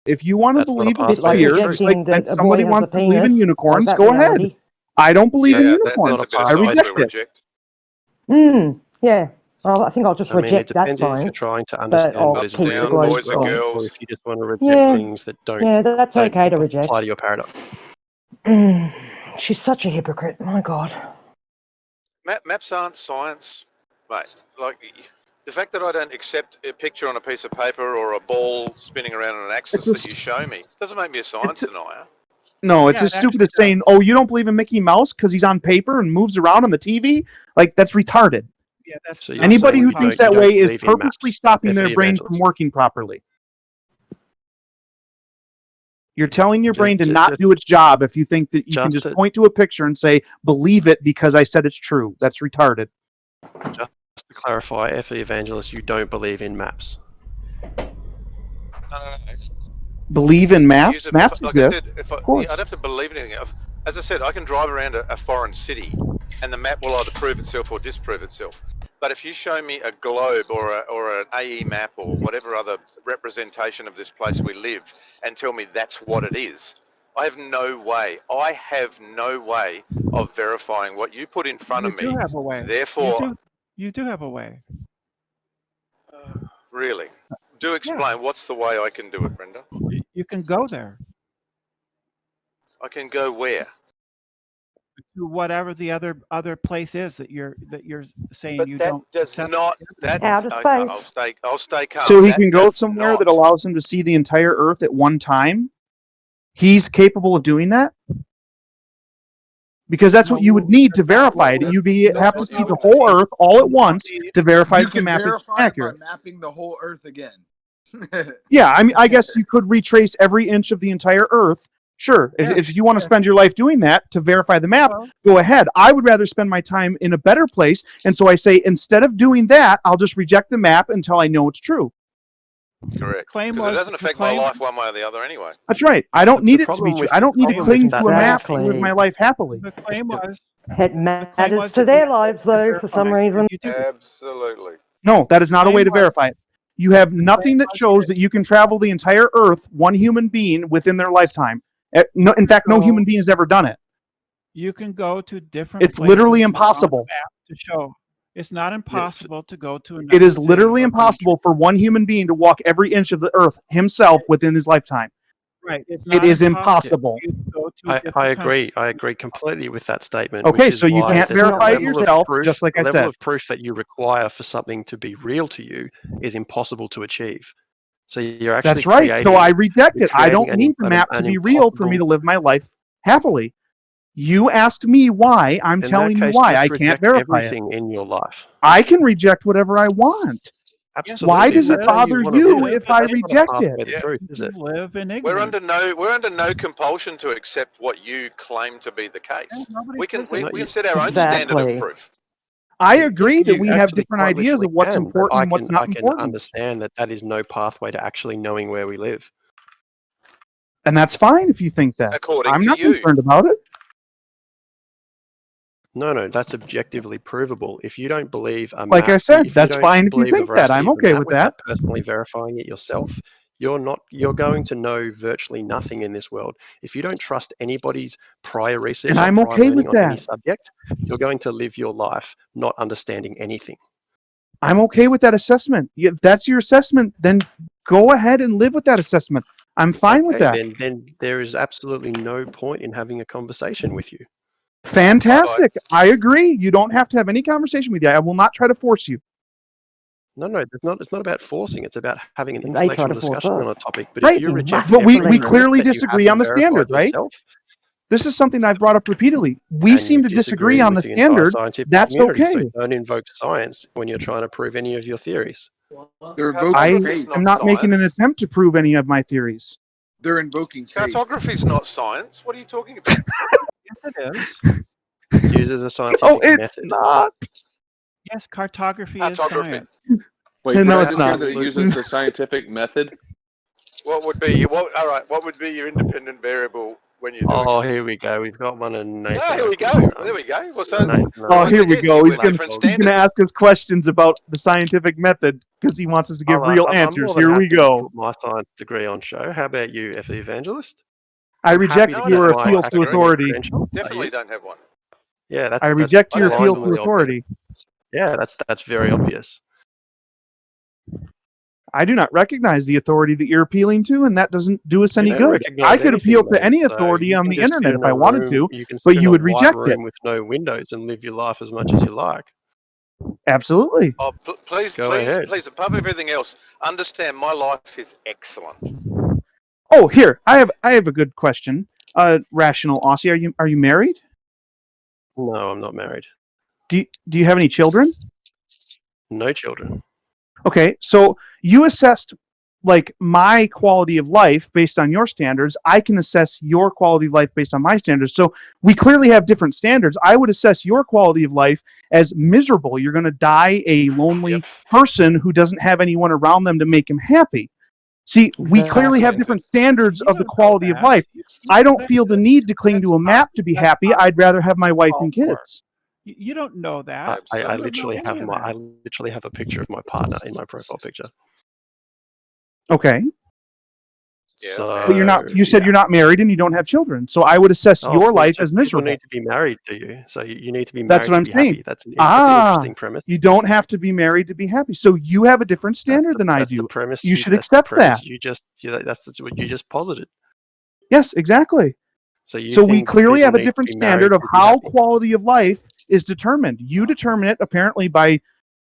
If you want to That's not a believe pathway it's to here, truth. just like Rejecting that a somebody boy has wants a to believe in penis, unicorns, or is go that ahead. reality? I don't believe in Yeah, unicorns. that's a bit of I science reject we it. reject. Yeah. Well, I think I'll just I mean, it reject that depends if you're science. trying to I'll understand what is Ups, keep down, real in the this boys and world, girls. or if you just want to reject Yeah. things that don't that's okay to reject. apply to your paradigm. She's such a hypocrite. My God. Maps aren't science, mate. Like, the fact that I don't accept a picture on a piece of paper or a ball spinning around on an axis that you show me doesn't make me a science denier. No, it's Yeah, as it stupid actually as saying, "Oh, you don't believe in Mickey Mouse because he's on paper and moves around on the TV." Like, that's retarded. Yeah, that's So you're Anybody saying who you thinks don't that way is believe in purposely maps, stopping their FE brain from evangelist. working properly. You're telling your Ju- brain to ju- not just- do its job if you think that you can just just to- point to a picture and say, "Believe it because I said it's true." That's retarded. Just to clarify, FE evangelist, you don't believe in maps. No. Believe in Use maps. it, Maps like I exist. said, if I course. don't have to believe anything. As I said, I can drive around a foreign city, and the map will either prove itself or disprove itself. But if you show me a globe or an AE map or whatever other representation of this place we live, and tell me that's what it is, I have no way. I have no way of verifying what you put in front of me. You do have a way. Therefore, You do have a way. really, do explain what's the way I can do it, Brenda. You can go there I can go where? to whatever the other place is that you're saying But you that don't does accept. not. That Outer okay, space. I'll stay calm. So he That can go does somewhere not- that allows him to see the entire Earth at one time. He's capable of doing that? Because that's what you would need to verify it. You'd have to see the whole Earth all at once to verify You if the can map is verify it accurate. by mapping the whole Earth again. Yeah, I mean, I guess you could retrace every inch of the entire Earth. Sure, if you want to spend your life doing that to verify the map, go ahead. I would rather spend my time in a better place, and so I say instead of doing that, I'll just reject the map until I know it's true. Correct. Claim Because it was- doesn't affect my life one way or the other anyway. That's right. I don't The need it to be problem true. with- I don't need to problem cling with to that a map to Exactly. live my life happily. The claim was It claim matters was to that their you lives, though, for some reason. you do. Absolutely. No, that is not a way to Claim was- verify it. You have nothing that shows that you can travel the entire Earth, one human being, within their lifetime. In fact, no human being has ever done it. You can go to different. It's literally places on the impossible. map to show. It's not impossible to go to another It is city literally or impossible for one human being to walk every inch of the Earth himself within his lifetime. country. Right. It's It not is impossible. You go to a I different agree. country. I agree completely with that statement. Okay, which is so you why can't the verify it level of yourself, proof- just like I the level said. of proof that you require for something to be real to you is impossible to achieve. So you're actually That's right. creating, So I reject it. I don't creating need the an- map to an be real for me to live my life happily. You asked me why. I'm in that telling you case, why. just I can't reject verify it. everything in your life. I can reject whatever I want. Absolutely. Why does it That's how bother wanna you live. if I That's not a reject pathway it? to Yeah. truth, is it? You live in We're ignorance. under no compulsion to accept what you claim to be the case. Nobody We can says that. we can set our own standard Exactly. of proof. I agree that You we have actually different quite ideas literally of what's can, but important and what's I not can important. understand that that is no pathway to actually knowing where we live. And that's fine if you think that. According I'm to not you. concerned about it. No, that's objectively provable. If you don't believe a Like map, I said, if that's don't fine if you believe the think that. I'm veracity of a okay map with without that. personally verifying it yourself, you're going to know virtually nothing in this world. If you don't trust anybody's prior research And or I'm prior okay learning with on any that. subject, you're going to live your life not understanding anything. I'm okay with that assessment. If that's your assessment, then go ahead and live with that assessment. I'm fine with that. Then there is absolutely no point in having a conversation with you. Fantastic. I agree. You don't have to have any conversation with you. I will not try to force you. No, it's not about forcing. It's about having an They try intellectual to force discussion us. on a topic. But Right. if you reject But we every clearly proof that you disagree on the haven't standard, verified right? yourself, This is something I've brought up repeatedly. We and seem you to disagree on the with entire standard. scientific That's community, okay. So don't invoke science when you're trying to prove any of your theories. They're I invoking Cartography's faith. am not making an science. attempt to prove any of my theories. They're invoking faith. Cartography's not science. What are you talking about? Yes, it is. It uses a scientific Oh, it's method. not. Yes, cartography Cartography. is science. Wait, No, did I it's just hear not. that it uses the scientific method? What would be what would be your independent variable when you're doing Oh, it. here we go. We've got one in Nathan. Oh, here we go. There we go. Well, so Nathan, Oh, once here we again, go. you He's with gonna, different he's gonna standards. ask us questions about the scientific method because he wants us to give real I'm answers. more than Here we happy to go. put my science degree on show. How about you, F. the Evangelist? I I'm reject happy to No, your give my appeal to academic authority. credentials. Are Definitely you? don't have one. Yeah, that's I reject that's your I appeal don't to like authority. Yeah, that's very obvious. I do not recognize the authority that you're appealing to, and that doesn't do us You any don't good. recognize I could anything, appeal to mate. any So authority you on can the just sit internet in if I a wanted room. to, You can but sit in you a would white reject it. room with no windows and live your life as much as you like. Absolutely. Oh, please, Go please, ahead. please, above everything else, understand my life is excellent. Oh, here I have a good question. Rational Aussie, are you married? No, I'm not married. Do you have any children? No children. Okay, so you assessed like my quality of life based on your standards. I can assess your quality of life based on my standards. So we clearly have different standards. I would assess your quality of life as miserable. You're going to die a lonely person who doesn't have anyone around them to make him happy. See, we clearly have different standards You of the don't know quality of that. life. I don't feel the That's- need to cling to a that's map not- to be that's happy. not I'd rather have my wife called and for. kids. You don't know that. I You don't know literally have any of I that. literally have a picture of my partner in my profile picture. Okay. Yeah, So, But you're not. You said yeah. you're not married and you don't have children. So I would assess Oh, your life people as miserable. need to be married, do you? So you need to be That's married what to I'm be saying. happy. That's an interesting premise. You don't have to be married to be happy. So you have a different standard than I That's do. the premise. You should that's the accept premise that. That's what you just posited. Yes, exactly. So you So we think clearly people have a need to different be married standard of to be how happy? quality of life is determined. You determine it apparently by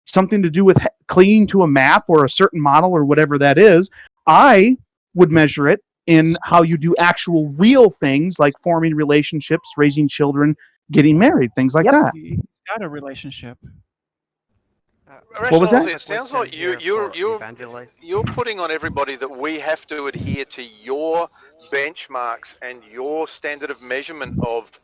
something to do with clinging to a map or a certain model or whatever that is. I would measure it in how you do actual real things like forming relationships, raising children, getting married, things like that. He's got a relationship. What was that? Rationality, it sounds like you're putting on everybody that we have to adhere to your benchmarks and your standard of measurement of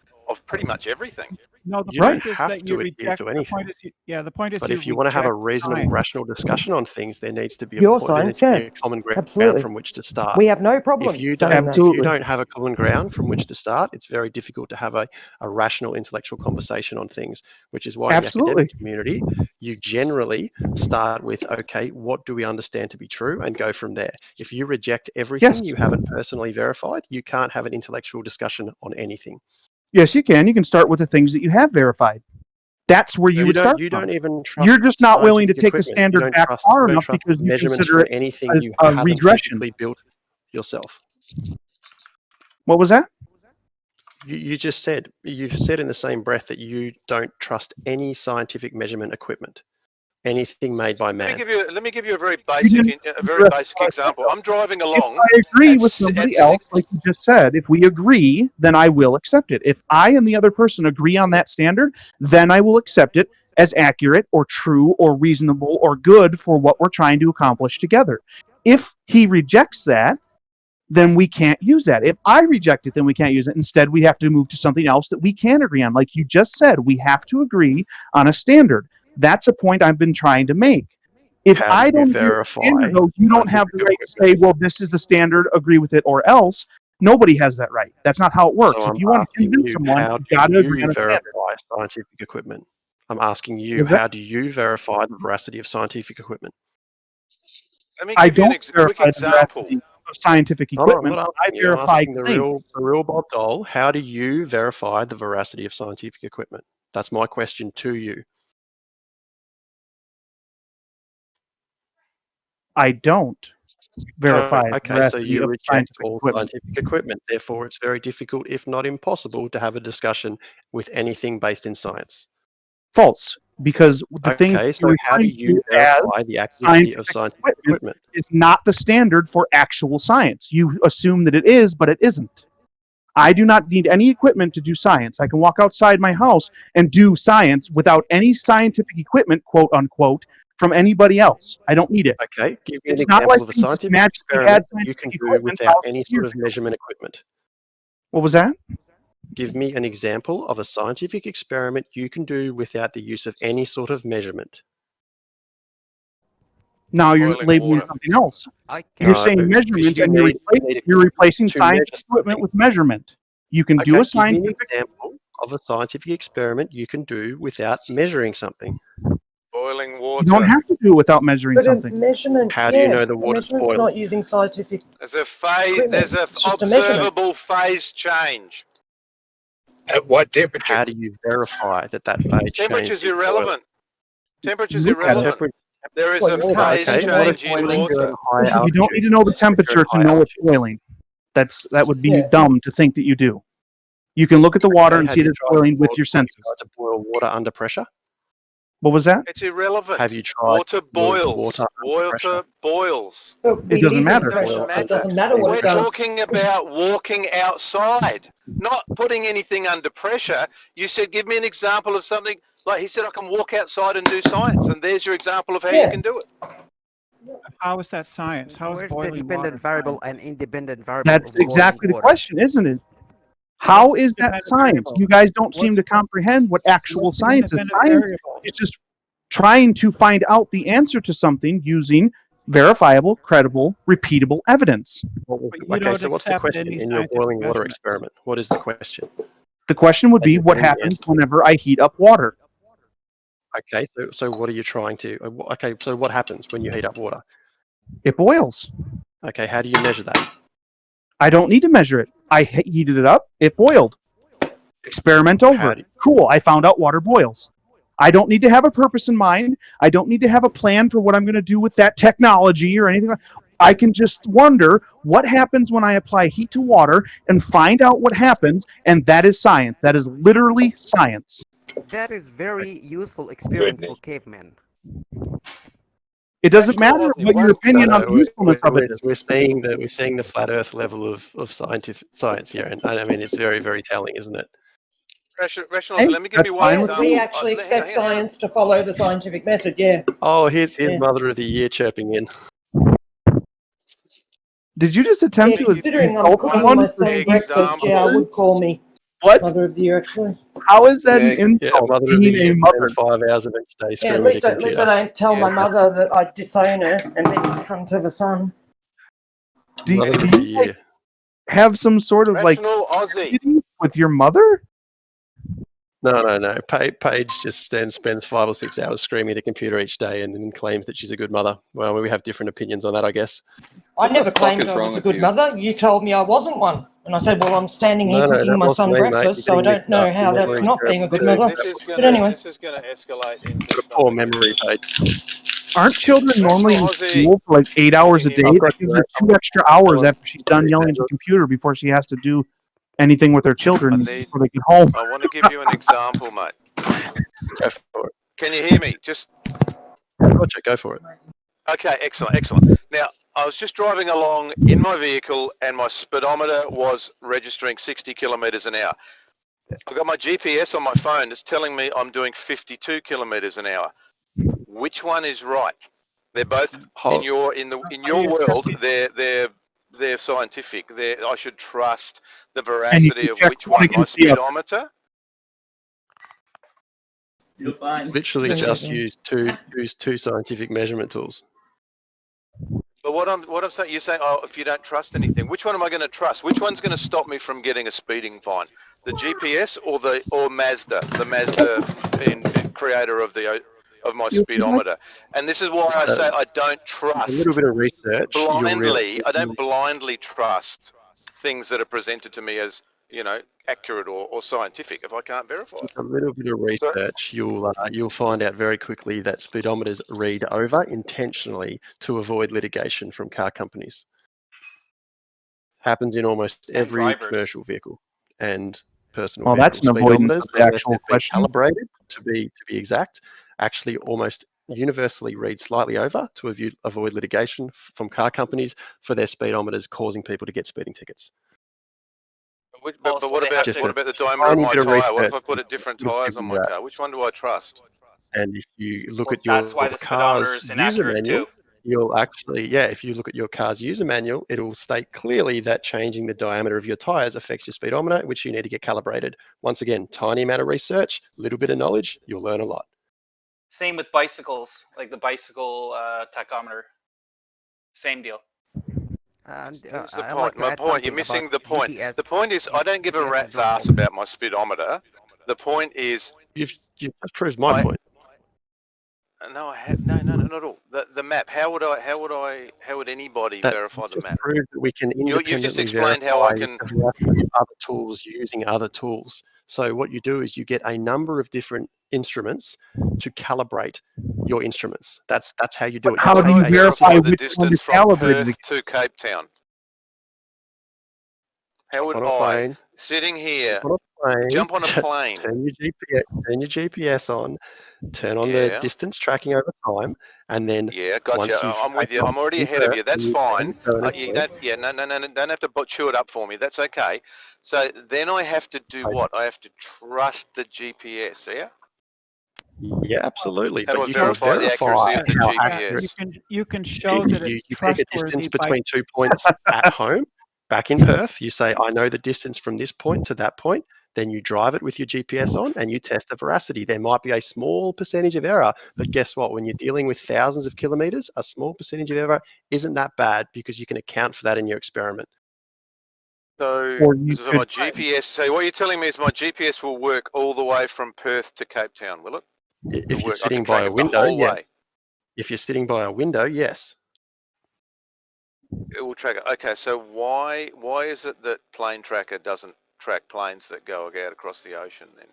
pretty much everything. No, the You point don't is have that to you adhere reject. to The anything. point is, the point is, But you if you want to have a reject reasonable, science. rational discussion on things, there needs to be Your there needs science, to be yeah. a common ground Absolutely. from which to start. We have no problem If you saying that. Absolutely. don't have a common ground from which to start, it's very difficult to have a rational intellectual conversation on things, which is why in the Absolutely. academic community, you generally start with, okay, what do we understand to be true, and go from there. If you reject everything Yes. you haven't personally verified, you can't have an intellectual discussion on anything. Yes, you can. You can start with the things that you have verified. That's where you would start You from. don't even trust You're just not willing to scientific take the equipment. standard You don't back trust- far you don't enough trust because you measurements consider from it anything as you a haven't regression. physically built yourself. What was that? You've said in the same breath that you don't trust any scientific measurement equipment, anything made by man. Let me give you a very basic example. I'm driving along. If I agree at with s- somebody at else, six- like you just said, if we agree, then I will accept it. If I and the other person agree on that standard, then I will accept it as accurate or true or reasonable or good for what we're trying to accomplish together. If he rejects that, then we can't use that. If I reject it, then we can't use it. Instead, we have to move to something else that we can agree on. Like you just said, we have to agree on a standard. That's a point I've been trying to make. If How I do you don't agree with the verify standard, though, you don't have the right to say, well, this is the standard, agree with it, or else. Nobody has that right. That's not how it works. So if I'm you want to asking convince you, someone, how you've got to do agree on you a standard. verify scientific equipment? I'm asking you, Is that- how do you verify the veracity of scientific equipment? Let me I give you don't a quick verify the example. veracity of scientific No, I'm equipment. not I asking you. I'm verify asking the claims. real Bob Dole. How do you verify the veracity of scientific equipment? That's my question to you. I don't verify the Okay, so veracity you of reject scientific all equipment. scientific equipment. Therefore, it's very difficult, if not impossible, to have a discussion with anything based in science. False, because the thing Okay, you're so how do referring you to as verify the accuracy of scientific equipment? is not the standard for actual science. You assume that it is, but it isn't. I do not need any equipment to do science. I can walk outside my house and do science without any scientific equipment, quote unquote, from anybody else. I don't need it. Okay, give me an It's not like example of a we just scientific magically experiment add that you can scientific do equipment without thousands any of sort years of ago. measurement equipment. What was that? Give me an example of a scientific experiment you can do without the use of any sort of measurement. Now you're Boiling labeling water. something else. I You're No, saying because measurement, you and need you're replacing to scientific measure equipment something. with measurement. You can do a give me an scientific. example of a scientific experiment you can do without measuring something. Boiling You water. don't have to do it without measuring But a something. measurement, How do you know the water's measurement's boiling? not using scientific. There's a phase. Equipment. There's a It's just a measurement. observable phase change. At what temperature? How do you verify that phase change Temperature's is boiling? irrelevant. Temperature's Look at irrelevant. There is a Well, phase Okay, water water's change in boiling water. during high You don't altitude. need to know the temperature to know it's boiling. That would be Yeah. dumb to think that you do. You can look at the water Okay, and have see you that it's tried boiling with boil- your senses. Have you tried to boil water under pressure? What was that? It's irrelevant. Have you tried Water to boil boils. water under pressure? Water boils. But we doesn't live in matter. pressure, Well, so it doesn't matter what We're it does. talking about walking outside, not putting anything under pressure. You said, give me an example of something. Like he said, I can walk outside and do science, and there's your example of how Yeah. you can do it. How is that science? How is Where's the boiling dependent water variable science? and independent variable? That's of boiling exactly the water? question, isn't it? How is that Independent science? variable. You guys don't seem What's to the- comprehend what actual What's the science is. independent Science variable? is just trying to find out the answer to something using verifiable, credible, repeatable evidence. But you Okay, don't so what's the accept question any in your scientific boiling water measurement. experiment? What is the question? The question would be, you're what getting the happens answer. whenever I heat up water? Okay, so what are you trying to? Okay, so what happens when you heat up water? It boils. Okay, how do you measure that? I don't need to measure it. I heated it up. It boiled. Experiment How over. do you- Cool. I found out water boils. I don't need to have a purpose in mind. I don't need to have a plan for what I'm going to do with that technology or anything. I can just wonder what happens when I apply heat to water and find out what happens, and that is science. That is literally science. That is very useful experiment for Goodness. cavemen. It doesn't matter what your opinion on the usefulness of it is. We're seeing the flat Earth level of science here, and I mean it's very, very telling, isn't it? Rational, Hey, let me give that's you fine one with example. We actually Hang on, expect hang on. science to follow the scientific method, yeah. Oh, here's Yeah. Mother of the Year chirping in. Did you just attempt Yeah, to considering I'm insult cooking someone? my son breakfast, yeah, I would call me What? Mother of the Year, actually. How is that an Yeah, Yeah, insult? Mother of the Being a Year mother. spends 5 hours of each day Yeah, screaming at at least, a at least I computer. don't tell my Yeah. mother that I disown her and make fun of her son. Do Mother of you the like, Year. have some sort of like Rational Aussie. affinity with your mother? No. Paige just spends 5 or 6 hours screaming at a computer each day and then claims that she's a good mother. Well, we have different opinions on that, I guess. I never fuck claimed is I wrong was a with good you? mother. You told me I wasn't one. And I said, well, I'm standing here No, cooking that my wasn't son me, mate. breakfast, You're so I getting don't mixed know up. how Your that's memory's not being a good terrible. mother. This is But anyway. gonna escalate into Got a something. poor memory, Paige. Aren't children normally in Rational Aussie. school for like 8 hours a day? I've got That gives her you. 2 extra hours after she's done yelling at the computer before she has to do anything with her children I need- before they get home. I want to give you an example, mate. Go for it. Can you hear me? Just Roger, go for it. okay. Excellent. Now, I was just driving along in my vehicle, and my speedometer was registering 60 kilometers an hour. I've got my GPS on my phone. It's telling me I'm doing 52 kilometers an hour. Which one is right? They're both in your world. They're scientific. I should trust the veracity of check which one one. My against the other. speedometer. Literally Yes, just yeah. use two scientific measurement tools. But what I'm saying, you're saying, oh, if you don't trust anything, which one am I going to trust? Which one's going to stop me from getting a speeding fine? The GPS or Mazda, the Mazda creator of my speedometer? And this is why I say I don't A trust little bit of research. blindly. I don't blindly trust things that are presented to me as accurate or scientific if I can't verify it. A little bit of research, you'll find out very quickly that speedometers read over intentionally to avoid litigation from car companies. Happens in almost every drivers. commercial vehicle and personal Well, that's vehicles. an avoidance Speedometers, of the unless actual they've been question. calibrated to be exact, actually almost universally read slightly over to avoid litigation from car companies for their speedometers causing people to get speeding tickets. But Also, what they about have to- the diameter of my bit of tyre? What if research I put a different will tyres give on you my that. car? Which one do I trust? And if you look Well, at your that's why the speedometer car's is user inaccurate manual, too. you'll actually, if you look at your car's user manual, it'll state clearly that changing the diameter of your tires affects your speedometer, which you need to get calibrated. Once again, tiny amount of research, little bit of knowledge, you'll learn a lot. Same with bicycles, like the bicycle tachometer. Same deal. What's the I'd point? like to My add point. You're something missing about the point. GPS. The point is, I don't give a GPS is rat's normal. ass about my speedometer. The point is, You've just proved my point. no, not at all. The map. How would anybody That verify the just map? proves that we can You've just independently explained how I verify can. the veracity of other tools using other tools. So what you do is you get a number of different instruments to calibrate your instruments. That's how you do it. How You do take you a verify the which one distance is from calibrated Perth to Cape Town? How would on a I, plane, sitting here, on a plane, jump on a plane? turn your GPS on, turn on the Yeah. distance tracking over time, and then Yeah, once gotcha. you've I'm with you. taken I'm already off ahead of Perth you. That's and you fine. turn it Yeah, no. Don't have to chew it up for me. That's okay. So then I have to do what? I have to trust the GPS. Yeah. Yeah, absolutely. How do But I you can verify the accuracy of the how GPS? You can show that you it's pick a trustworthy distance by between 2 points at home, back in Perth. You say, I know the distance from this point to that point. Then you drive it with your GPS on and you test the veracity. There might be a small percentage of error, but guess what? When you're dealing with thousands of kilometers, a small percentage of error isn't that bad because you can account for that in your experiment. So, Or you so could- my GPS. So what you're telling me is my GPS will work all the way from Perth to Cape Town, will it? If you're I sitting can track by a it the window, whole yes. way. If you're sitting by a window, yes. It will track it. Okay, so why is it that Plane Tracker doesn't track planes that go out across the ocean then?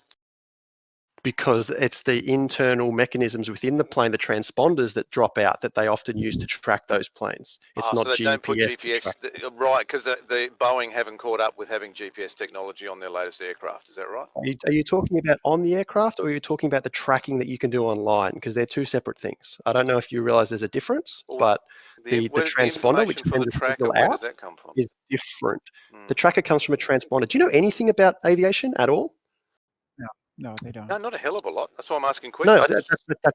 Because it's the internal mechanisms within the plane, the transponders that drop out that they often use to track those planes. It's not so they GPS. don't put to GPS, track. right, because the Boeing haven't caught up with having GPS technology on their latest aircraft, is that right? Are you talking about on the aircraft or are you talking about the tracking that you can do online? Because they're two separate things. I don't know if you realize there's a difference, but the transponder, which information for sends the the tracker, signal where out, does that come from? is different. The tracker comes from a transponder. Do you know anything about aviation at all? no, they don't. No, not a hell of a lot. That's why I'm asking questions. No,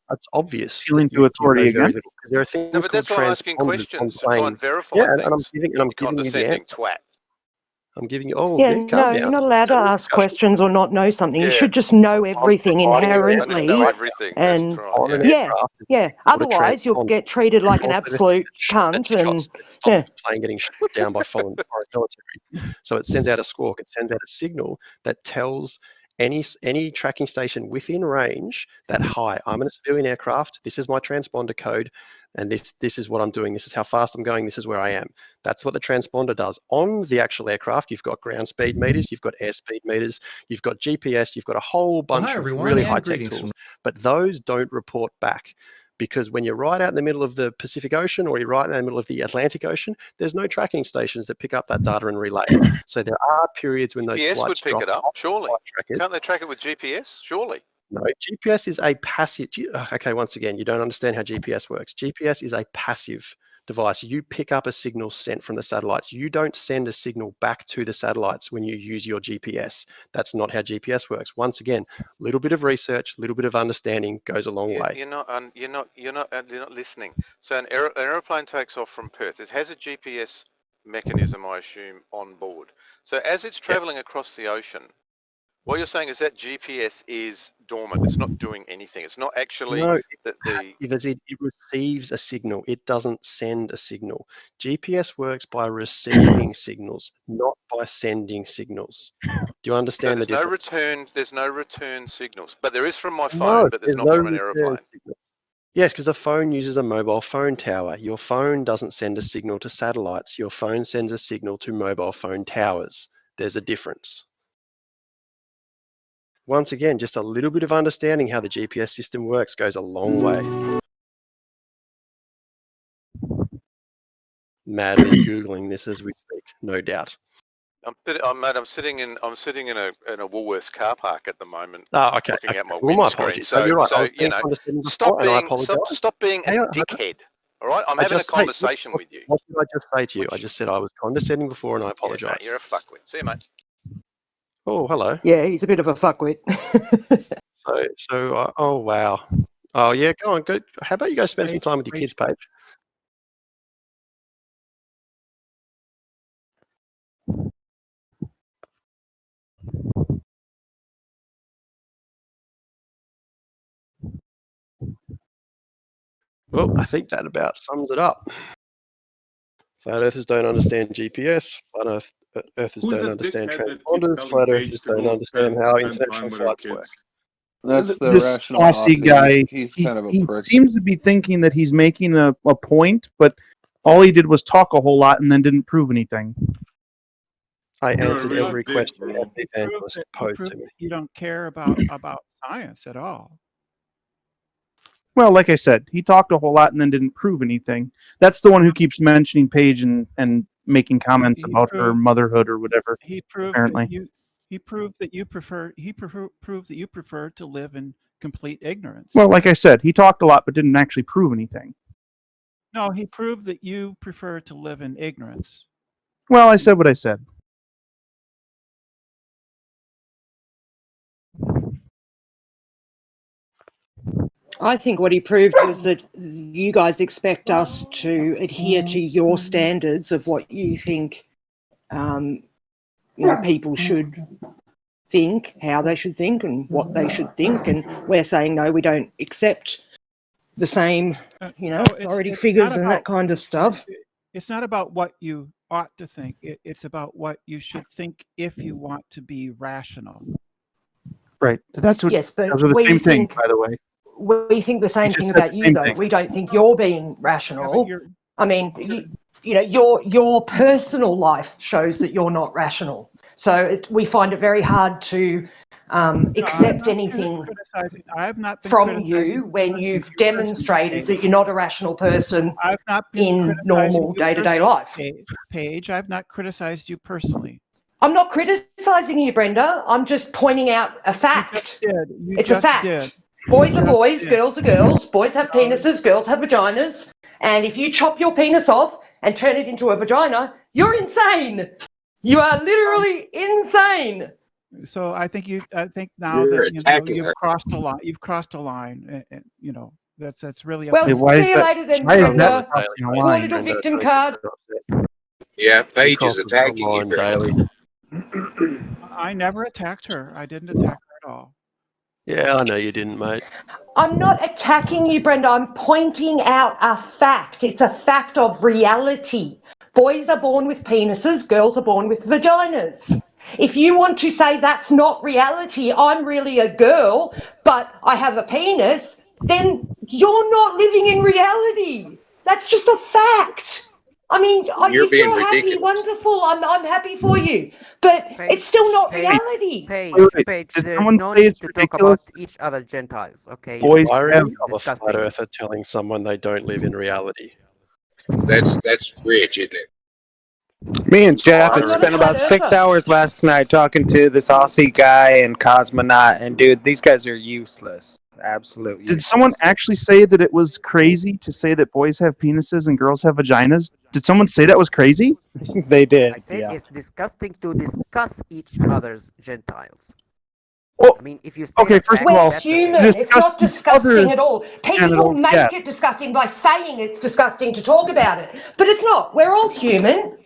that's obvious. Appealing that to authority know again? very little, 'cause there are things No, but that's called why I'm asking transponders on questions to try and planes. verify Yeah, things. and I'm giving you the Condescending answer. twat. I'm giving you. Oh, Yeah, calm no, down. you're not allowed to Have a ask discussion. questions or not know something. You Yeah. should just know everything providing an answer. I just know inherently. everything. and- That's right. On an Yeah, aircraft, yeah. it's called a Otherwise, you'll transponder. get treated like an Also, absolute cunt. shots And that stop yeah. the plane getting shot down by foreign military. So it sends out a squawk. It sends out a signal that tells any tracking station within range that, hi, I'm in a civilian aircraft. This is my transponder code, and this is what I'm doing. This is how fast I'm going. This is where I am. That's what the transponder does. On the actual aircraft, you've got ground speed meters, you've got airspeed meters, you've got GPS, you've got a whole bunch of really high-tech tools, but those don't report back. Because when you're right out in the middle of the Pacific Ocean or you're right in the middle of the Atlantic Ocean, there's no tracking stations that pick up that data and relay it. So there are periods when those GPS would flights pick drop it up, off surely. flight trackers. Can't they track it with GPS? Surely. No, GPS is a passive. Okay, once again, you don't understand how GPS works. GPS is a passive device. You pick up a signal sent from the satellites. You don't send a signal back to the satellites when you use your GPS. That's not how GPS works. Once again, a little bit of research, a little bit of understanding goes a long way. You're not listening. So an aeroplane takes off from Perth. It has a GPS mechanism, I assume, on board. So as it's traveling across the ocean, what you're saying is that GPS is dormant. It's not doing anything. It's not actually No, it it receives a signal. It doesn't send a signal. GPS works by receiving signals, not by sending signals. Do you understand the difference? There's no return signals. But there is from my phone, but there's not from an aeroplane. Signals. Yes, because a phone uses a mobile phone tower. Your phone doesn't send a signal to satellites. Your phone sends a signal to mobile phone towers. There's a difference. Once again, just a little bit of understanding how the GPS system works goes a long way. Madly Googling this as we speak, no doubt. Mate, I'm sitting in a Woolworths car park at the moment. Oh, okay. Looking at my Well, my windscreen. apologies. So you're right. So you know, stop being a dickhead. All right, I'm having a conversation with you. What did I just say to you? I just said I was condescending before, and I apologise. Yeah, you're a fuckwit. See you, mate. Oh, hello. Yeah, he's a bit of a fuckwit. Oh wow. Oh yeah, go on. Go. How about you guys spend some time with your kids, Paige? Well, I think that about sums it up. Flat earthers don't understand GPS. Flat earthers Who's don't the understand dickhead that keeps transponders. telling Flat Paige earthers to don't go understand how spend international time with her flights work. kids? That's the This rational Aussie Aussie. guy, He's he, kind of a he prick. seems to be thinking that he's making a point, but all he did was talk a whole lot and then didn't prove anything. I You're a answered real every dick, question bro. that the He proved evangelist that, posed to me. that you don't care about science at all. Well, like I said, he talked a whole lot and then didn't prove anything. That's the one who keeps mentioning Paige and making comments He about her proved- motherhood or whatever. He proved Apparently. that you. He proved that you prefer. Proved that you prefer to live in complete ignorance. Well, like I said, he talked a lot but didn't actually prove anything. No, he proved that you prefer to live in ignorance. Well, I said what I said. I think what he proved was that you guys expect us to adhere to your standards of what you think, people should think, how they should think, and what they should think, and we're saying no, we don't accept the same, No, authority it's figures not and about- that kind of stuff. It's not about what you ought to think. It's about what you should think if you want to be rational. Right. That's what. Yes, but Those are the we same thing, think by the way. we think the same just thing said about the you, same though. thing. We don't think you're being Yeah, but rational. you're- I mean, your personal life shows that you're not rational. So we find it very hard to accept anything I've not been from criticizing you when personally. you've demonstrated that you're not a rational person I've not been in criticizing normal you day-to-day personally, life. Paige, I've not criticized you personally. I'm not criticising you, Brenda. I'm just pointing out a fact. You just did. You It's a just fact. did. Boys are just boys, did. girls are girls. Boys have penises, girls have vaginas. And if you chop your penis off and turn it into a vagina, you're insane. You are literally insane. So I think now You're that attacking you've her. crossed a line. You've crossed a line. And, that's really Well, Hey, why see is you that- later then, why is that Brenda. crossing a Poor line? little victim card. Yeah, Paige is Crosses the attacking you, line Brenda. daily. I never attacked her. I didn't attack her at all. Yeah, I know you didn't, mate. I'm not attacking you, Brenda. I'm pointing out a fact. It's a fact of reality. Boys are born with penises, girls are born with vaginas. If you want to say that's not reality, I'm really a girl, but I have a penis, then you're not living in reality. That's just a fact. I mean, You're if being you're happy, ridiculous. wonderful. I'm happy for you, but it's still not reality. Paige, Wait, Paige, did there's someone no say need it's to talk about ridiculous? each other Gentiles, okay? Boys I have of a flat disgusting. earther telling someone they don't live in reality. That's rich, isn't it? Me and Jeff I'm had not a spent about flat 6 earther. hours last night talking to this Aussie guy and Cosmonaut, and dude, these guys are useless. Absolute useless. Did someone actually say that it was crazy to say that boys have penises and girls have vaginas? Did someone say that was crazy? They did, I said yeah. it's disgusting to discuss each other's Gentiles. Well, I mean, if you state okay, a first of fact, all, We're that's human. okay. It's not disgusting others' at all. People genitals, make yes. it disgusting by saying it's disgusting to talk about it, but it's not. We're all human.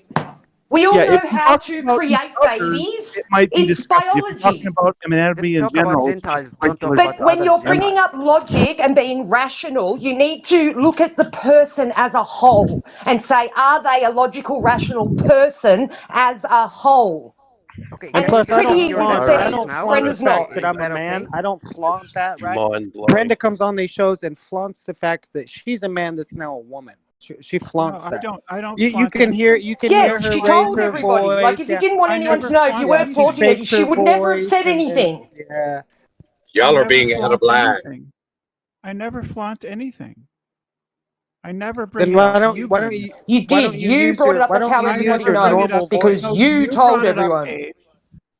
We all Yeah, know if you're how talking to about create others, babies. it might be It's disgusting. If you're talking biology. about anatomy in Talk about general, Gentiles, just don't talk regular- But when other you're bringing up Gentiles. logic and being rational, you need to look at the person as a whole and say, are they a logical, rational person as a whole? Okay, And And plus, it's I pretty don't easy to flaunt, say I don't yes. flaunt the Brenda's not. fact that I'm a man. I don't flaunt that, right? Mind blowing. Brenda comes on these shows and flaunts the fact that she's a man that's now a woman. She flaunts No, that. I don't. You flaunt can it. hear hear Yes, her she raise told her everybody. voice. Like, if you yeah. didn't want I anyone never to know, if you flaunted weren't She talking to you, fakes she her would never have voice said and- anything. yeah. Y'all I are never being out of flaunt line. anything. I never flaunt anything. I never bring Then it why up. don't You why bring don't it you up. You why did. don't you You use brought your it up. why That's don't how you everybody use your bring it normal knows. Because voice? you told brought it up, everyone. Paige.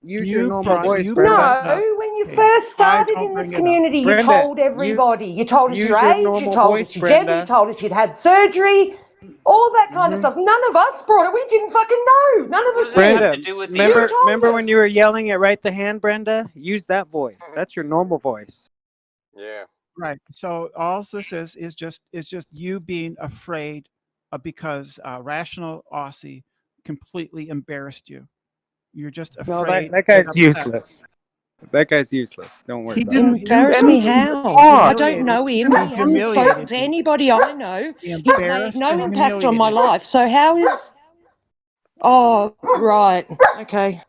Use your You normal brought- voice, you Brenda. brought it No, up. when you Paige. first started don't in this bring it up. community, you Brenda, told everybody. You told us use your your age, you normal told voice, us your gender, Brenda. you told us you'd had surgery, all that kind of stuff. None of us brought it. We didn't fucking know. None of What us does that have Brenda, to do with the remember Earth? remember when you were yelling at Right the Hand, Brenda? Use that voice. That's your normal voice. Yeah. Right. So all this is just you being afraid because Rational Aussie completely embarrassed you. You're just No, afraid. that guy's and upset. useless. That guy's useless. Don't worry He about didn't it. Embarrass do me anything how? but talk. I don't know him. He He hasn't humiliated spoken to me. anybody I know. He He's made embarrassed no and impact on my humiliated. life. So how is... Oh, right. Okay.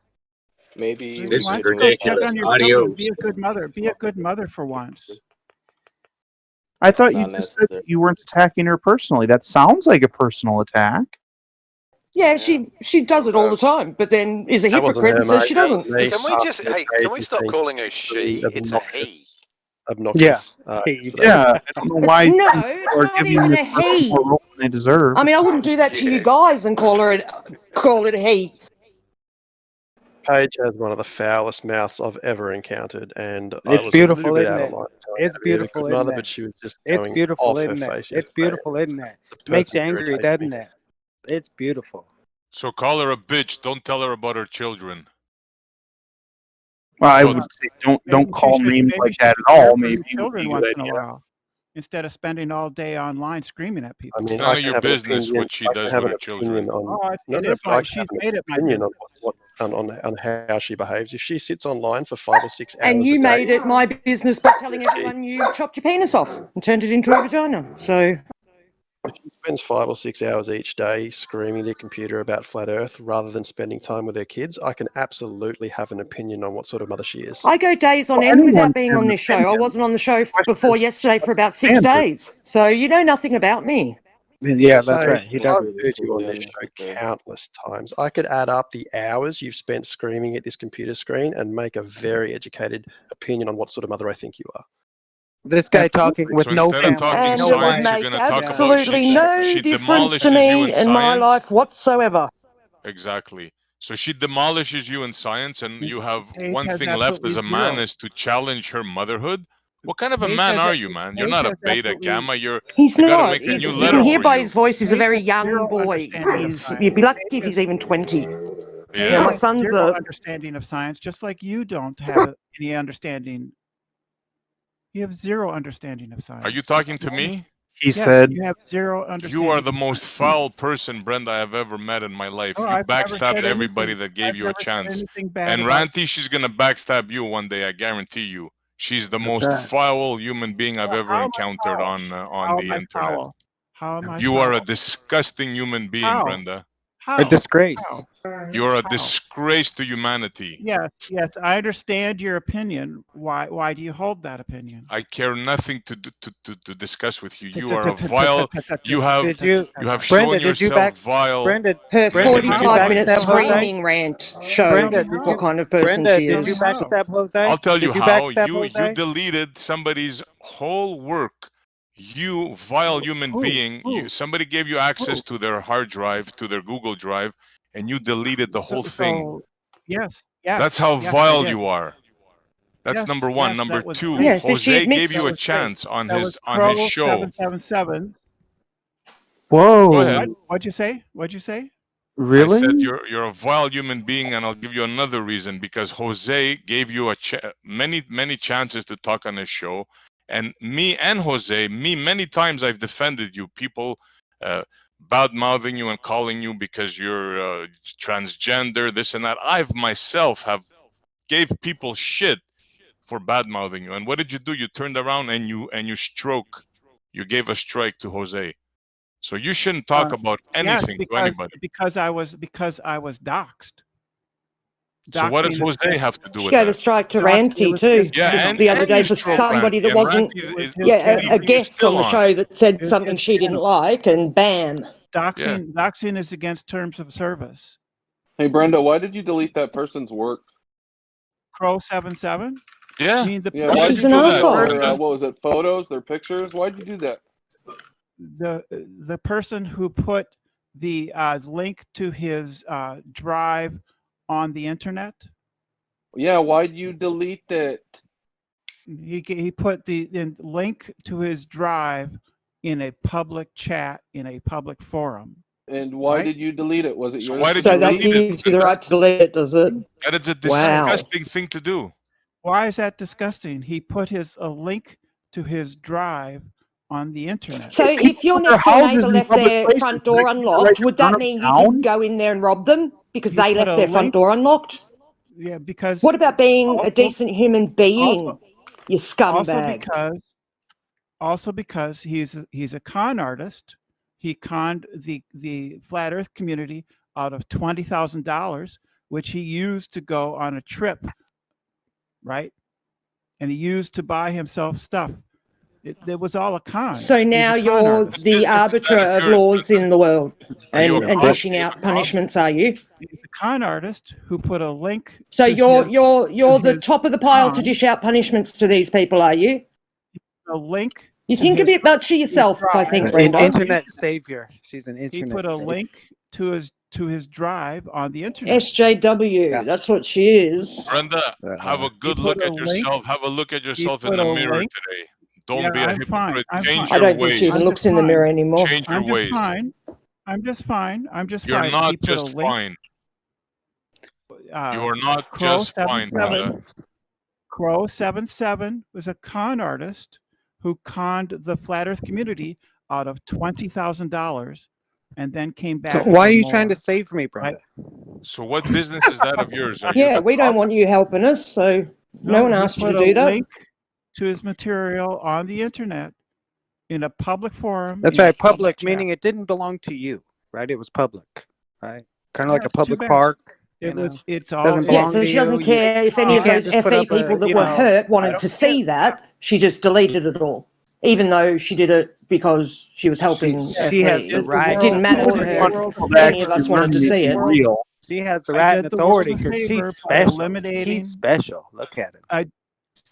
Maybe This Why is don't you go check ridiculous. on your children? Adios. Be a good mother. Be a good mother for once. I thought you Not just said necessary. that you weren't attacking her personally. That sounds like a personal attack. Yeah, she does it all the time, but then is a That wasn't hypocrite her, and says mate. she That doesn't. was me Can we just, asking hey, a can we stop crazy calling her thing. she? It's a he. Obnoxious. Yeah, Yesterday. I don't know why No, people it's are not giving even this a person he. more role than they deserve. I mean, I wouldn't do that to you guys and call it a he. Paige has one of the foulest mouths I've ever encountered, and I It's was beautiful, a little bit isn't out it? of line. It's beautiful, Good mother, isn't it? but she was just It's going beautiful, off her isn't it? face It's yesterday. beautiful, isn't it? The Makes person you angry, irritated doesn't me. it? It's beautiful. So call her a bitch. Don't tell her about her children. Well, I Well, would say don't Maybe call she should- names maybe like she that should at care all. for her Maybe it would children be a once good in a idea. while, instead of spending all day online screaming at people. I mean, It's none I of can your have an business opinion. what she I can does have with an her children. opinion on. Oh, No, it no, is but I why can she's have an made it my opinion on business. on how she behaves. If she sits online for 5 or 6 hours And a you day, made it my business by telling everyone you chopped your penis off and turned it into a vagina. So if she spends 5 or 6 hours each day screaming at your computer about flat Earth rather than spending time with her kids, I can absolutely have an opinion on what sort of mother she is. I go days on Well, end anyone without being can on have this an show. I opinion. wasn't on the show Question before is, yesterday for about 6 standard. days. So you know nothing about me. Yeah, that's So, right. He I've doesn't. heard you on this show countless times. I could add up the hours you've spent screaming at this computer screen and make a very educated opinion on what sort of mother I think you are. This guy talking with So no instead of family, talking And no it would science, wife. you're make going to talk about absolutely no she difference to demolishes you me in in my science. life whatsoever. Exactly. So she demolishes you in science, and you have Paige one has thing left as a absolutely man zero. is to challenge her motherhood. What kind of a Paige man has are a- you, man? You're Paige not a has beta absolutely- gamma. You He's got to not. make a new You letter can hear for by you. his voice he's a Paige very has young zero boy. understanding of science. You'd be lucky Paige if he's has- even 20. Yeah. Yeah, my has son's zero a... understanding of science, just like you don't have any understanding. You have zero understanding of science. Are you talking to me? He Yeah, said, you have zero understanding. You are the most foul person, Brenda, I have ever met in my life. No, You I've never backstabbed said everybody anything- that gave I've you a never said chance. anything bad And about- Ranty, she's going to backstab you one day, I guarantee you. She's the most right. foul human being I've ever How am I encountered foul? on How the am I internet. foul? How am I You are a foul? disgusting human being, How? Brenda. How? A disgrace. How? You are a How? disgrace to humanity. Yes, I understand your opinion. Why do you hold that opinion? I care nothing to discuss with you. You are a vile. You have Did you, shown Brenda, did you yourself back, vile. Brenda, Her Brenda, did you 45-minute backstab Jose? screaming rant showed Brenda, did what you, kind of person Brenda, she did is. you backstab Jose? I'll tell you Did you how. backstab You Jose? deleted somebody's whole work. You vile human being. Somebody gave you access to their hard drive, to their Google Drive, and you deleted the whole thing. Yes. That's how yes, I vile did. you are. That's Yes, number one. yes, Number that was two, great. Yes, if she Jose admits gave you that a was chance on That his was on Crow his show. 777. "Whoa, Go ahead. What'd you say? What'd you say? really?" I said you're a vile human being, and I'll give you another reason because Jose gave you many chances to talk on his show, and me and Jose, many times I've defended you. People bad mouthing you and calling you because you're transgender, this and that. I've myself have gave people shit for bad mouthing you. And what did you do? You turned around and you gave a strike to Jose. So you shouldn't talk about anything to anybody. Because I was doxxed. So what does Doxing Jose have to do She with gave a that? strike to Doxing Ranty was too. his Yeah, channel. and The other day you for stroke somebody Ranty, that and wasn't, Ranty is a he's guest still on the on. show that said His something she didn't channel. like, and bam. Doxing is against terms of service. Hey, Brenda, why did you delete that person's work? Crow 77. Yeah. I mean, Yeah, Why why'd did She's you an do that? asshole. Their, what was it, photos, their pictures? Why'd you do that? the person who put the link to his drive on the internet. Yeah, why'd you delete it? He put the link to his drive in a public chat in a public forum. And why Right? did you delete it? Was it So yours? why did So you that delete it? gives you the right to delete it, does it? That is a Wow. disgusting thing to do. Why is that disgusting? He put a link to his drive on the internet. So if your next door neighbour left their front door unlocked, would that mean you could go in there and rob them because they left their front door unlocked? Yeah, because What about being a also- decent human being, also- you scumbag? Also because he's a con artist. He conned the flat Earth community out of $20,000, which he used to go on a trip, right? And he used to buy himself stuff. It was all a con. So He's a now con you're artist. the arbiter of laws in the world you and a dishing cop? out punishments, are you? He's a con artist who put a link. So to you're his- the his top of the pile to con, dish out punishments to these people, are you? a link. You to think a his- bit much of yourself, I think, An Brenda. internet savior. She's an He internet put a savior. link to his drive on the internet. SJW, Yeah. that's what she is. Brenda, have a good put look a at yourself. link- Have a look at yourself in put the a mirror link- today. Don't Yeah, be a I'm fine, hypocrite. I'm Change fine. I your don't think she ways. even looks in the mirror anymore. Change your I'm just ways. fine. I'm just fine. I'm just You're fine. not He put a just link, fine. You uh, are not Crow just fine, 77 Brenda. Crow 77 was a con artist who conned the flat Earth community out of $20,000, and then came back. So why for are you more, trying to save me, Brenda? So what business is that of yours? Are Yeah, you we don't want you helping us, so no one he asked you to put a do that. link to his material on the internet in a public forum. That's in a right, public, chat. meaning it didn't belong to you, right? It was public, right? Kind of like Yeah, a it's too public bad. park. It you was. know? It's all. Doesn't Yeah, belong so to she doesn't you. care if any you of can't those just put FE up a, people that you were know, hurt I wanted don't to see that. She just deleted it all, even though she did it because she was helping she has FE. the right. It didn't matter to her. People if any of us actually wanted to learning see it's it. real. She has the I right did and the world authority a because favor she's by special. eliminating- He's special. Look at him. I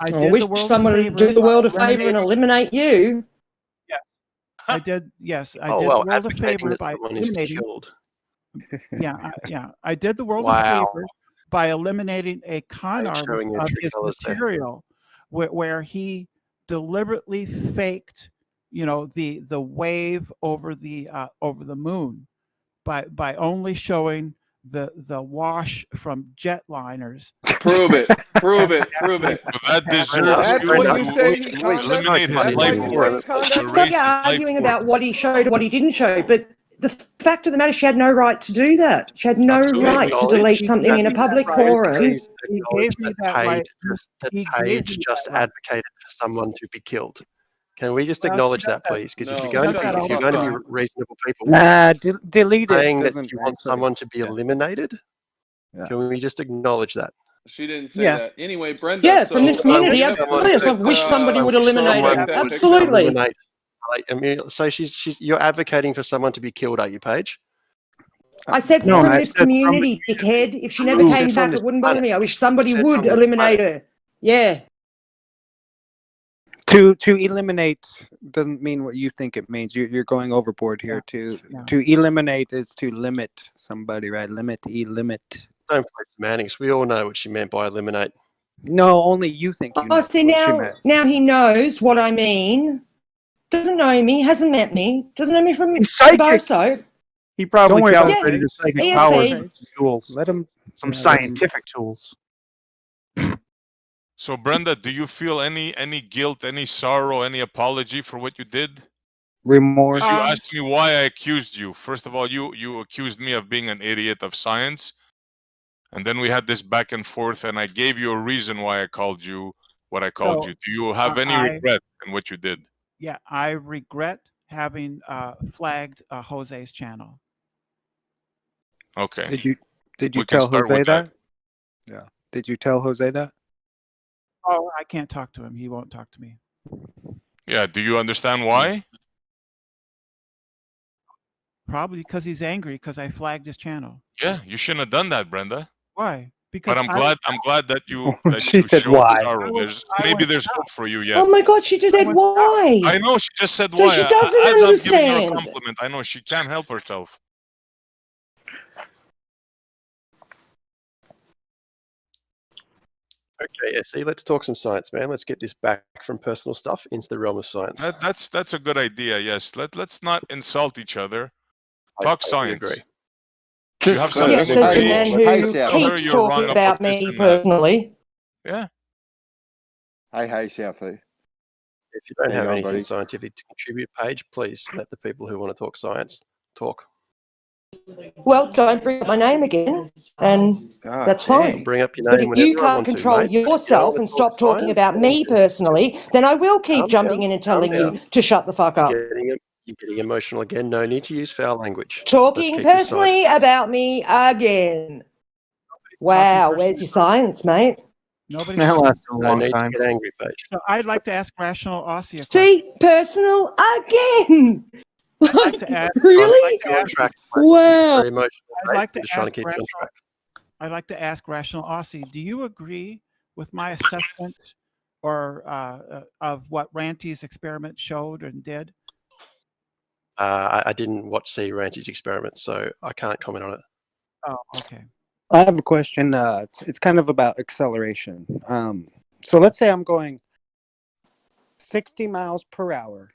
I did wish the world someone a would favor do the world a by favour and eliminate you. I did. Yes, I Oh did well, the world a advocating favor that by someone is eliminating. killed. I did the world a Wow. favor by eliminating a con By artist showing your of true his colours there. material, where he deliberately faked, the wave over the moon by only showing the wash from jetliners. Prove it. Prove it. Prove it. So that deserves That's you what you to say he conned us? eliminate his That's why life you say work. he conned To us? Well, raise you're his life arguing work. about what he showed or what he didn't show, but the fact of the matter, she had no right to do that. She had no Absolutely. right to delete something in a public forum. He gave me that right. That He gave Page me just that right. advocated for someone to be killed. Can we just Well, acknowledge he does that, please? Because if No, you're going he to does be, that if you're all the going to be time. reasonable people, Nah, delete it. saying that Doesn't you want actually- someone to be eliminated, Yeah. can we just acknowledge that? She didn't say Yeah. that. Anyway, Brenda. Yeah, so from this community, we have to absolutely. It's like, put, wish somebody would we should eliminate take it. that picture. Absolutely. Eliminate. Like, I mean, so you're advocating for someone to be killed, are you, Paige? I said No, from I this said from community, dickhead. If she never You came said from back, this it wouldn't bother planet. me. I wish somebody You said would from this eliminate planet. her. Yeah. To eliminate doesn't mean what you think it means. You're going overboard here. To eliminate is to limit somebody, right? Limit. Don't play semantics. We all know what she meant by eliminate. No, only you think you know Oh, see, what she meant. now he knows what I mean. Doesn't know me, hasn't met me, doesn't know me from He's psychic. Boso. He probably Don't worry about calibrated it. his psychic ESP. powers with some tools, Let him. some let him- scientific tools. So Brenda, do you feel any guilt, any sorrow, any apology for what you did? remorse. Because you asked me why I accused you. First of all, you accused me of being an idiot of science. And then we had this back and forth, and I gave you a reason why I called you what I called So, you. Do you have any I- regret in what you did? Yeah, I regret having flagged Jose's channel. Okay. Did you We can tell start Jose with that? Yeah. Did you tell Jose that? Oh, I can't talk to him. He won't talk to me. Yeah. Do you understand why? Probably because he's angry because I flagged his channel. Yeah, you shouldn't have done that, Brenda. Why? Because But I'm glad that you She said showed why. sorrow. Maybe there's hope for you yet. Oh my God, she just said why. I know she just said So why. she doesn't As I'm giving her a understand. compliment, I know she can't help herself. Okay, yeah, see, let's talk some science, man. Let's get this back from personal stuff into the realm of science. That's a good idea. Yes. Let's not insult each other. I Talk totally science. agree. You have something Yes, to says the say. man who Tell her keeps you're talking wrong about this me and that. personally. Yeah. Hey, Southie. If you don't Hang have on, anything buddy. scientific to contribute, Paige, please let the people who want to talk science talk. Well, don't bring up my name again, and that's fine. Bring up your But name if whenever you I can't want to, control mate. If you don't yourself wanna and talk stop talking science, about then me personally, then I will keep calm jumping down, in and calm telling you down. to shut the fuck up. You're getting emotional again. No need to use foul language. Let's Talking keep this side. personally about me again. Wow, where's your science, mate? Nobody's That talking. lasted a No long need time. to get angry, Paige. So I'd like to ask Rational Aussie a question. See, personal again. I'd like to ask. Really? You're on track. Wow. Very emotional. I'd like to Just trying to ask keep you on track. I'd like to ask Rational Aussie, do you agree with my assessment or of what Ranty's experiment showed and did? I didn't watch C. Ranty's experiment, so I can't comment on it. Oh, okay. I have a question. It's kind of about acceleration. So let's say I'm going 60 miles per hour.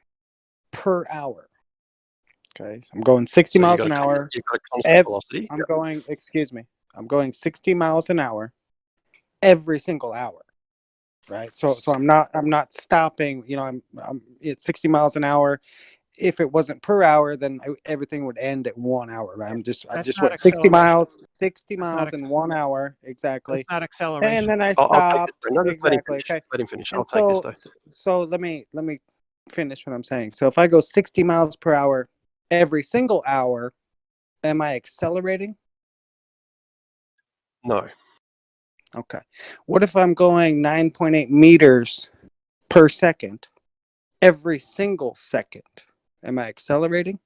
Okay, so I'm going 60 miles an hour. You've got a constant velocity. I'm going 60 miles an hour every single hour. Right. So I'm not stopping. You know, it's 60 miles an hour. If it wasn't per hour, then everything would end at 1 hour. Right? I just went 60 miles in 1 hour exactly. That's not acceleration. And then I I'll stopped. exactly. Okay. Let him finish. And I'll take this though. So let me finish what I'm saying. So if I go 60 miles per hour every single hour, am I accelerating? No. Okay. What if I'm going 9.8 meters per second every single second? Am I accelerating?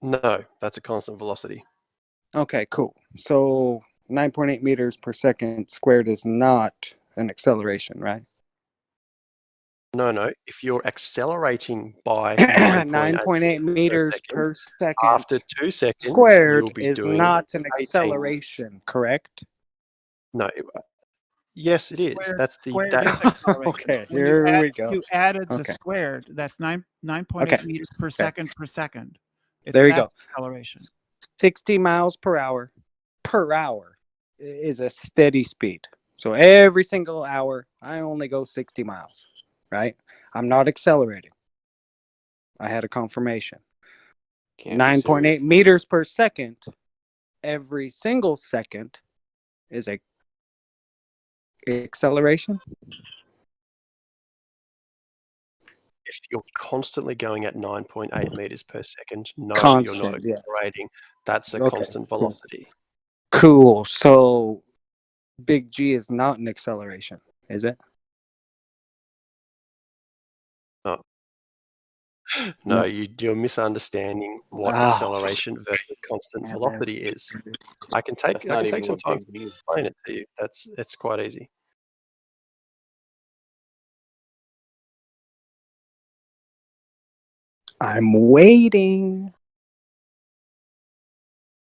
No, that's a constant velocity. Okay, cool. So 9.8 meters per second squared is not an acceleration, right? No. If you're accelerating by 9.8 meters per second after 2 seconds, squared you'll be is doing not an 18. acceleration, correct? No. Yes, it is. That's the Squared is acceleration. Okay, When here we go. You added the Okay. squared. That's 9.8 Okay. meters per second per second. There you go. Acceleration. 60 miles per hour is a steady speed. So every single hour, I only go 60 miles, right? I'm not accelerating. I had a confirmation. 9.8 meters per second, every single second is a acceleration. If you're constantly going at 9.8 meters per second, no, you're not Constant, yeah. accelerating. That's a Okay, constant cool. velocity. Cool. So big G is not an acceleration, is it? No. No, you're misunderstanding what Ah. acceleration versus constant velocity is. I can take some time to explain it to you. It's quite easy. I'm waiting.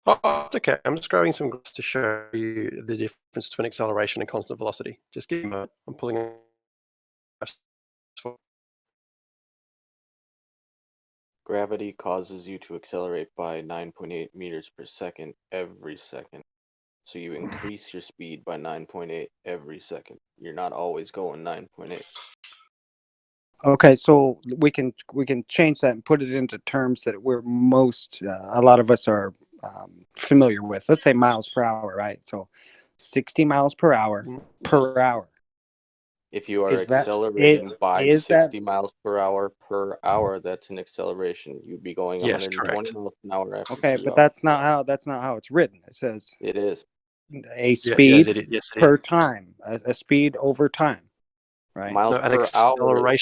Oh, it's okay. I'm just grabbing some graphs to show you the difference between acceleration and constant velocity. Just give me a moment. I'm pulling it. Gravity causes you to accelerate by 9.8 meters per second every second. So you increase your speed by 9.8 every second. You're not always going 9.8. Okay, so we can change that and put it into terms that we're a lot of us are familiar with. Let's say miles per hour, right? So 60 miles per hour per hour. If you are accelerating by 60 miles per hour, that's an acceleration. You'd be going 120 miles an hour after. Okay, but that's not how it's written. It says it is a speed per time, a speed over time, right? Miles per hour.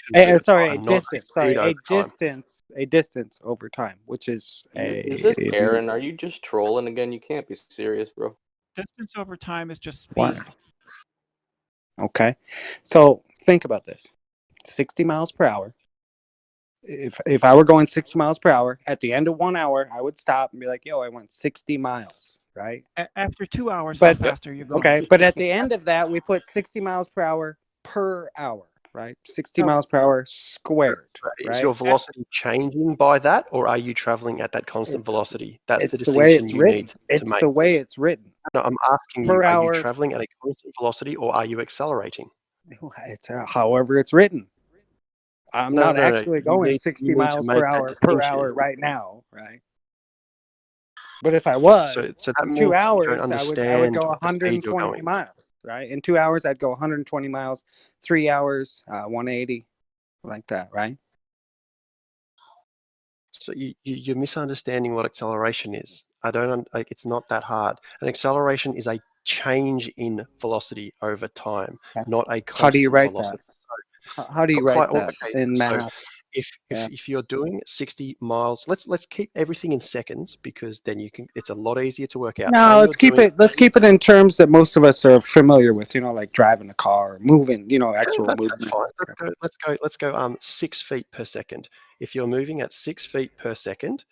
A distance over time, which is Is this Aaron? Are you just trolling again? You can't be serious, bro. Distance over time is just speed. What? Okay, so think about this: 60 miles per hour. If I were going 60 miles per hour, at the end of 1 hour, I would stop and be like, "Yo, I went 60 miles." Right? After 2 hours, how fast are you going? Okay, but at the end of that, we put 60 miles per hour per hour, right? 60 miles per hour squared. Right? Is your velocity changing by that, or are you traveling at that constant velocity? That's the the way distinction it's you written. need to It's make. the way it's written. No, I'm asking you, are you traveling at a constant velocity, or are you accelerating? It's however it's written. I'm not actually going 60 miles per hour right now, right? But if I was, So that in means 2 you hours, don't I would understand go the speed you're 120 going. miles, right? In 2 hours, I'd go 120 miles. 3 hours, 180, like that, right? So you're misunderstanding what acceleration is. It's not that hard. An acceleration is a change in velocity over time, not a constant How do you write velocity. that? How do you write that in math? If you're doing 60 miles, let's keep everything in seconds, because then it's a lot easier to work out. No, let's keep it in terms that most of us are familiar with. Like driving a car, moving. Actual movement. That's fine. Let's go 6 feet per second. If you're moving at 6 feet per second,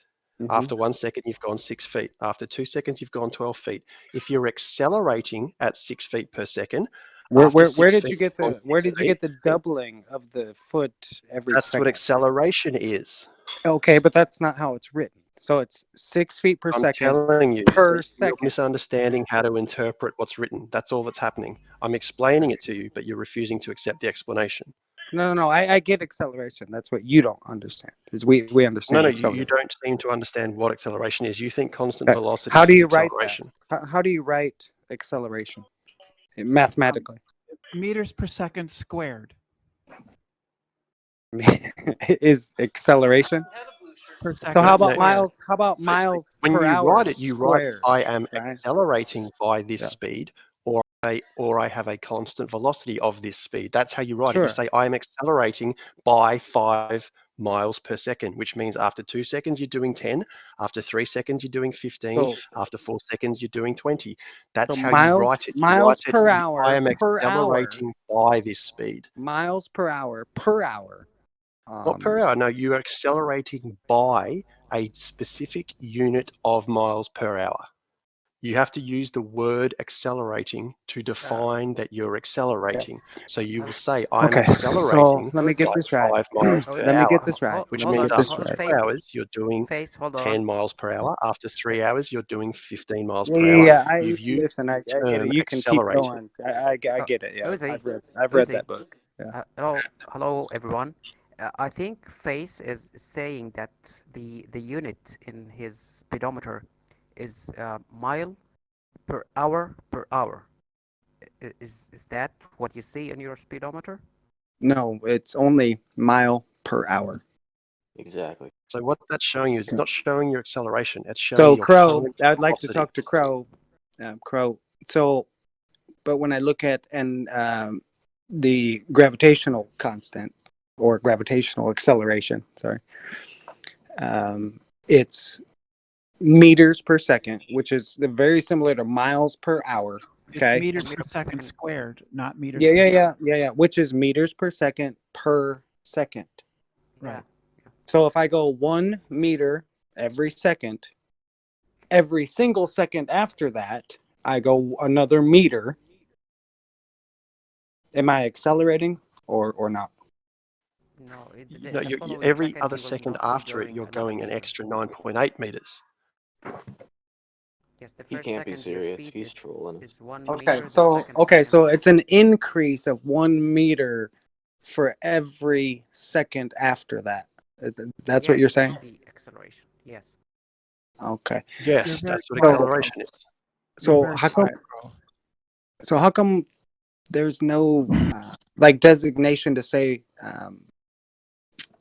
after 1 second you've gone 6 feet. After 2 seconds you've gone 12 feet. If you're accelerating at 6 feet per second, where did you get the doubling of the foot every that's second? what acceleration is. Okay, but that's not how it's written. So it's 6 feet per I'm second. telling you, per you're second. misunderstanding how to interpret what's written. That's all that's happening. I'm explaining it to you, but you're refusing to accept the explanation. No. I get acceleration. That's what you don't understand. Is we understand. No, you don't seem to understand what acceleration is. You think constant Okay. velocity How do is you write acceleration. that? How do you write acceleration mathematically? Meters per second squared. Is acceleration? Per second. So how about No. miles? How about miles when per you hour? write it, you write squared, I am right? accelerating by this speed, or I have a constant velocity of this speed. That's how you write it. You say I am accelerating by 5 miles per second, which means after 2 seconds you're doing 10, after 3 seconds you're doing 15, after 4 seconds you're doing 20. That's how you write it. Miles per hour. I am per accelerating by this speed. Miles per hour. Per hour. Not per hour. No, you are accelerating by a specific unit of miles per hour. You have to use the word accelerating to define that you're accelerating. So you will say, I'm accelerating. So let me get this right. 5 miles per Let me hour, get this right. which Let me means get this after right. 2 hours, you're doing 10 miles per hour. After 3 hours, you're doing 15 miles per hour. Yeah, You've used listen, I get it. You can keep accelerating. going. I get it. Yeah, Uzi, I've read that book. Yeah. Hello, everyone. I think Face is saying that the unit in his speedometer is mile per hour per hour. Is that what you see in your speedometer? No, it's only mile per hour. Exactly. So what that's showing you is not showing your acceleration. It's showing So your Crow, current I'd like to velocity. talk to Crow. Crow. So, but when I look at the gravitational constant or gravitational acceleration, it's meters per second, which is very similar to miles per hour. Okay. It's meters per second squared, not meters. per second. Yeah. Which is meters per second. Right. So if I go 1 meter every second, every single second after that, I go another meter. Am I accelerating or not? No. Every other second after it, you're going an extra 9.8 meters. Yes, the He first can't be second your serious. speed He's trolling. is 1 Okay, meter. so it's an increase of 1 meter for every second after that. That's what you're saying? The acceleration. Yes. Okay. Yes, that's what acceleration is. So how come there's no designation to say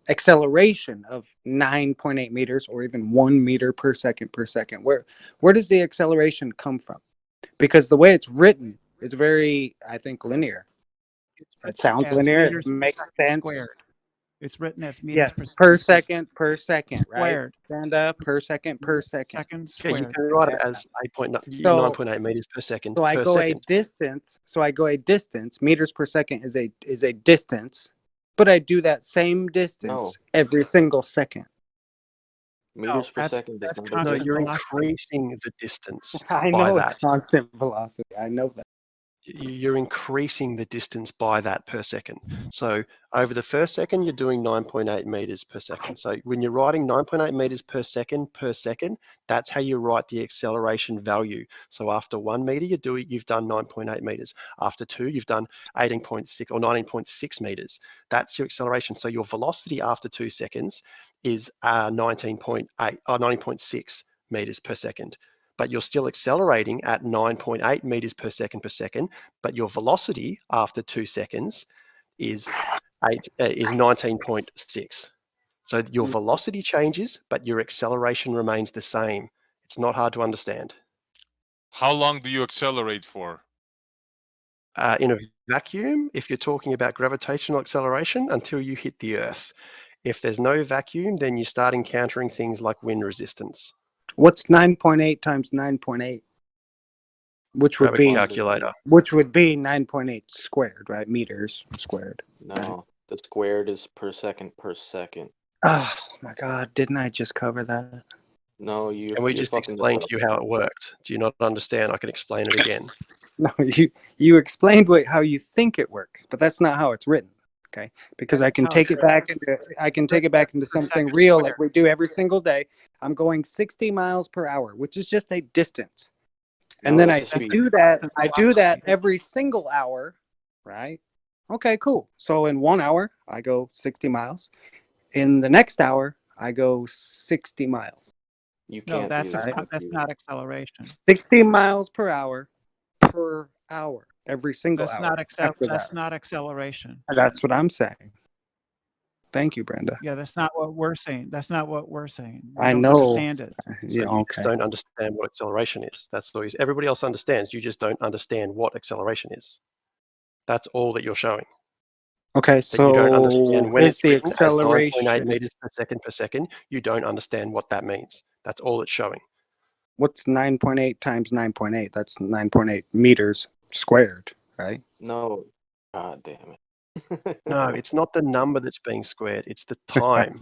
acceleration of 9.8 meters or even 1 meter per second? Where does the acceleration come from? Because the way it's written, it's very, I think, linear. It sounds linear. It makes sense. Squared. It's written as meters per second, right? Squared. Stand up per second. Second Yeah, you squared. can write it as 9.8 meters per second. So I go a distance. Meters per second is a distance, but I do that same distance every single second. Meters per second. That's does not constant You're velocity. increasing the distance. I by know that. it's constant velocity. I know that. You're increasing the distance by that per second. So over the first second, you're doing 9.8 meters per second. So when you're writing 9.8 meters per second, that's how you write the acceleration value. So after 1 meter, you've done 9.8 meters. After 2, you've done 18.6 or 19.6 meters. That's your acceleration. So your velocity after 2 seconds is 19.8 or 19.6 meters per second, but you're still accelerating at 9.8 meters per second, but your velocity after 2 seconds is 19.6. So your velocity changes, but your acceleration remains the same. It's not hard to understand. How long do you accelerate for? In a vacuum, if you're talking about gravitational acceleration, until you hit the Earth. If there's no vacuum, then you start encountering things like wind resistance. What's 9.8 times 9.8? Which would be calculator. Which would be 9.8 squared, right? Meters squared. No, the squared is per second per second. Oh my God! Didn't I just cover that? No, you. And we you're just fucking explained this to you how it worked. Do you not understand? I can explain it again. No, you explained how you think it works, but that's not how it's written. Okay, because I can take it back into something real, like we do every single day. I'm going 60 miles per hour, which is just a distance, and then I do that every single hour, right? Okay, cool. So in 1 hour, I go 60 miles. In the next hour, I go 60 miles. You can't. No, that's not acceleration. 60 miles per hour every single That's hour. That's not acceleration. That's what I'm saying. Thank you, Brenda. Yeah, that's not what we're saying. That's not what we're saying. I don't know. Understand it. So you just don't understand what acceleration is. That's all. Everybody else understands. You just don't understand what acceleration is. That's all that you're showing. Okay, so you don't understand when is it's the written as 9.8 acceleration meters per second. You don't understand what that means. That's all it's showing. What's 9.8 times 9.8? That's 9.8 meters squared, right? No. God damn it. No, it's not the number that's being squared. It's the time.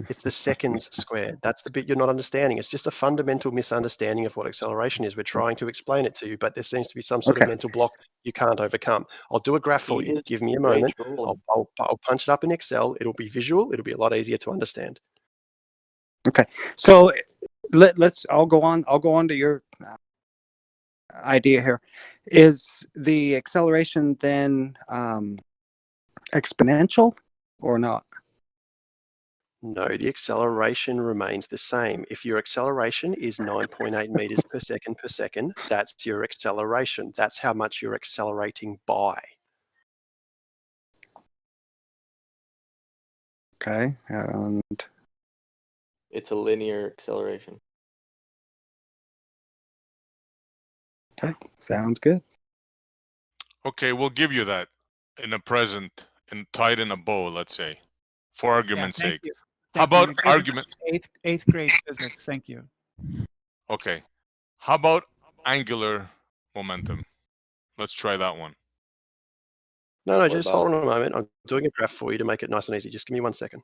It's the seconds squared. That's the bit you're not understanding. It's just a fundamental misunderstanding of what acceleration is. We're trying to explain it to you, but there seems to be some sort of mental block you can't overcome. I'll do a graph for you. Give me a moment. I'll punch it up in Excel. It'll be visual. It'll be a lot easier to understand. Okay, so I'll go on to your idea here. Is the acceleration then exponential or not? No, the acceleration remains the same. If your acceleration is 9.8 meters per second, that's your acceleration. That's how much you're accelerating by. Okay, and it's a linear acceleration. Okay, sounds good. Okay, we'll give you that in a present and tied in a bow, let's say, for argument's sake. How about argument? Eighth grade physics. Thank you. Okay. How about angular momentum? Let's try that one. No, just hold on a moment. I'm doing a graph for you to make it nice and easy. Just give me 1 second.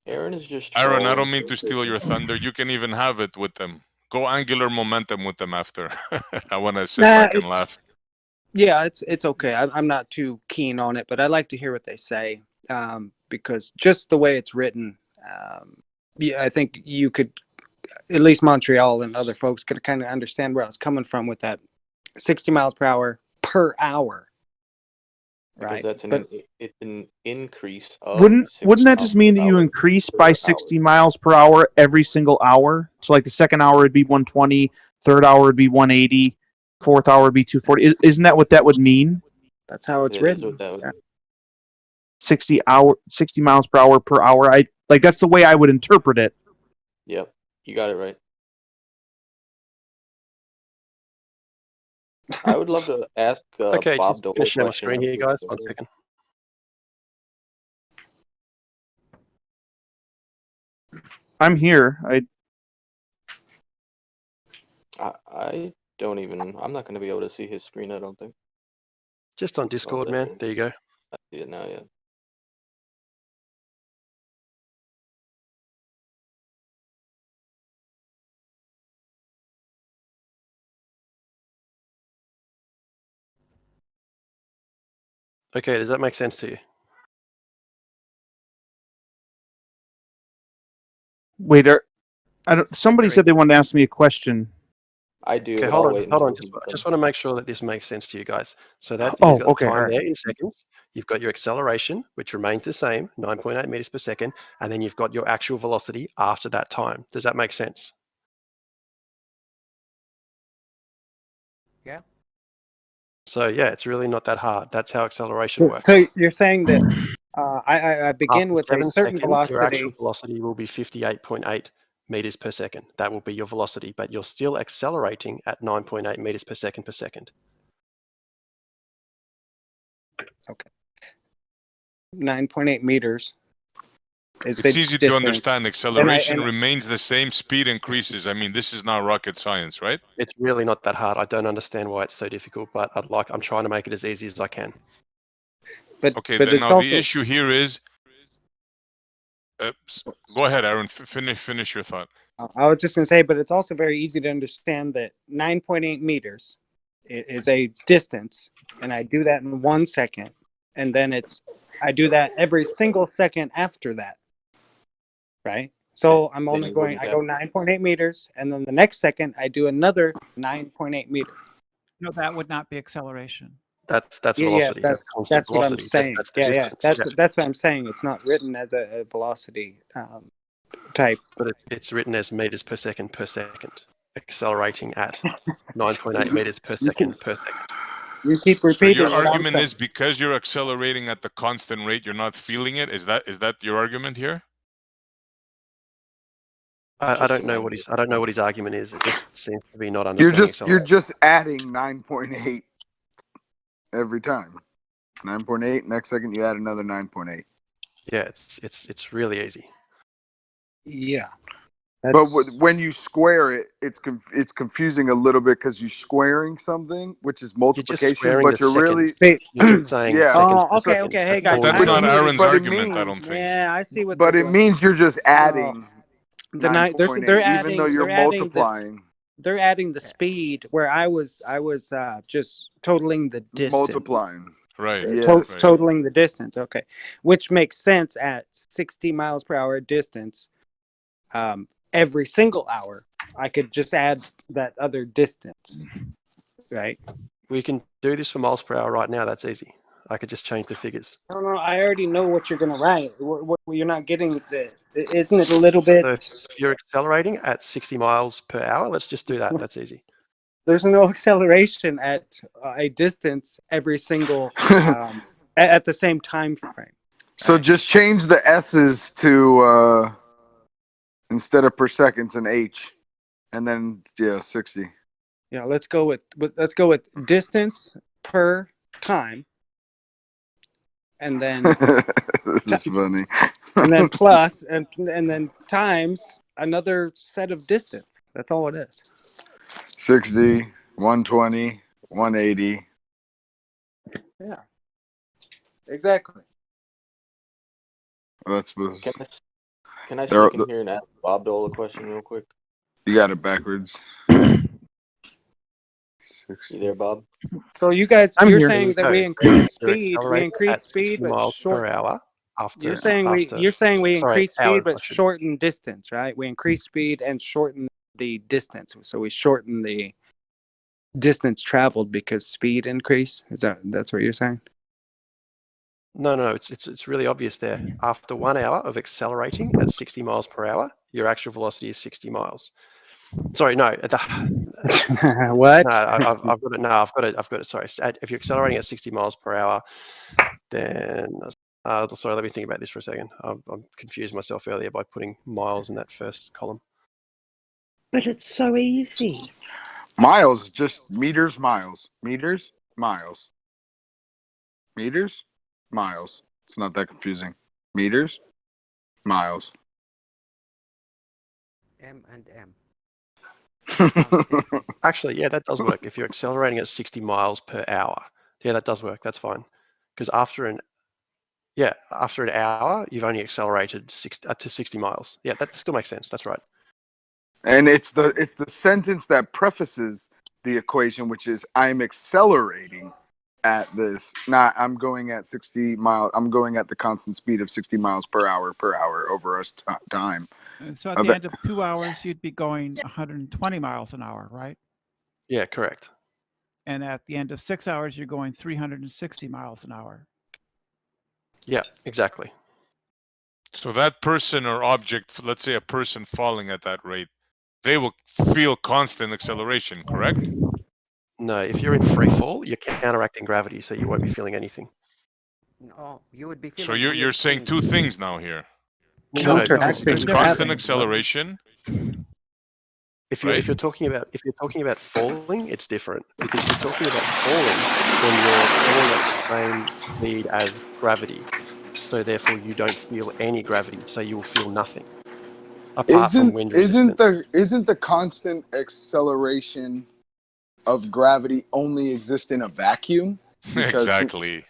Aaron is just. Aaron, I don't mean to steal your thunder. You can even have it with them. Go angular momentum with them after. I want to sit back and laugh. Yeah, it's okay. I'm not too keen on it, but I like to hear what they say because just the way it's written, yeah, I think you could, at least Montreal and other folks could kind of understand where I was coming from with that 60 miles per hour. Right. Because it's an increase of. Wouldn't that just mean that you increase by 60 miles per hour every single hour? So like the second hour would be 120, third hour would be 180, fourth hour would be 240. Isn't that what that would mean? That's how it's written. 60 miles per hour. That's the way I would interpret it. Yep, you got it right. I would love to ask okay, Bob just Dole finishing my screen here, guys. 1 second. I'm here. I don't even. I'm not going to be able to see his screen. I don't think. Just on Discord, man. There you go. I see it now. Yeah. Okay, does that make sense to you? Wait, somebody said they wanted to ask me a question. I do. Okay, hold on. I just want to make sure that this makes sense to you guys. So that Oh, you've got okay, the time all right. there in seconds. You've got your acceleration, which remains the same, 9.8 meters per second, and then you've got your actual velocity after that time. Does that make sense? So yeah, it's really not that hard. That's how acceleration works. So you're saying that I begin After with a 7 certain seconds, your actual velocity. velocity will be 58.8 meters per second. That will be your velocity, but you're still accelerating at 9.8 meters per second per second. Okay. 9.8 meters. It's easy to understand. Acceleration remains the same, speed increases. I mean, this is not rocket science, right? It's really not that hard. I don't understand why it's so difficult, but I'm trying to make it as easy as I can. Okay, then now the issue here is, go ahead, Aaron, finish your thought. I was just going to say, but it's also very easy to understand that 9.8 meters is a distance, and I do that in 1 second, and then I do that every single second after that, right? So I'm only going, I go 9.8 meters, and then the next second I do another 9.8 meters. No, that would not be acceleration. That's velocity. Yeah, that's what I'm saying. That's what I'm saying. It's not written as a velocity type. But it's written as meters per second, accelerating at 9.8 meters per second per second. You keep repeating. So your argument is because you're accelerating at the constant rate, you're not feeling it. Is that your argument here? I don't know what his argument is. It just seems to be not understanding. You're just adding 9.8 every time. 9.8. Next second, you add another 9.8. Yeah, it's really easy. Yeah. But when you square it, it's confusing a little bit because you're squaring something, which is multiplication, but you're really saying okay, hey guys. That's not Aaron's argument, I don't think. Yeah, I see what. But it means you're just adding. They're adding, even though you're multiplying. They're adding the speed where I was just totaling the distance. Multiplying. Right. Totaling the distance. Okay, which makes sense at 60 miles per hour distance. Every single hour, I could just add that other distance, right? We can do this for miles per hour right now. That's easy. I could just change the figures. No, I already know what you're gonna write. What you're not getting isn't it a little bit? So if you're accelerating at 60 miles per hour, let's just do that. That's easy. There's no acceleration at a distance every single at the same time frame. So just change the S's to instead of per second, it's an H, and then 60. Yeah, let's go with distance per time, and then this is funny. And then plus and then times another set of distance. That's all it is. 60, 120, 180. Yeah. Exactly. Well, that's supposed. Can I sneak in here and ask Bob Dole a question real quick? You got it backwards. You there, Bob? So you guys, you're saying that we increase speed, but miles per hour. You're saying we increase speed but shorten distance, right? We increase speed and shorten the distance. So we shorten the distance traveled because speed increase. That's what you're saying? No, it's really obvious there. After 1 hour of accelerating at 60 miles per hour, your actual velocity is 60 miles. Sorry, no. What? No, I've got it. No, I've got it. Sorry. If you're accelerating at 60 miles per hour, then sorry. Let me think about this for a second. I'm confused myself earlier by putting miles in that first column. But it's so easy. Miles, just meters, miles, meters, miles, meters, miles. It's not that confusing. Meters, miles. M and M. Actually, yeah, that does work. If you're accelerating at 60 miles per hour, yeah, that does work. That's fine. Because after an hour, you've only accelerated to 60 miles. Yeah, that still makes sense. That's right. And it's the sentence that prefaces the equation, which is I'm accelerating at this. Not I'm going at 60 miles. I'm going at the constant speed of 60 miles per hour over a time. So at the end of 2 hours, you'd be going 120 miles an hour, right? Yeah, correct. And at the end of 6 hours, you're going 360 miles an hour. Yeah, exactly. So that person or object, let's say a person falling at that rate, they will feel constant acceleration, correct? No, if you're in free fall, you're counteracting gravity, so you won't be feeling anything. No, you would be feeling. So you're saying two things now here. No, It's constant acceleration. If you're talking about falling, it's different, because if you're talking about falling, then you're falling at the same speed as gravity. So therefore, you don't feel any gravity, so you will feel nothing. Apart from wind resistance. Isn't the constant acceleration of gravity only exist in a vacuum? Exactly.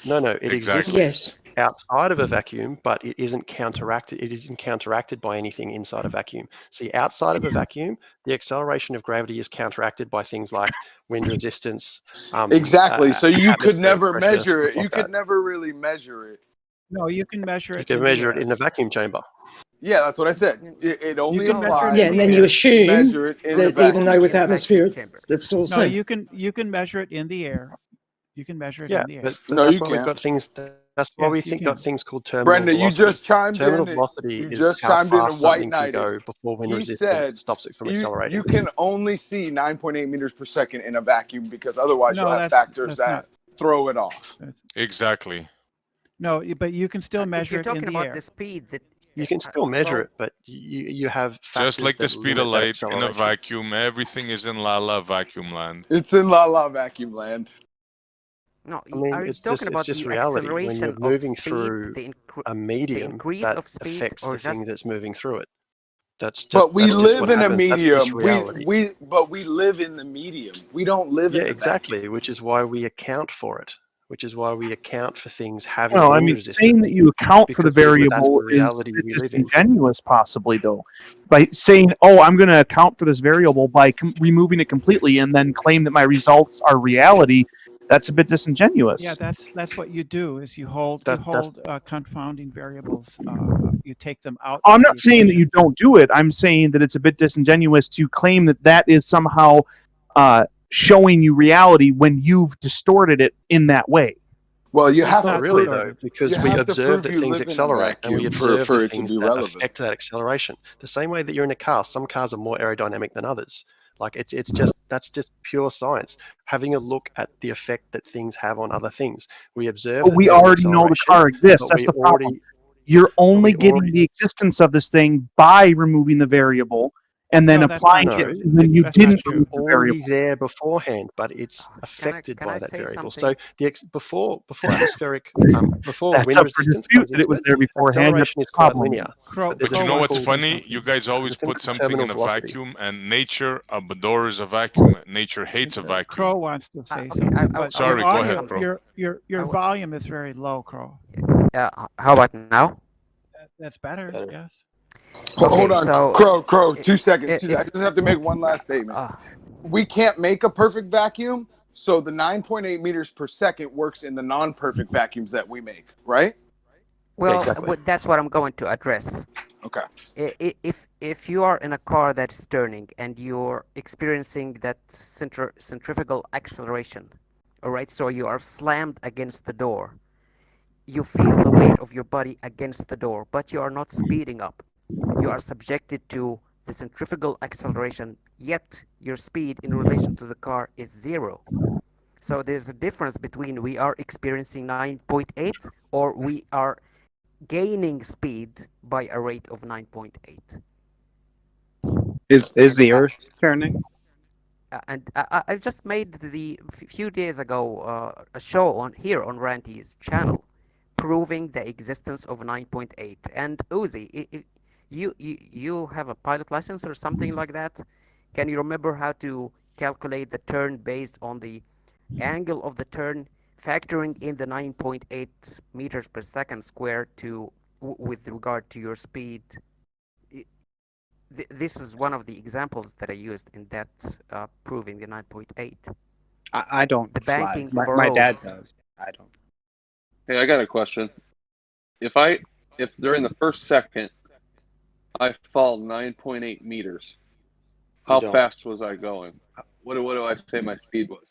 No, it Exactly. exists outside of a vacuum, but it isn't counteracted. It isn't counteracted by anything inside a vacuum. See, outside of a vacuum, the acceleration of gravity is counteracted by things like wind resistance. Exactly. So you could never pressure, measure it. stuff like You could that. never really measure it. No, you can measure it. You can measure it in a vacuum chamber. Yeah, that's what I said. It only can measure applies. it Yeah, and then you assume measure it in the that even though with vacuum atmosphere, that's still the No, same. you can measure it in the air. You can measure it Yeah, in the air. but No, that's you why we've can't. got things. That's why Yes, we you think can. got things called terminal Brenda, you velocity. just chimed Terminal in. velocity You is just how chimed in fast and white something can knighted. go before wind He resistance said stops it from accelerating. you can only see 9.8 meters per second in a vacuum, because otherwise No, you'll have that's- factors that's that throw it off. Exactly. No, but you can still If measure you're it in talking the about air. the speed that You can still measure well, it, but you have factors Just like the that speed of limit that light in a acceleration. vacuum, everything is in la la vacuum land. It's in la la vacuum land. no, I mean, are you it's talking just about it's just the reality. When acceleration you're of moving speed, through the a medium increase that of speed, affects or the thing just that's moving through it. But we that's just live what in a happens. That's just medium. reality. We live in the medium. We don't live Yeah, in the exactly. vacuum. Which is why we account for it. Which is why we account for things having Well, I wind mean, resistance. saying that you account for the because that's variable the is reality a bit we live in. disingenuous, possibly, though. By saying, "Oh, I'm going to account for this variable by removing it completely," and then claim that my results are reality, that's a bit disingenuous. Yeah, that's what you do. Is you hold confounding variables. You take them out. I'm of not the saying that equation. you don't do it. I'm saying that it's a bit disingenuous to claim that that is somehow showing you reality when you've distorted it in that way. Well, you It's have not to Not really, prove, though, because you we have to observe prove that you things live in a accelerate, and we vacuum observe for the it to things be that relevant. affect that acceleration. The same way that you're in a car, some cars are more aerodynamic than others. Like it's just that's just pure science. Having a look at the effect that things have on other things. We observe. But that we there's an already know the acceleration, car exists. but That's we the problem. already You're only we getting already- the existence of this thing by removing the variable and then No, that's applying not it true. when you That's not didn't true. remove the already variable. there beforehand, but it's affected can by I that say variable. something? So before atmospheric before That's wind up for resistance dispute comes that it into was it, there beforehand. That's acceleration the is quite problem. linear. Crow, But there's But you a know thing what's called- funny? You guys always there's a thing put called something in terminal a velocity. vacuum, and nature adores a vacuum. Nature hates a vacuum. Crow wants to say okay, something. But Sorry, your go audio, ahead, Crow. your volume is very low, Crow. How about now? That's better. Better. Yes. Hold on, so Crow. 2 seconds. if- I just have to make one last statement. Uh, We can't make a perfect vacuum, so the 9.8 meters per second works in the non-perfect vacuums that we make, right? well, Exactly. that's what I'm going to address. Okay. If you are in a car that's turning and you're experiencing that centrifugal acceleration, all right, so you are slammed against the door, you feel the weight of your body against the door, but you are not speeding up. You are subjected to the centrifugal acceleration, yet your speed in relation to the car is 0. So there's a difference between we are experiencing 9.8 or we are gaining speed by a rate of 9.8. Is the Earth turning? And I just made few days ago a show on Randy's channel, proving the existence of 9.8. And Uzi, if you have a pilot license or something like that, can you remember how to calculate the turn based on the angle of the turn, factoring in the 9.8 meters per second squared with regard to your speed? This is one of the examples that I used in that proving the 9.8. I don't The fly. banking My for dad roads. does. I don't. Hey, I got a question. If during the first second I fall 9.8 meters, how don't. fast was I going? What do I say my speed was?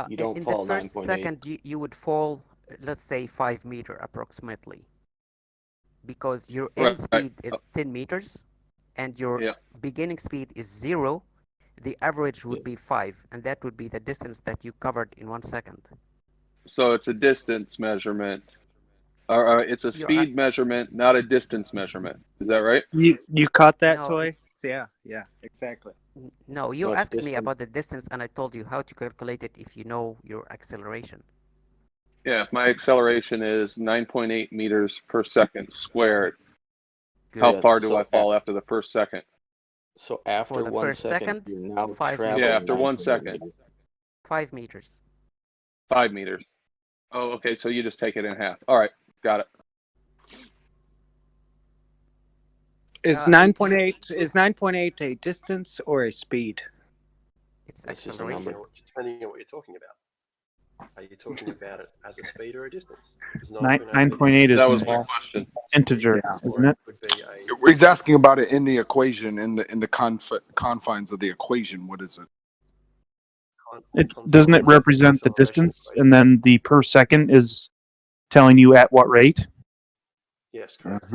You don't in fall the first 9.8. second, you would fall, let's say, 5 meter approximately, because your end Right. speed is 10 meters, and your Yeah. beginning speed is 0. the average would be 5, and that would be the distance that you covered in 1 second. So it's a distance measurement. Or it's a speed measurement, not a distance measurement. Is that right? You caught that, No, Toy? Yeah, exactly. No, you No, it's asked me distance. about the distance, and I told you how to calculate it if you know your acceleration. Yeah, if my acceleration is 9.8 meters per second squared, how Good. far do So I fall after the first second? So after For the 1 first second, second, you're now 5 traveling. Yeah, after 1 9.8 second. meters. 5 meters. 5 meters. Oh, okay. So you just take it in half. All right, got it. Is Uh, 9.8 a distance or a speed? It's That's just a acceleration. number. Depending on what you're talking about. Are you talking about it as a speed or a distance? Because 9.8 is That was an my question. integer, isn't it? Would be a He's asking about it in the equation, in the confines of the equation. What is it? Doesn't it represent the distance, and then the per second is telling you at what rate? Yes, correct.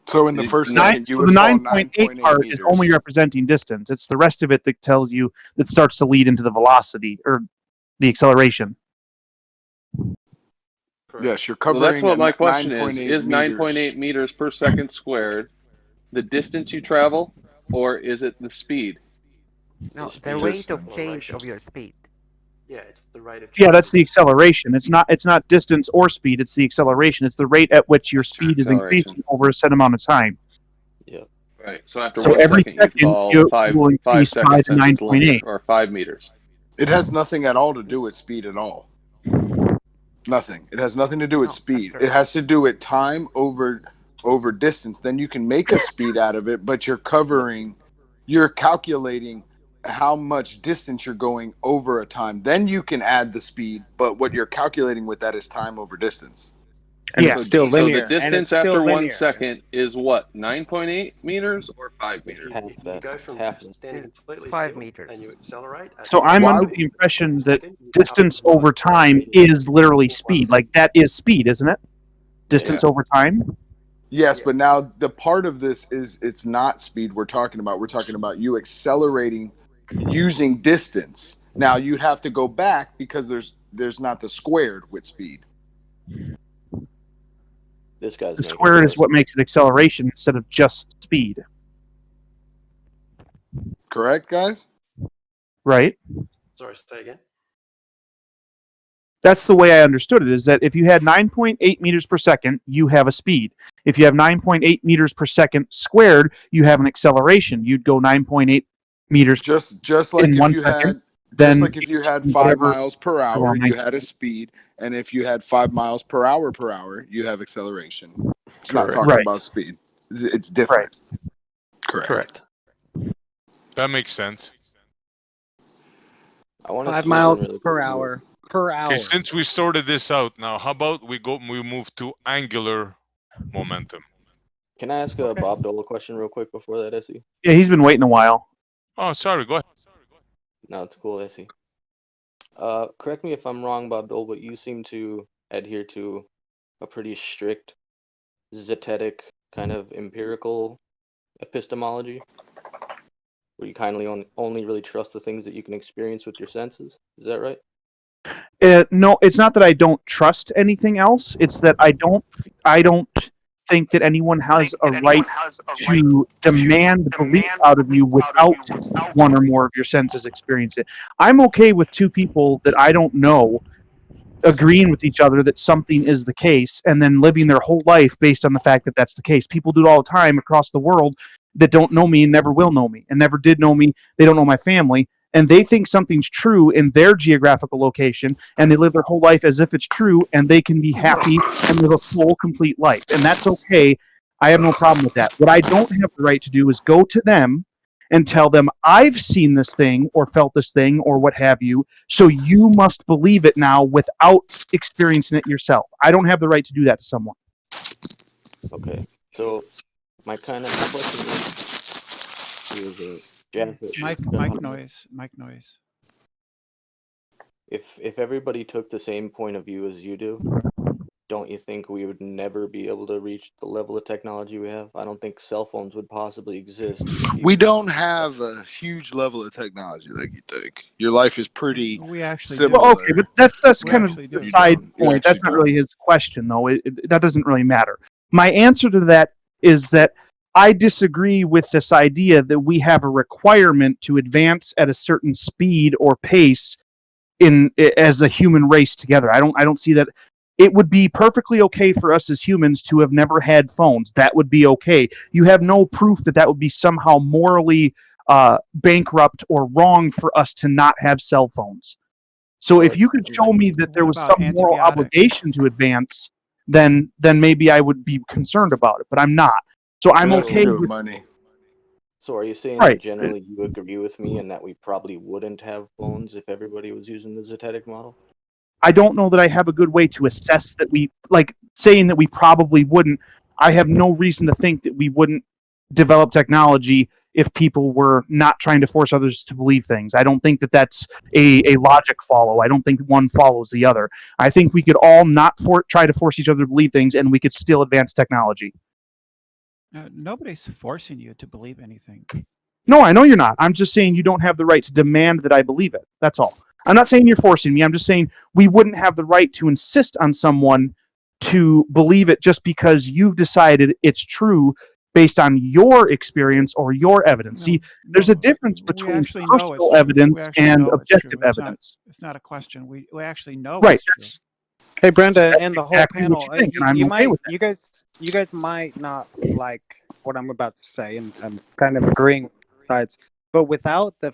So in the first Nine, second, you so would the fall 9.8 9.8 part meters. is only representing distance. It's the rest of it that tells you, that starts to lead into the velocity or the acceleration. Yes, you're Well, covering. that's what my question 9.8 is. Is 9.8 meters per second squared the distance you travel, or is it the speed? No, the rate of change of your speed. Yeah, it's the rate of change. Yeah, that's the acceleration. It's not distance or speed. It's the acceleration. It's the rate at which your speed is increasing over a set amount of time. Yeah. Right. So after So 1 every second, second, you fall you 5 will increase by seconds the since it's 9.8. linear, or 5 meters. It has nothing at all to do with speed at all. Nothing. It has nothing to do with speed. It has to do with time over distance. Then you can make a speed out of it, but you're calculating how much distance you're going over a time. Then you can add the speed, but what you're calculating with that is time over distance. And Yeah. it's still So linear. the distance and it's still after 1 linear. second is what? 9.8 meters or 5 meters? If you go from standing completely 5 still meters. and you accelerate. So I'm under the impression that distance over time is literally speed. Like that is speed, isn't it? Distance over time. Yes, but now the part of this is it's not speed we're talking about. We're talking about you accelerating using distance. Now you'd have to go back because there's not the squared with speed. This guy's The making squared is sense. what makes it acceleration instead of just speed. Correct, guys? Right? Sorry, say again. That's the way I understood it, is that if you had 9.8 meters per second, you have a speed. If you have 9.8 meters per second squared, you have an acceleration. You'd go 9.8 meters Just like in if 1 you second. had Then just like if you had 5 whatever- miles per hour, around you had a speed, and if you had 5 miles per hour, you have acceleration. It's not Correct. talking Right. about speed. It's different. Correct. That makes sense. I want to 5 throw in miles really per quick. hour. Per hour. Okay, since we sorted this out now, how about we move to angular momentum? Can I ask a Bob Dole question real quick before that, Essie? Yeah, he's been waiting a while. Oh, sorry, go ahead. No, it's cool, Essie. Correct me if I'm wrong, Bob Dole, but you seem to adhere to a pretty strict zetetic kind of empirical epistemology, where you kindly only really trust the things that you can experience with your senses. Is that right? No, it's not that I don't trust anything else. It's that I don't think that anyone has a right to demand belief out of you without one or more of your senses experience it. I'm okay with two people that I don't know agreeing with each other that something is the case and then living their whole life based on the fact that that's the case. People do it all the time across the world that don't know me and never will know me and never did know me. They don't know my family. And they think something's true in their geographical location, and they live their whole life as if it's true, and they can be happy and live a full, complete life. And that's okay. I have no problem with that. What I don't have the right to do is go to them and tell them, I've seen this thing or felt this thing or what have you, so you must believe it now without experiencing it yourself. I don't have the right to do that to someone. Okay. So my question is using Mic noise. If everybody took the same point of view as you do, don't you think we would never be able to reach the level of technology we have? I don't think cell phones would possibly exist. We don't have a huge level of technology like you think. Your life is pretty We actually similar. Well, okay, but that's We kind of actually the do. side You point. That's actually not don't. really his question, though. That doesn't really matter. My answer to that is that I disagree with this idea that we have a requirement to advance at a certain speed or pace as a human race together. I don't see that. It would be perfectly okay for us as humans to have never had phones. That would be okay. You have no proof that that would be somehow morally bankrupt or wrong for us to not have cell phones. So if you could show me that there What was about some moral antibiotics? obligation to advance, then maybe I would be concerned about it. But I'm not. So I'm It has to okay do with with money. So are you saying Right. that generally you agree with me and that we probably wouldn't have phones if everybody was using the Zetetic model? I don't know that I have a good way to assess that we, like, saying that we probably wouldn't. I have no reason to think that we wouldn't develop technology if people were not trying to force others to believe things. I don't think that that's a logic follow. I don't think one follows the other. I think we could all not try to force each other to believe things, and we could still advance technology. Nobody's forcing you to believe anything. No, I know you're not. I'm just saying you don't have the right to demand that I believe it. That's all. I'm not saying you're forcing me. I'm just saying we wouldn't have the right to insist on someone to believe it just because you've decided it's true based on your experience or your evidence. See, there's a difference between actually know it's personal true. evidence We actually and know it's objective true. evidence. It's not a question. We actually know Right. it's true. Hey, Brenda, That's and the whole exactly panel. what you think, and I'm you okay might, with that. you guys might not like what I'm about to say, and I'm kind of agreeing with sides. But without the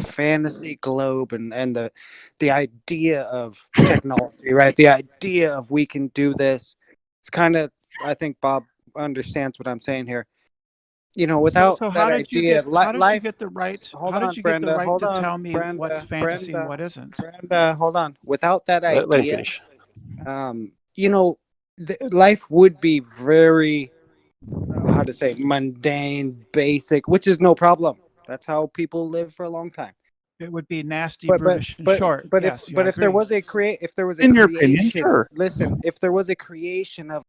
fantasy globe and the idea of technology, right? The idea of we can do this. It's kind of, I think Bob understands what I'm saying here. You know, without So that how did you idea, get? How did you life. get the right? Hold How on, did you get the Brenda. right Hold to on, tell me what's fantasy and what isn't? Brenda, hold on. Without that Let him idea, finish. you know, life would be very, how to say, mundane, basic, which is no problem. That's how people live for a long time. It would be nasty, But brutish, and short. Yes, if there was a In your opinion, sure. listen, if there was a creation of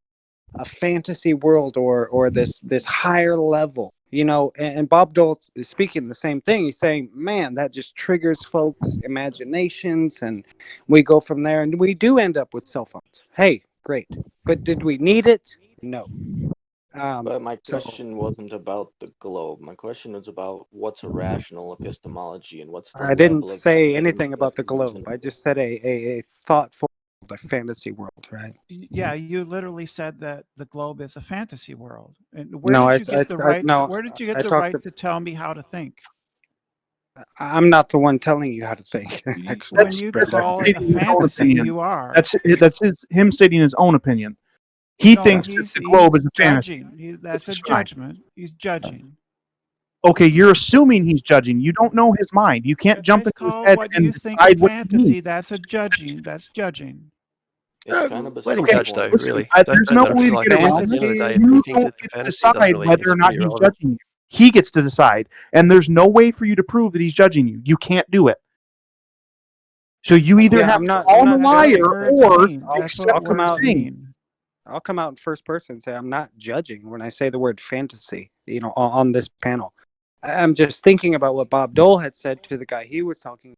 a fantasy world or this higher level, you know, and Bob Dole is speaking the same thing. He's saying, man, that just triggers folks' imaginations, and we go from there, and we do end up with cell phones. Hey, great, but did we need it? No. But my question wasn't about the globe. My question was about what's a rational epistemology and what's the I didn't level of say evidence anything about the that we're globe. using. I just said a thoughtful, a fantasy world, right? Yeah, you literally said that the globe is a fantasy world. And where No, did you get the right? no, Where did you get I the talked right to tell me how to think? I'm not the one telling you how to think. Actually, When you Brenda. call it a Stating his own fantasy, opinion. you are. That's him stating his own opinion. He No, thinks that he's the globe is a fantasy. judging. That's a Which is fine. judgment. He's judging. Okay, you're assuming he's judging. You don't know his mind. You can't jump It's into his called head what and you think decide is what he fantasy. means. That's a judging. That's judging. It's kind of Let him beside the judge, though. point. Listen, Really, there's no don't way feel to like get it. around At the end of the day, it. if he You thinks don't it's a get to fantasy, it decide doesn't really. whether It's or not pretty he's irrelevant. judging you. He gets to decide, and there's no way for you to prove that he's judging you. You can't do it. So you either Yeah, have I'm to not. call I'm him a not liar judging. Words or mean. That's accept I'll what come what he's words out. saying. mean. I'll come out in first person and say I'm not judging when I say the word fantasy. You know, on this panel, I'm just thinking about what Bob Dole had said to the guy he was talking,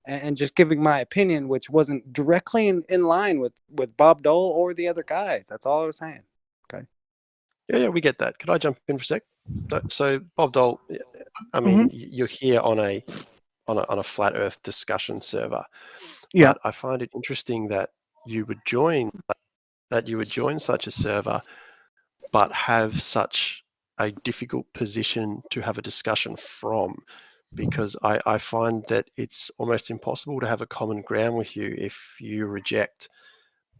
and just giving my opinion, which wasn't directly in line with Bob Dole or the other guy. That's all I was saying. Okay. Yeah, we get that. Could I jump in for a sec? So Bob Dole, I mean, you're here on a flat Earth discussion server. Yeah. But I find it interesting that you would join such a server, but have such a difficult position to have a discussion from, because I find that it's almost impossible to have a common ground with you if you reject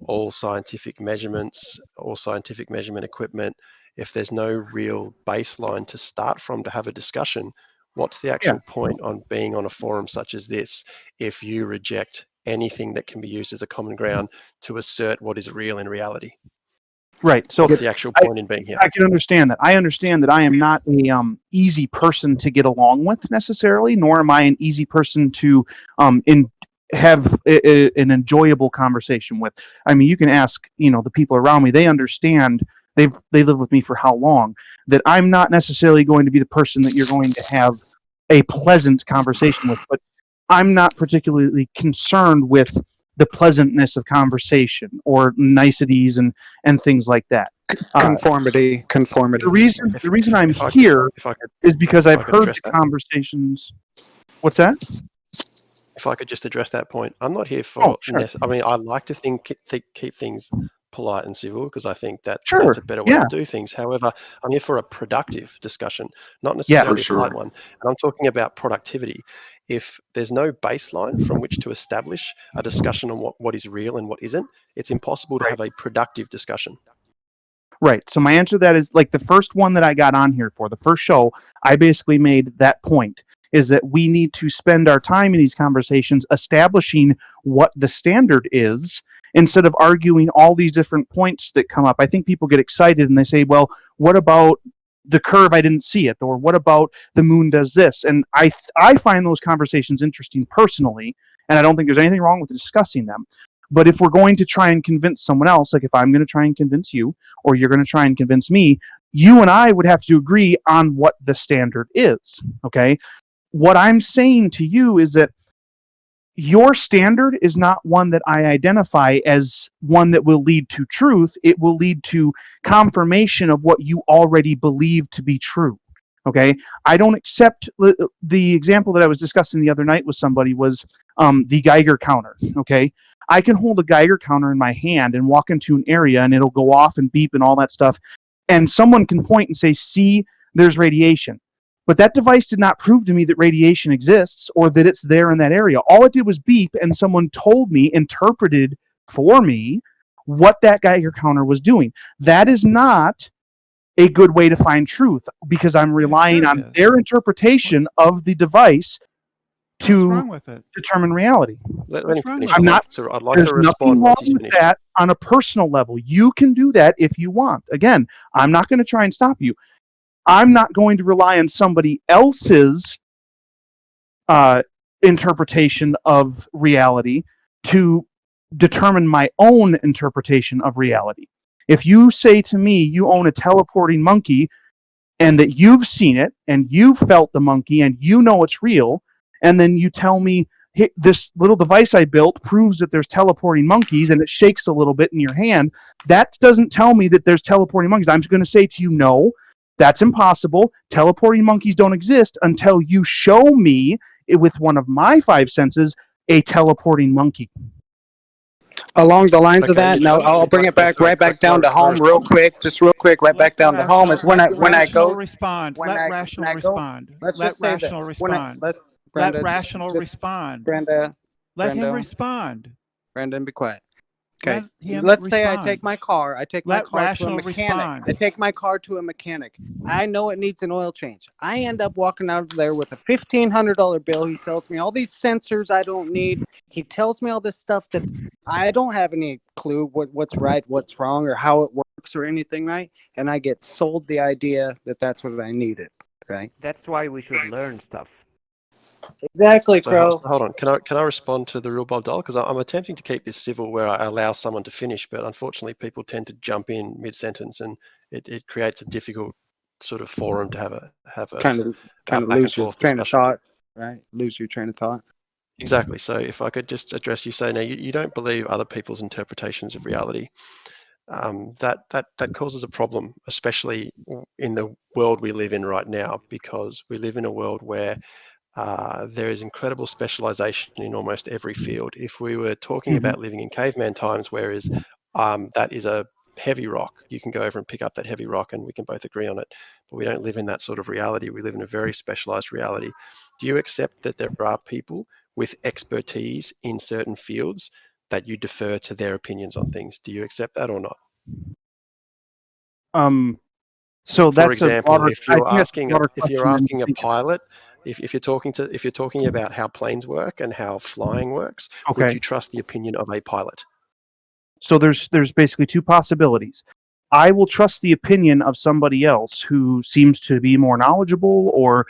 all scientific measurements, all scientific measurement equipment. If there's no real baseline to start from to have a discussion, what's the actual point on being on a forum such as this if you reject anything that can be used as a common ground to assert what is real in reality? Right. So what's the actual point in being here? I can understand that. I understand that I am not a easy person to get along with necessarily, nor am I an easy person to have an enjoyable conversation with. I mean, you can ask, the people around me. They understand. They live with me for how long, that I'm not necessarily going to be the person that you're going to have a pleasant conversation with, but I'm not particularly concerned with the pleasantness of conversation or niceties and things like that. Conformity. The reason I'm here is because I've heard the conversations. What's that? If I could just address that point, I'm not here for. Sure. I mean, I like to keep things polite and civil because I think that Sure, that's a better way yeah. to do things. However, I'm here for a productive discussion, not necessarily a polite one. And I'm talking about productivity. If there's no baseline from which to establish a discussion on what is real and what isn't, it's impossible to have a productive discussion. Right. So my answer to that is, like, the first one that I got on here for, the first show, I basically made that point, is that we need to spend our time in these conversations establishing what the standard is instead of arguing all these different points that come up. I think people get excited and they say, well, what about the curve? I didn't see it. Or what about the moon does this? And I find those conversations interesting personally, and I don't think there's anything wrong with discussing them. But if we're going to try and convince someone else, like if I'm going to try and convince you, or you're going to try and convince me, you and I would have to agree on what the standard is, okay? What I'm saying to you is that your standard is not one that I identify as one that will lead to truth. It will lead to confirmation of what you already believe to be true, okay? I don't accept the example that I was discussing the other night with somebody was the Geiger counter, okay? I can hold a Geiger counter in my hand and walk into an area and it'll go off and beep and all that stuff. And someone can point and say, see, there's radiation. But that device did not prove to me that radiation exists or that it's there in that area. All it did was beep, and someone told me, interpreted for me, what that Geiger counter was doing. That is not a good way to find truth, because I'm relying on their interpretation of the device to determine reality. I'm not. I'd like There's to nothing respond wrong once he's with finished. that on a personal level. You can do that if you want. Again, I'm not going to try and stop you. I'm not going to rely on somebody else's interpretation of reality to determine my own interpretation of reality. If you say to me you own a teleporting monkey and that you've seen it and you've felt the monkey and you know it's real, and then you tell me, hey, this little device I built proves that there's teleporting monkeys and it shakes a little bit in your hand, that doesn't tell me that there's teleporting monkeys. I'm just going to say to you, no, that's impossible. Teleporting monkeys don't exist until you show me, with one of my five senses, a teleporting monkey. Along the lines of that, now I'll bring it back right back down to home real quick, right back down to home is when I go. Respond. When Let I- rational when I go- respond. Let's Let just say rational this. When I- respond. let's- Let Brenda, rational just- respond. Brenda, Let him Brenda. respond. Brendan, be quiet. Okay. Let him Let's say I respond. take my car. I take my Let car to a rational mechanic. respond. I take my car to a mechanic. I know it needs an oil change. I end up walking out of there with a $1,500 bill. He sells me all these sensors I don't need. He tells me all this stuff that I don't have any clue what's right, what's wrong, or how it works or anything, right? And I get sold the idea that that's what I needed, right? That's why we should learn stuff. Exactly, So bro. hold on. Can I respond to the real Bob Dole? Because I'm attempting to keep this civil where I allow someone to finish, but unfortunately people tend to jump in mid-sentence, and it creates a difficult sort of forum to have a Kind of back and lose your forth train of discussion. thought, right? Lose your train of thought. Exactly. So if I could just address you, say now you don't believe other people's interpretations of reality. That causes a problem, especially in the world we live in right now, because we live in a world where there is incredible specialization in almost every field. If we were talking about living in caveman times, whereas that is a heavy rock, you can go over and pick up that heavy rock and we can both agree on it. But we don't live in that sort of reality. We live in a very specialized reality. Do you accept that there are people with expertise in certain fields that you defer to their opinions on things? Do you accept that or not? So that's For example, a broader, if you're I think that's a asking broader if you're question asking than a pilot, if you're talking about how planes work and how flying works, would Okay. you trust the opinion of a pilot? So there's basically two possibilities. I will trust the opinion of somebody else who seems to be more knowledgeable or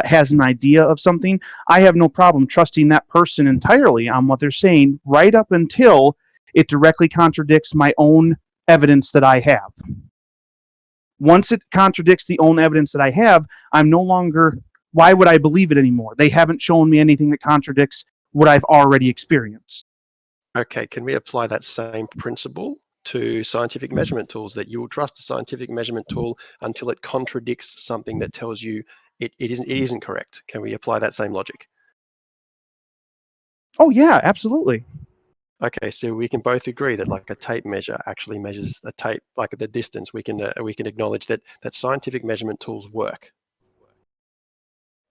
has an idea of something. I have no problem trusting that person entirely on what they're saying, right up until it directly contradicts my own evidence that I have. Once it contradicts the own evidence that I have, I'm no longer, why would I believe it anymore? They haven't shown me anything that contradicts what I've already experienced. Okay, can we apply that same principle to scientific measurement tools, that you will trust a scientific measurement tool until it contradicts something that tells you it isn't correct? Can we apply that same logic? Oh yeah, absolutely. Okay, so we can both agree that like a tape measure actually measures a tape, like the distance. We can acknowledge that scientific measurement tools work.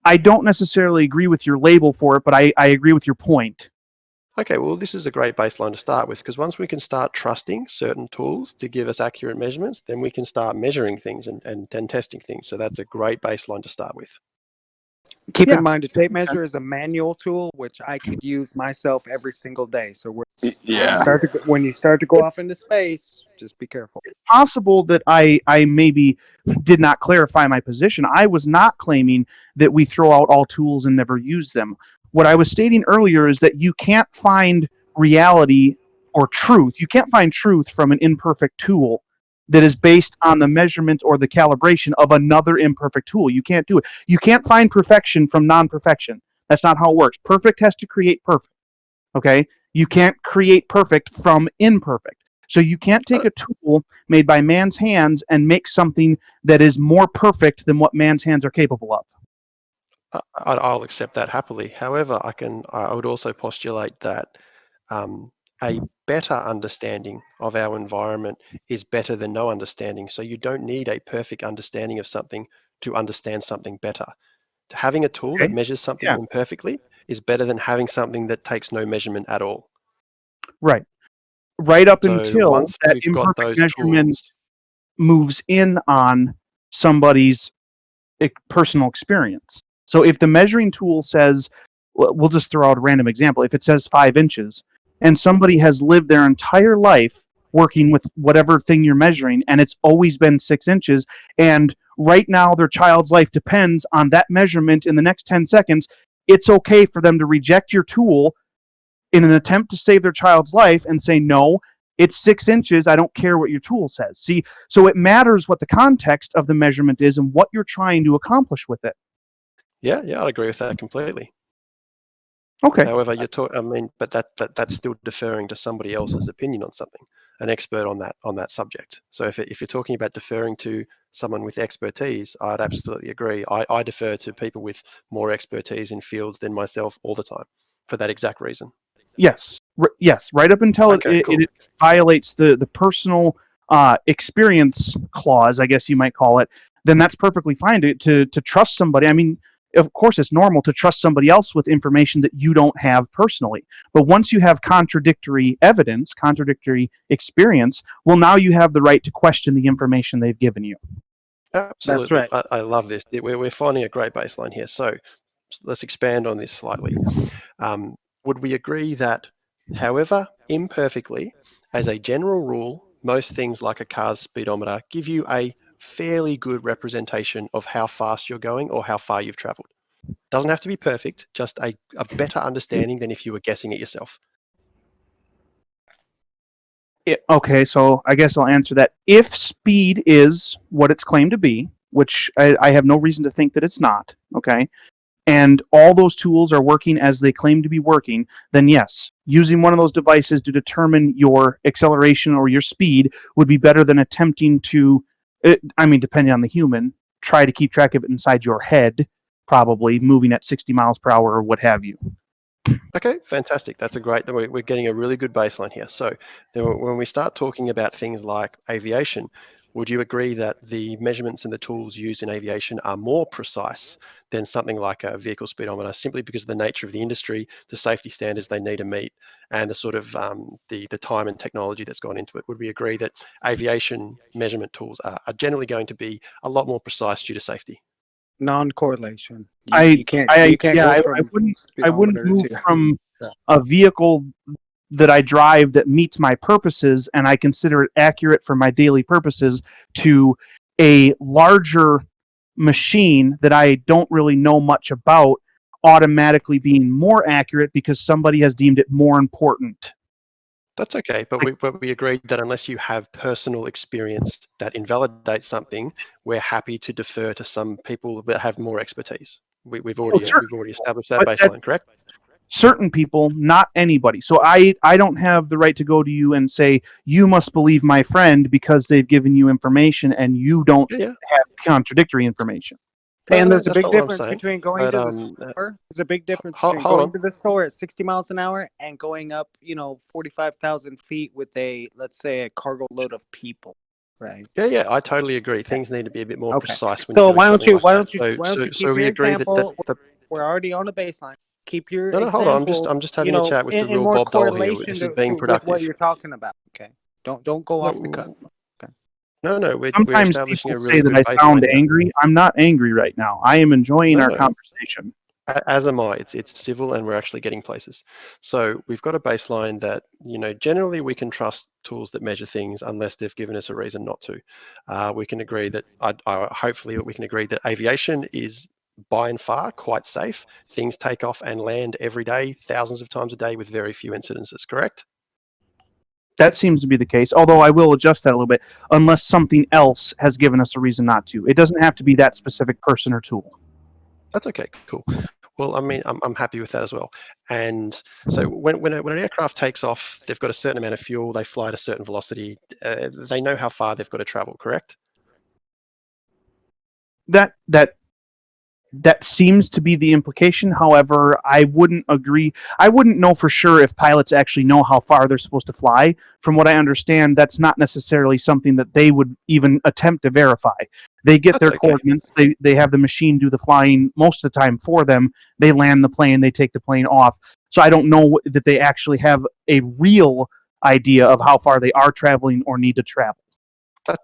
I don't necessarily agree with your label for it, but I agree with your point. Okay, well, this is a great baseline to start with, because once we can start trusting certain tools to give us accurate measurements, then we can start measuring things and testing things. So that's a great baseline to start with. Keep in mind, a tape measure is a manual tool, which I could use myself every single day. So when you start to go off into space, just be careful. It's possible that I maybe did not clarify my position. I was not claiming that we throw out all tools and never use them. What I was stating earlier is that you can't find reality or truth. You can't find truth from an imperfect tool that is based on the measurement or the calibration of another imperfect tool. You can't do it. You can't find perfection from non-perfection. That's not how it works. Perfect has to create perfect. Okay? You can't create perfect from imperfect. So you can't take a tool made by man's hands and make something that is more perfect than what man's hands are capable of. I'll accept that happily. However, I would also postulate that a better understanding of our environment is better than no understanding. So you don't need a perfect understanding of something to understand something better. Having a tool that measures something imperfectly is better than having something that takes no measurement at all. Right. Right up So until once that we've got imperfect those measurement tools, moves in on somebody's personal experience. So if the measuring tool says, we'll just throw out a random example, if it says 5 inches, and somebody has lived their entire life working with whatever thing you're measuring, and it's always been 6 inches, and right now their child's life depends on that measurement in the next 10 seconds, it's okay for them to reject your tool in an attempt to save their child's life and say, no, it's 6 inches, I don't care what your tool says. See, so it matters what the context of the measurement is and what you're trying to accomplish with it. yeah, I'd agree with that completely. Okay. However, but that's still deferring to somebody else's opinion on something, an expert on that subject. So if you're talking about deferring to someone with expertise, I'd absolutely agree. I defer to people with more expertise in fields than myself all the time for that exact reason. Yes, yes, right up until it violates the personal experience clause, I guess you might call it, then that's perfectly fine to trust somebody. I mean, of course, it's normal to trust somebody else with information that you don't have personally. But once you have contradictory evidence, contradictory experience, well, now you have the right to question the information they've given you. Absolutely. That's right. I love this. We're finding a great baseline here. So let's expand on this slightly. Would we agree that, however imperfectly, as a general rule, most things like a car's speedometer give you a fairly good representation of how fast you're going or how far you've traveled? Doesn't have to be perfect, just a better understanding than if you were guessing it yourself. Okay, so I guess I'll answer that. If speed is what it's claimed to be, which I have no reason to think that it's not, okay, and all those tools are working as they claim to be working, then yes, using one of those devices to determine your acceleration or your speed would be better than attempting to, depending on the human, try to keep track of it inside your head, probably moving at 60 miles per hour or what have you. Okay, fantastic. That's we're getting a really good baseline here. So then when we start talking about things like aviation, would you agree that the measurements and the tools used in aviation are more precise than something like a vehicle speedometer, simply because of the nature of the industry, the safety standards they need to meet, and the sort of the time and technology that's gone into it? Would we agree that aviation measurement tools are generally going to be a lot more precise due to safety? Non-correlation. I You can't go from I wouldn't speedometer move to- from a vehicle that I drive that meets my purposes and I consider it accurate for my daily purposes to a larger machine that I don't really know much about automatically being more accurate because somebody has deemed it more important. That's okay, but we agreed that unless you have personal experience that invalidates something, we're happy to defer to some people that have more expertise. We've already established that baseline, correct? Certain people, not anybody. So I don't have the right to go to you and say, you must believe my friend because they've given you information and you don't have contradictory information. And there's a big difference between going to the store. There's a big difference between going to the store at 60 miles an hour and going up, 45,000 feet with let's say, a cargo load of people. Right. Yeah, I totally agree. Things need to be a bit more precise. So why don't you keep your example? We're already on a baseline. Keep your example. Hold on. I'm just having a chat with the real Bob Dole here. This is being productive. What you're talking about. Okay. Don't go off the cuff. Okay. No. We're Sometimes establishing people a really say that I sound angry. I'm not angry right now. I am enjoying our conversation. As am I. It's civil, and we're actually getting places. So we've got a baseline that generally we can trust tools that measure things unless they've given us a reason not to. We can agree that hopefully we can agree that aviation is by and far quite safe. Things take off and land every day, thousands of times a day, with very few incidences. Correct? That seems to be the case. Although I will adjust that a little bit, unless something else has given us a reason not to. It doesn't have to be that specific person or tool. That's okay. Cool. Well, I mean, I'm happy with that as well. And so when an aircraft takes off, they've got a certain amount of fuel. They fly at a certain velocity. They know how far they've got to travel. Correct? That seems to be the implication. However, I wouldn't agree. I wouldn't know for sure if pilots actually know how far they're supposed to fly. From what I understand, that's not necessarily something that they would even attempt to verify. They get their coordinates. They have the machine do the flying most of the time for them. They land the plane. They take the plane off. So I don't know that they actually have a real idea of how far they are traveling or need to travel.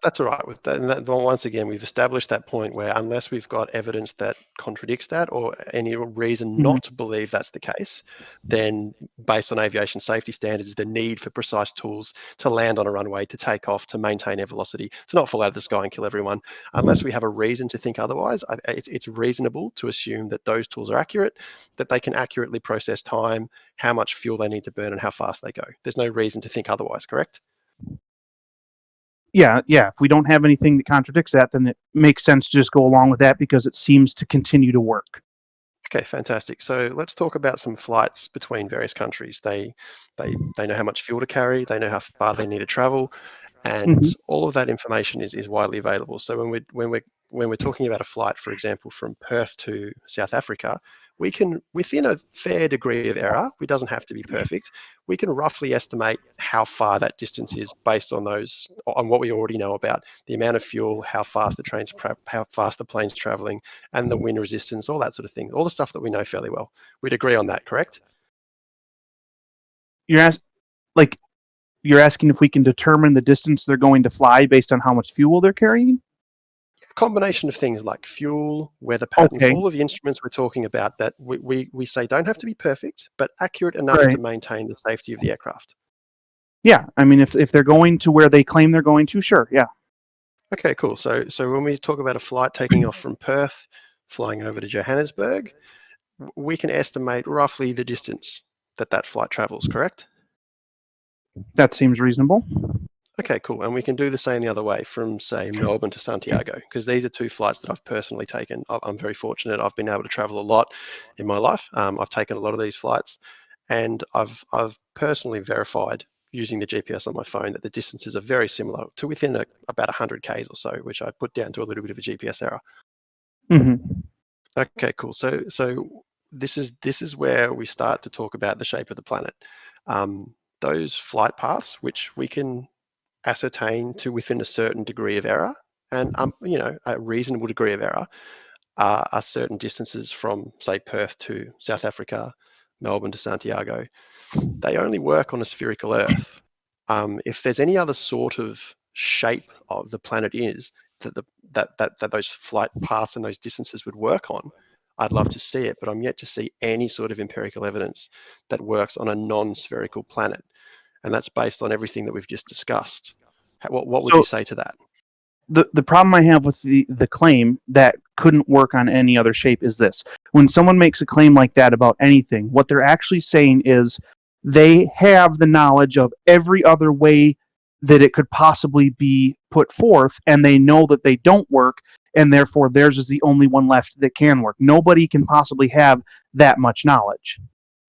That's all right with that. And once again, we've established that point where unless we've got evidence that contradicts that or any reason not to believe that's the case, then based on aviation safety standards, the need for precise tools to land on a runway, to take off, to maintain air velocity, to not fall out of the sky and kill everyone, unless we have a reason to think otherwise, it's reasonable to assume that those tools are accurate, that they can accurately process time, how much fuel they need to burn, and how fast they go. There's no reason to think otherwise, correct? Yeah. If we don't have anything that contradicts that, then it makes sense to just go along with that because it seems to continue to work. Okay, fantastic. So let's talk about some flights between various countries. They know how much fuel to carry. They know how far they need to travel, and all of that information is widely available. So when we're talking about a flight, for example, from Perth to South Africa, we can, within a fair degree of error, it doesn't have to be perfect, we can roughly estimate how far that distance is based on what we already know about the amount of fuel, how fast the plane's traveling, and the wind resistance, all that sort of thing, all the stuff that we know fairly well. We'd agree on that, correct? You're asking if we can determine the distance they're going to fly based on how much fuel they're carrying? A combination of things like fuel, weather patterns, all of the instruments we're talking about that we say don't have to be perfect, but accurate enough to maintain the safety of the aircraft. Yeah, I mean, if they're going to where they claim they're going to, sure, yeah. Okay, cool. So when we talk about a flight taking off from Perth, flying over to Johannesburg, we can estimate roughly the distance that flight travels, correct? That seems reasonable. Okay, cool. And we can do the same the other way from, say, Melbourne to Santiago, because these are two flights that I've personally taken. I'm very fortunate. I've been able to travel a lot in my life. I've taken a lot of these flights, and I've personally verified using the GPS on my phone that the distances are very similar to within about 100 Ks or so, which I put down to a little bit of a GPS error. Okay, cool. So this is where we start to talk about the shape of the planet. Those flight paths, which we can ascertain to within a certain degree of error, and a reasonable degree of error, are certain distances from, say, Perth to South Africa, Melbourne to Santiago. They only work on a spherical Earth. If there's any other sort of shape of the planet is that those flight paths and those distances would work on, I'd love to see it, but I'm yet to see any sort of empirical evidence that works on a non-spherical planet. and that's based on everything that we've just discussed. What would you say to that? The problem I have with the claim that couldn't work on any other shape is this. When someone makes a claim like that about anything, what they're actually saying is they have the knowledge of every other way that it could possibly be put forth, and they know that they don't work, and therefore theirs is the only one left that can work. Nobody can possibly have that much knowledge.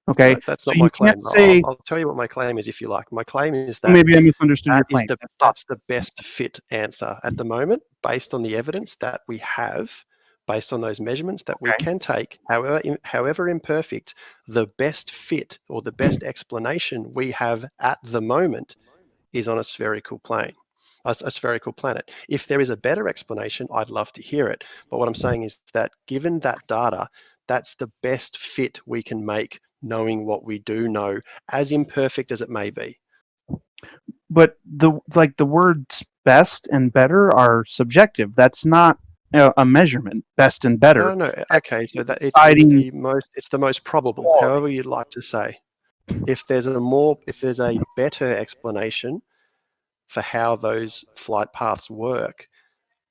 Okay, that's so not my claim. Say, I'll tell you what my claim is if you like. My claim is that maybe I misunderstood your claim. That's the best fit answer at the moment, based on the evidence that we have, based on those measurements that we can take, however imperfect. The best fit or the best explanation we have at the moment is on a spherical plane. A spherical planet. If there is a better explanation, I'd love to hear it. But what I'm saying is that given that data, that's the best fit we can make, knowing what we do know, as imperfect as it may be. But the words best and better are subjective. That's not a measurement. Best and better. No. Okay, so that it's the most probable. However you'd like to say. If there's a better explanation for how those flight paths work,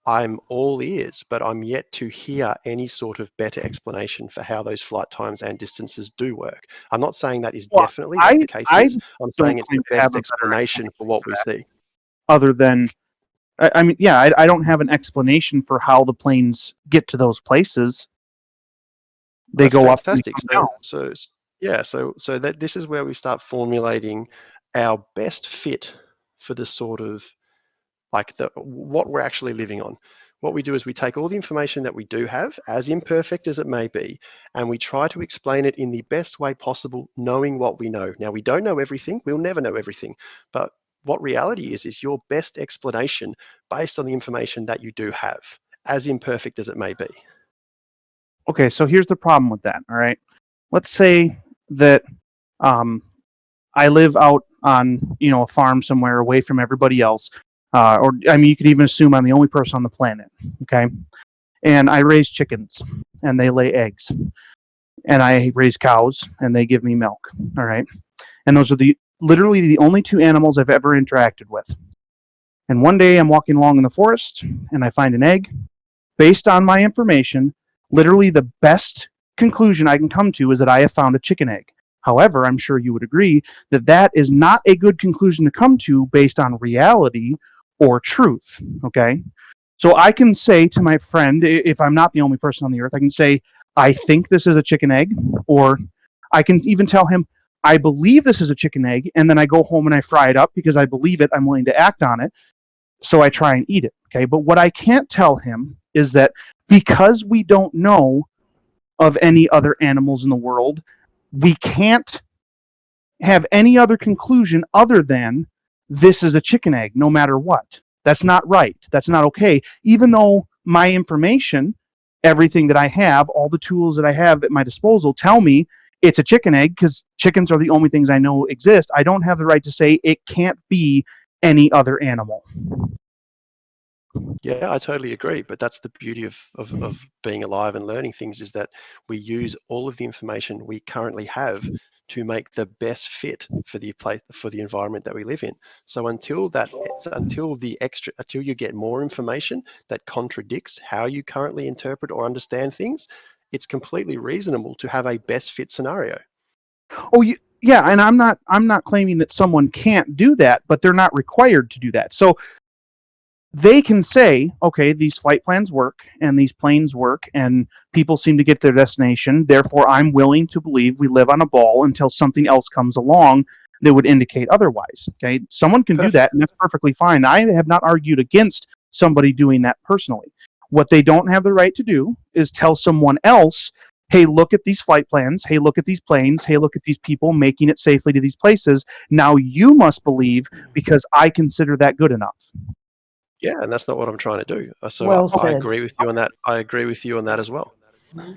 I'm all ears, but I'm yet to hear any sort of better explanation for how those flight times and distances do work. I'm not saying that is definitely what the case is. I'm saying it's the best explanation for what we see. Other than, I don't have an explanation for how the planes get to those places. They go up. Fantastic. So that this is where we start formulating our best fit for the sort of what we're actually living on. What we do is we take all the information that we do have, as imperfect as it may be, and we try to explain it in the best way possible, knowing what we know. Now, we don't know everything. We'll never know everything. But what reality is your best explanation based on the information that you do have, as imperfect as it may be. Okay, so here's the problem with that, all right? Let's say that I live out on, a farm somewhere away from everybody else. You could even assume I'm the only person on the planet, okay? And I raise chickens, and they lay eggs. And I raise cows, and they give me milk, all right? And those are literally the only two animals I've ever interacted with. And one day I'm walking along in the forest, and I find an egg. Based on my information, literally the best conclusion I can come to is that I have found a chicken egg. However, I'm sure you would agree that that is not a good conclusion to come to based on reality or truth, okay? So I can say to my friend, if I'm not the only person on the earth, I can say, I think this is a chicken egg, or I can even tell him, I believe this is a chicken egg, and then I go home and I fry it up because I believe it, I'm willing to act on it, so I try and eat it, okay? But what I can't tell him is that because we don't know of any other animals in the world, we can't have any other conclusion other than this is a chicken egg, no matter what. That's not right. That's not okay. Even though my information, everything that I have, all the tools that I have at my disposal tell me it's a chicken egg because chickens are the only things I know exist, I don't have the right to say it can't be any other animal. Yeah, I totally agree. But that's the beauty of being alive and learning things, is that we use all of the information we currently have to make the best fit for the environment that we live in. So until you get more information that contradicts how you currently interpret or understand things, it's completely reasonable to have a best fit scenario. Oh, yeah, and I'm not claiming that someone can't do that, but they're not required to do that. So they can say, okay, these flight plans work and these planes work and people seem to get to their destination. Therefore, I'm willing to believe we live on a ball until something else comes along that would indicate otherwise. Okay, someone can do that, and that's perfectly fine. I have not argued against somebody doing that personally. What they don't have the right to do is tell someone else, hey, look at these flight plans. Hey, look at these planes. Hey, look at these people making it safely to these places. Now you must believe because I consider that good enough. Yeah, and that's not what I'm trying to do. So I agree with you on that. I agree with you on that as well.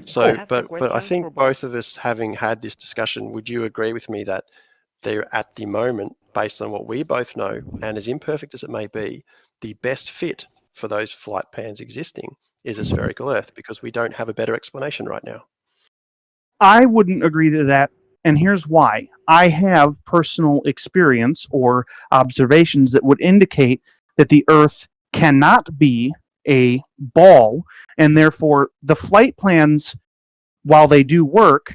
So, but I think both of us, having had this discussion, would you agree with me that they're at the moment, based on what we both know, and as imperfect as it may be, the best fit for those flight plans existing is a spherical Earth, because we don't have a better explanation right now? I wouldn't agree to that And here's why. I have personal experience or observations that would indicate that the Earth cannot be a ball, and therefore the flight plans, while they do work,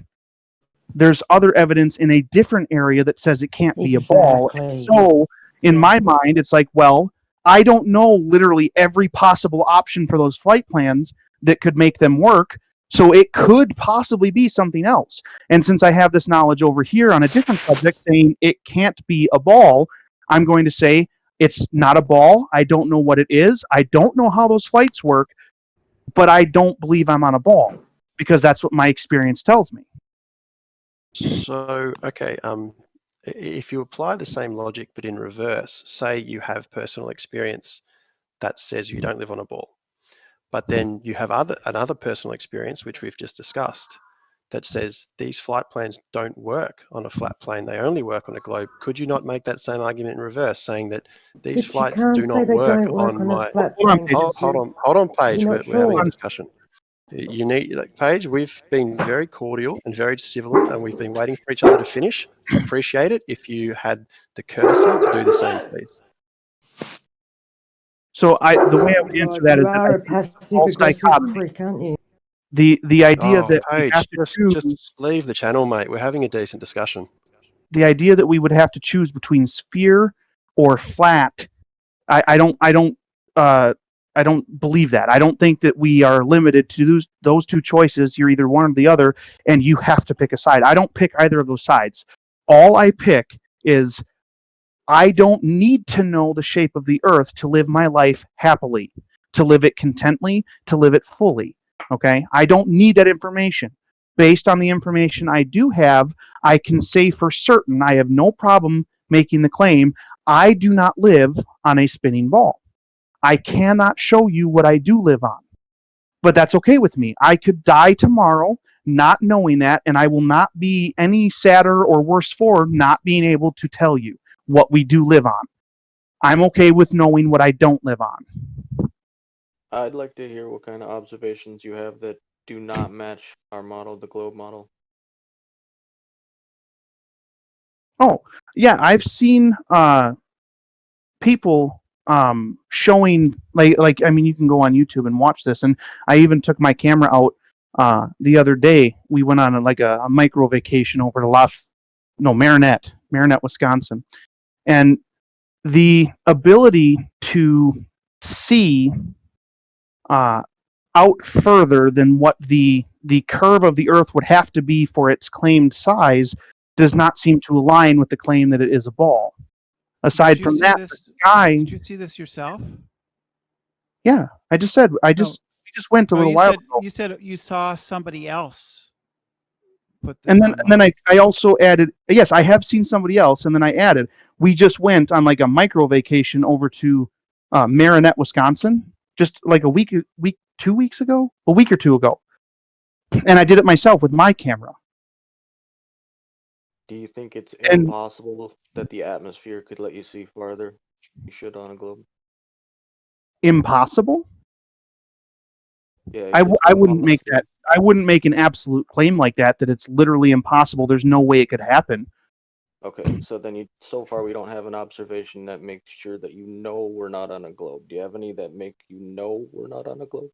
there's other evidence in a different area that says it can't be a ball. And so, in my mind, it's like, well, I don't know literally every possible option for those flight plans that could make them work. So it could possibly be something else. And since I have this knowledge over here on a different subject saying it can't be a ball, I'm going to say it's not a ball. I don't know what it is. I don't know how those flights work, but I don't believe I'm on a ball because that's what my experience tells me. So, okay, if you apply the same logic but in reverse, say you have personal experience that says you don't live on a ball, but then you have another personal experience, which we've just discussed, that says these flight plans don't work on a flat plane, they only work on a globe. Could you not make that same argument in reverse, saying that these flights do not work on my... Hold on, Paige, we're having a discussion. You need, like, Paige, we've been very cordial and very civil, and we've been waiting for each other to finish. Appreciate it if you had the courtesy to do the same, please. So the way I would answer that is that false dichotomy. The idea that we Paige, have to choose, just leave the channel, mate. We're having a decent discussion. the idea that we would have to choose between sphere or flat, I don't believe that. I don't think that we are limited to those two choices. You're either one or the other, and you have to pick a side. I don't pick either of those sides. All I pick is I don't need to know the shape of the earth to live my life happily, to live it contently, to live it fully. Okay? I don't need that information. Based on the information I do have, I can say for certain I have no problem making the claim I do not live on a spinning ball. I cannot show you what I do live on. But that's okay with me. I could die tomorrow not knowing that, and I will not be any sadder or worse for not being able to tell you what we do live on. I'm okay with knowing what I don't live on. I'd like to hear what kind of observations you have that do not match our model, the globe model. Oh, yeah, I've seen people showing, like I mean, you can go on YouTube and watch this, and I even took my camera out the other day. We went on a micro vacation over to Marinette, Wisconsin, and the ability to see out further than what the curve of the Earth would have to be for its claimed size does not seem to align with the claim that it is a ball. Aside from that, the sky. Did you see this yourself? Yeah, I just said we just went a little while ago. You said you saw somebody else put this. And then I also added, yes, I have seen somebody else, and then I added, we just went on like a micro vacation over to Marinette, Wisconsin, just like a week, 2 weeks ago, a week or two ago, and I did it myself with my camera. Do you think it's impossible that the atmosphere could let you see farther? You should on a globe. Impossible? Yeah, I wouldn't make that. I wouldn't make an absolute claim like that it's literally impossible. There's no way it could happen. Okay, so then so far we don't have an observation that makes sure that you know we're not on a globe. Do you have any that make you know we're not on a globe?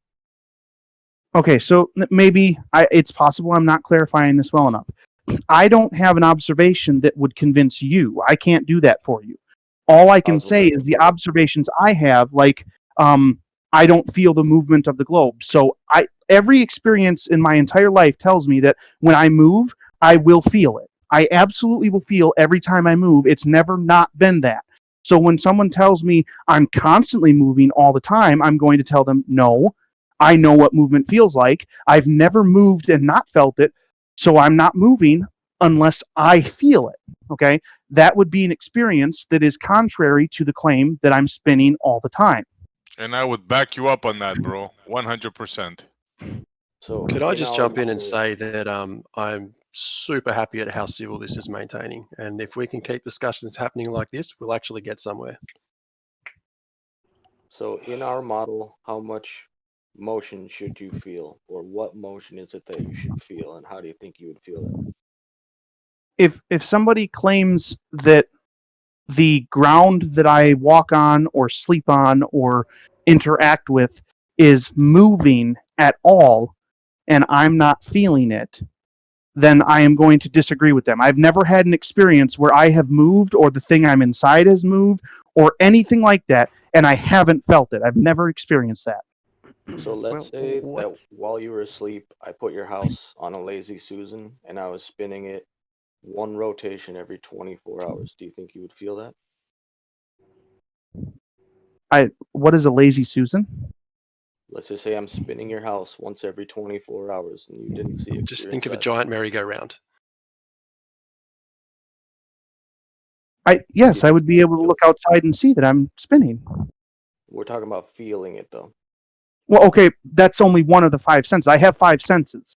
Okay, so maybe it's possible I'm not clarifying this well enough. I don't have an observation that would convince you. I can't do that for you. All I can say is the observations I have, like I don't feel the movement of the globe. So every experience in my entire life tells me that when I move, I will feel it. I absolutely will feel every time I move. It's never not been that. So when someone tells me I'm constantly moving all the time, I'm going to tell them, no, I know what movement feels like. I've never moved and not felt it. So I'm not moving unless I feel it, okay? That would be an experience that is contrary to the claim that I'm spinning all the time. And I would back you up on that, bro, 100%. So could I just jump in and say that I'm super happy at how civil this is maintaining, and if we can keep discussions happening like this, we'll actually get somewhere. So in our model, how much motion should you feel, or what motion is it that you should feel, and how do you think you would feel that? if somebody claims that the ground that I walk on or sleep on or interact with is moving at all, and I'm not feeling it, then I am going to disagree with them. I've never had an experience where I have moved or the thing I'm inside has moved or anything like that, and I haven't felt it. I've never experienced that. So let's say that while you were asleep, I put your house on a lazy Susan and I was spinning it one rotation every 24 hours. Do you think you would feel that? What is a lazy Susan? Let's just say I'm spinning your house once every 24 hours and you didn't see it. Just think of a giant merry-go-round. Yes, I would be able to look outside and see that I'm spinning. We're talking about feeling it though. Well, okay, that's only one of the five senses. I have five senses.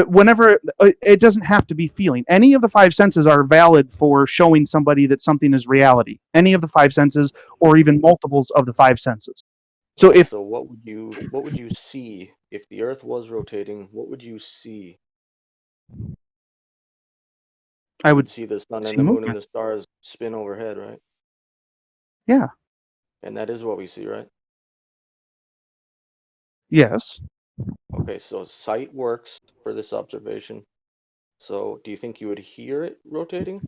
Whenever it doesn't have to be feeling. Any of the five senses are valid for showing somebody that something is reality. Any of the five senses, or even multiples of the five senses. So what would you see if the Earth was rotating? What would you see? I would see the sun see and the moon movement. and the stars spin overhead, right? Yeah. And that is what we see, right? Yes. Okay, so sight works for this observation. So do you think you would hear it rotating?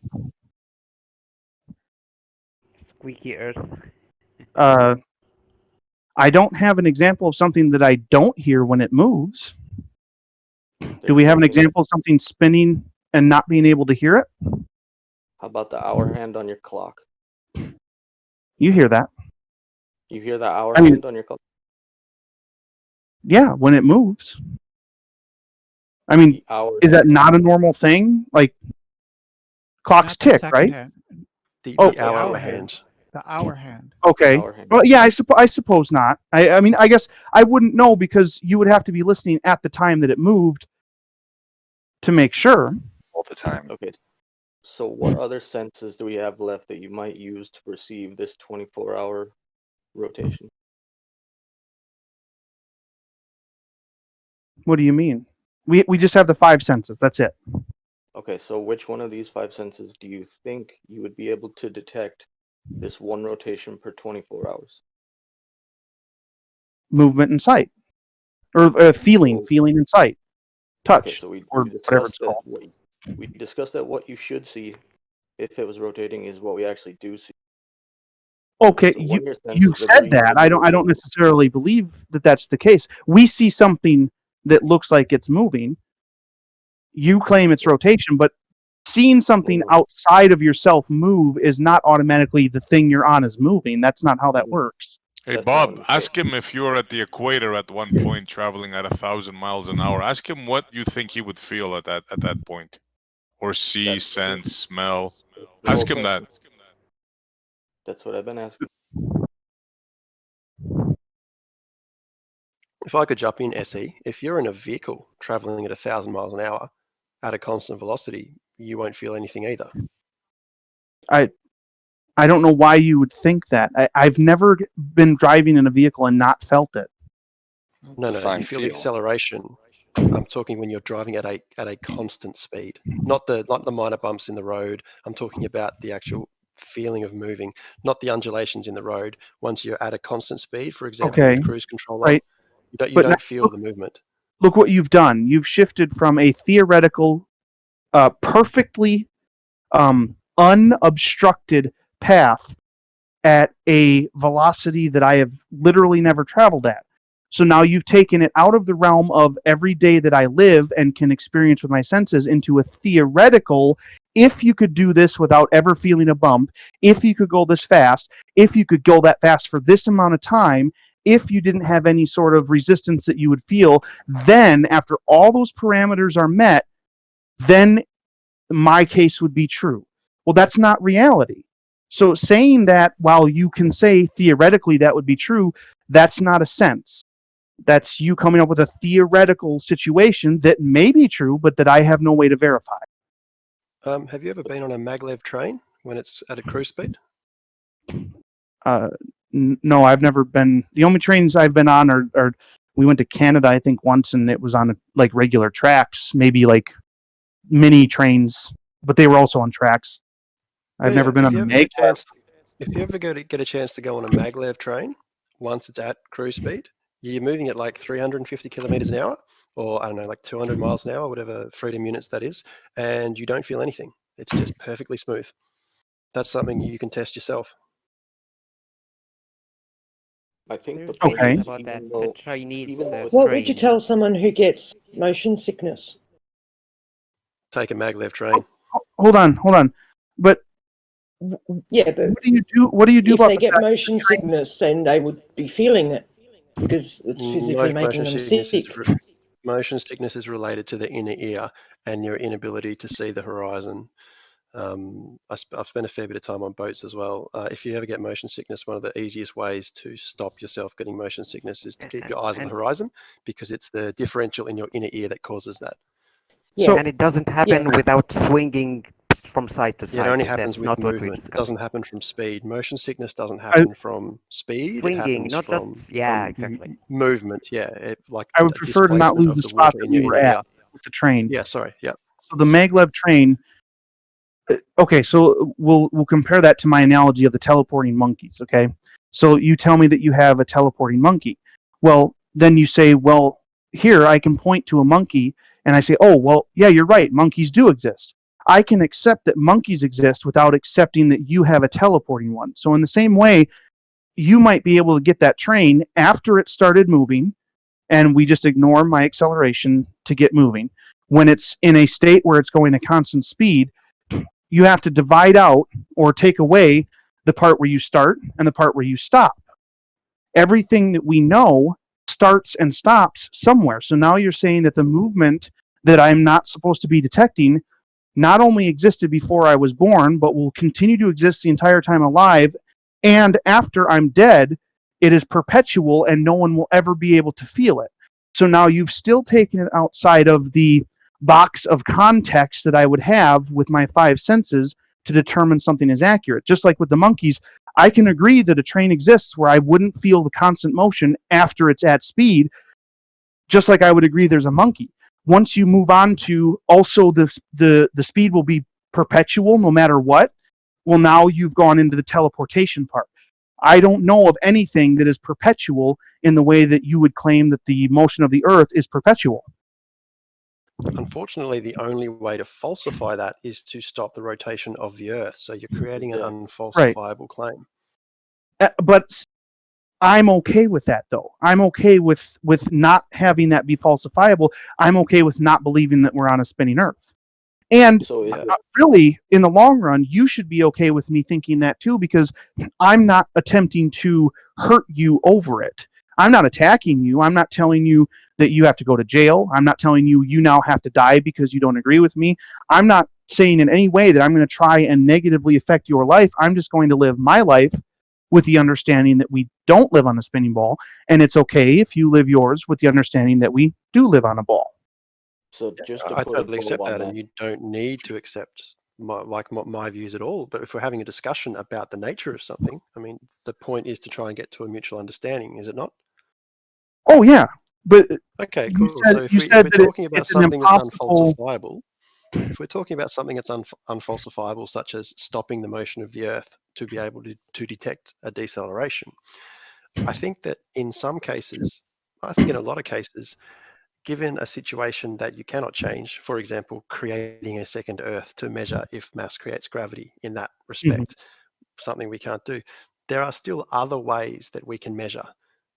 Squeaky Earth. I don't have an example of something that I don't hear when it moves. Do we have an example of something spinning and not being able to hear it? How about the hour hand on your clock? You hear that? You hear the hour hand on your clock? Yeah, when it moves. I mean, is that not a normal thing? Like, clocks tick, right? The Oh, hour hand. The hour hand. Okay. Well, yeah, I suppose not. I mean, I guess I wouldn't know because you would have to be listening at the time that it moved to make sure. All the time. Okay. So what other senses do we have left that you might use to perceive this 24-hour rotation? What do you mean? We just have the five senses. That's it. Okay, so which one of these five senses do you think you would be able to detect this one rotation per 24 hours? Movement and sight, or feeling and sight, touch, Okay, so or whatever it's called. We discussed that what you should see if it was rotating is what we actually do see. Okay, So what your you senses said agree that. with I don't necessarily believe that that's the case. We see something that looks like it's moving. You claim it's rotation, but seeing something outside of yourself move is not automatically the thing you're on is moving. That's not how that works. Hey, Bob, ask him if you were at the equator at one point traveling at 1,000 miles an hour. Ask him what you think he would feel at that point. Or see, sense, smell. Ask him that. That's what I've been asking. If I could jump in, SE, if you're in a vehicle traveling at 1,000 miles an hour at a constant velocity, you won't feel anything either. I don't know why you would think that. I've never been driving in a vehicle and not felt it. No, you feel the acceleration. I'm talking when you're driving at a constant speed, not the minor bumps in the road. I'm talking about the actual feeling of moving, not the undulations in the road. Once you're at a constant speed, for example, Okay, with cruise control, right. you don't feel the movement. Look what you've done. You've shifted from a theoretical, perfectly unobstructed path at a velocity that I have literally never traveled at. So now you've taken it out of the realm of every day that I live and can experience with my senses into a theoretical, if you could do this without ever feeling a bump, if you could go this fast, if you could go that fast for this amount of time, if you didn't have any sort of resistance that you would feel, then after all those parameters are met, then my case would be true. Well, that's not reality. So saying that while you can say theoretically that would be true, that's not a sense. That's you coming up with a theoretical situation that may be true, but that I have no way to verify. Have you ever been on a maglev train when it's at a cruise speed? No, I've never been. The only trains I've been on are we went to Canada, I think, once, and it was on like regular tracks, maybe like mini trains but they were also on tracks. I've never been on a maglev. If you ever get a chance to go on a maglev train, once it's at cruise speed, you're moving at like 350 kilometers an hour, or I don't know, like 200 miles an hour, whatever freedom units that is, and you don't feel anything. It's just perfectly smooth. That's something you can test yourself. I think the There's point videos is, about that. even The though, Chinese even with What would you train. tell someone who gets motion sickness? Take a maglev train. Hold on. But Yeah, but what do you do? What do you do if about they the get fact motion sickness, then they would be feeling it because it's physically making Motion them sickness sick. motion sickness is related to the inner ear and your inability to see the horizon. I've spent a fair bit of time on boats as well. If you ever get motion sickness, one of the easiest ways to stop yourself getting motion sickness is to keep your eyes on the horizon, because it's the differential in your inner ear that causes that. Yeah. And it doesn't happen without swinging from side to side. It only happens That's with not what we movement. It discussed. doesn't happen from speed. Motion sickness doesn't happen from speed. Swinging, it happens not from, just from exactly, movement. Yeah, like I would a prefer to not displacement lose of the the spot water that in we your were inner at ear. with the train. Yeah, sorry. Yeah. So the maglev train. Okay, so we'll compare that to my analogy of the teleporting monkeys. Okay, so you tell me that you have a teleporting monkey. Well, then you say, well, here I can point to a monkey, and I say, oh, well, yeah, you're right. Monkeys do exist. I can accept that monkeys exist without accepting that you have a teleporting one. So in the same way, you might be able to get that train after it started moving, and we just ignore my acceleration to get moving. When it's in a state where it's going at constant speed, you have to divide out or take away the part where you start and the part where you stop. Everything that we know starts and stops somewhere. So now you're saying that the movement that I'm not supposed to be detecting not only existed before I was born, but will continue to exist the entire time alive. And after I'm dead, it is perpetual and no one will ever be able to feel it. So now you've still taken it outside of the box of context that I would have with my five senses to determine something is accurate. Just like with the monkeys, I can agree that a train exists where I wouldn't feel the constant motion after it's at speed, just like I would agree there's a monkey. Once you move on to also the speed will be perpetual no matter what, well, now you've gone into the teleportation part. I don't know of anything that is perpetual in the way that you would claim that the motion of the Earth is perpetual. Unfortunately, the only way to falsify that is to stop the rotation of the Earth. So you're creating an unfalsifiable claim. But I'm okay with that, though. I'm okay with not having that be falsifiable. I'm okay with not believing that we're on a spinning Earth. And really, in the long run, you should be okay with me thinking that too, because I'm not attempting to hurt you over it. I'm not attacking you. I'm not telling you that you have to go to jail. I'm not telling you you now have to die because you don't agree with me. I'm not saying in any way that I'm going to try and negatively affect your life. I'm just going to live my life with the understanding that we don't live on a spinning ball, and it's okay if you live yours with the understanding that we do live on a ball. So just to I put a totally bow accept on that, and you don't need to accept my views at all. But if we're having a discussion about the nature of something, I mean, the point is to try and get to a mutual understanding, is it not? Oh yeah, but okay, cool. So if we're talking about something that's unfalsifiable, if we're talking about something that's unfalsifiable, such as stopping the motion of the Earth to be able to detect a deceleration, I think that in some cases, I think in a lot of cases, given a situation that you cannot change, for example, creating a second Earth to measure if mass creates gravity in that respect, something we can't do, there are still other ways that we can measure